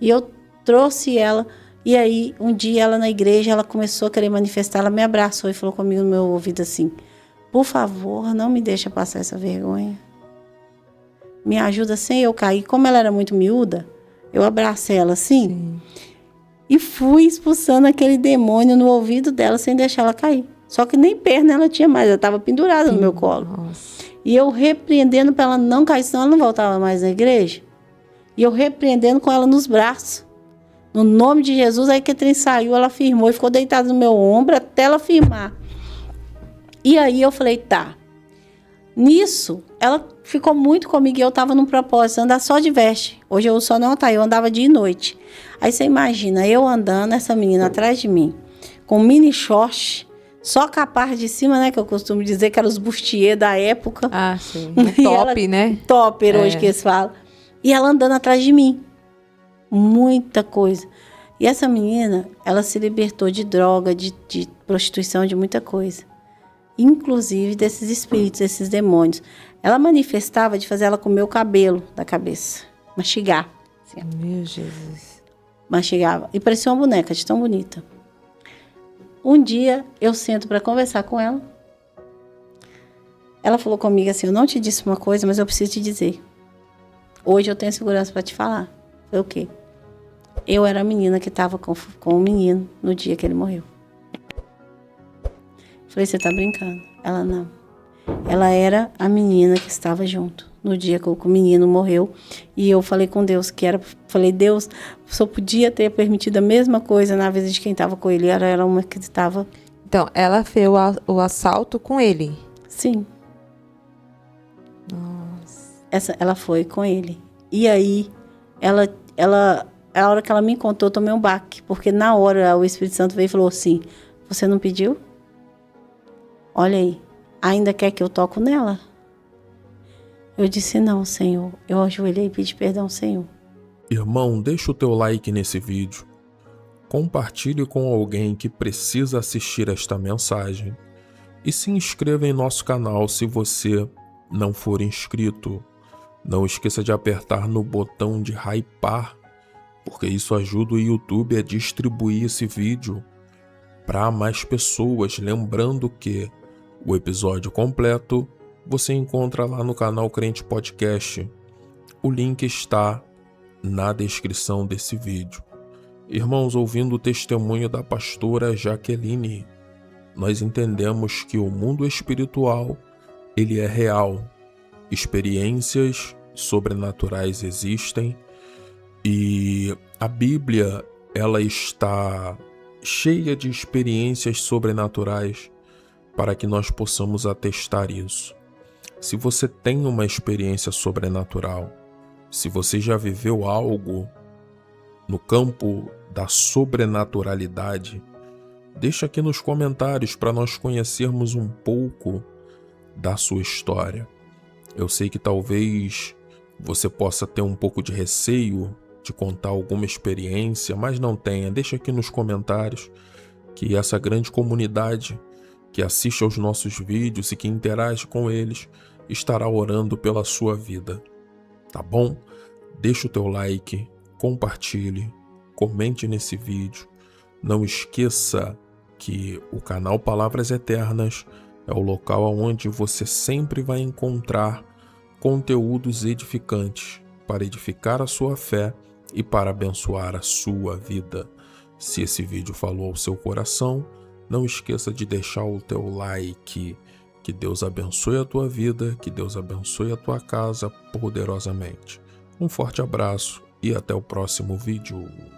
E eu trouxe ela, e aí um dia ela na igreja, ela começou a querer manifestar, ela me abraçou e falou comigo no meu ouvido assim, por favor, não me deixa passar essa vergonha. Me ajuda sem eu cair. Como ela era muito miúda, eu abracei ela assim. Sim. E fui expulsando aquele demônio no ouvido dela sem deixar ela cair. Só que nem perna ela tinha mais, ela estava pendurada no meu colo. Nossa. E eu repreendendo para ela não cair, senão ela não voltava mais na igreja. E eu repreendendo com ela nos braços. No nome de Jesus, aí que a trem saiu, ela firmou e ficou deitada no meu ombro até ela firmar. E aí eu falei, tá. Nisso, ela ficou muito comigo e eu estava num propósito, andar só de veste. Hoje eu só não tá, eu andava dia e noite. Aí você imagina, eu andando, essa menina atrás de mim, com mini short, só com a parte de cima, né, que eu costumo dizer que eram os bustier da época. Ah, sim. Um top, né? Topper, hoje que eles falam. E ela andando atrás de mim. Muita coisa. E essa menina, ela se libertou de droga, de prostituição, de muita coisa. Inclusive desses espíritos, desses demônios. Ela manifestava de fazer ela comer o cabelo da cabeça. Mastigar. Assim. Meu Jesus. Mastigava. E parecia uma boneca, de tão bonita. Um dia, eu sento para conversar com ela. Ela falou comigo assim, eu não te disse uma coisa, mas eu preciso te dizer. Hoje eu tenho segurança para te falar. Foi o quê? Eu era a menina que estava com o menino no dia que ele morreu. Falei, você tá brincando? Ela, não. Ela era a menina que estava junto no dia que o menino morreu. E eu falei com Deus que era... Falei, Deus, só podia ter permitido a mesma coisa na vida de quem estava com ele. Era uma que estava... Então, ela fez o assalto com ele? Sim. Nossa. Ela foi com ele. E aí, a hora que ela me contou, eu tomei um baque. Porque na hora o Espírito Santo veio e falou assim, você não pediu? Olha aí, ainda quer que eu toque nela? Eu disse, não, Senhor. Eu ajoelhei e pedi perdão, Senhor. Irmão, deixa o teu like nesse vídeo. Compartilhe com alguém que precisa assistir esta mensagem. E se inscreva em nosso canal se você não for inscrito. Não esqueça de apertar no botão de hypar, porque isso ajuda o YouTube a distribuir esse vídeo para mais pessoas. Lembrando que o episódio completo você encontra lá no canal Crente Podcast. O link está na descrição desse vídeo. Irmãos, ouvindo o testemunho da pastora Jaqueline, nós entendemos que o mundo espiritual, ele é real. Experiências sobrenaturais existem e a Bíblia, ela está cheia de experiências sobrenaturais para que nós possamos atestar isso. Se você tem uma experiência sobrenatural, se você já viveu algo no campo da sobrenaturalidade, deixa aqui nos comentários para nós conhecermos um pouco da sua história. Eu sei que talvez você possa ter um pouco de receio de contar alguma experiência, mas não tenha. Deixa aqui nos comentários que essa grande comunidade que assiste aos nossos vídeos e que interage com eles estará orando pela sua vida, tá bom? Deixa o teu like, compartilhe, comente nesse vídeo. Não esqueça que o canal Palavras Eternas é o local onde você sempre vai encontrar conteúdos edificantes para edificar a sua fé e para abençoar a sua vida. Se esse vídeo falou ao seu coração, não esqueça de deixar o teu like. Que Deus abençoe a tua vida, que Deus abençoe a tua casa poderosamente. Um forte abraço e até o próximo vídeo.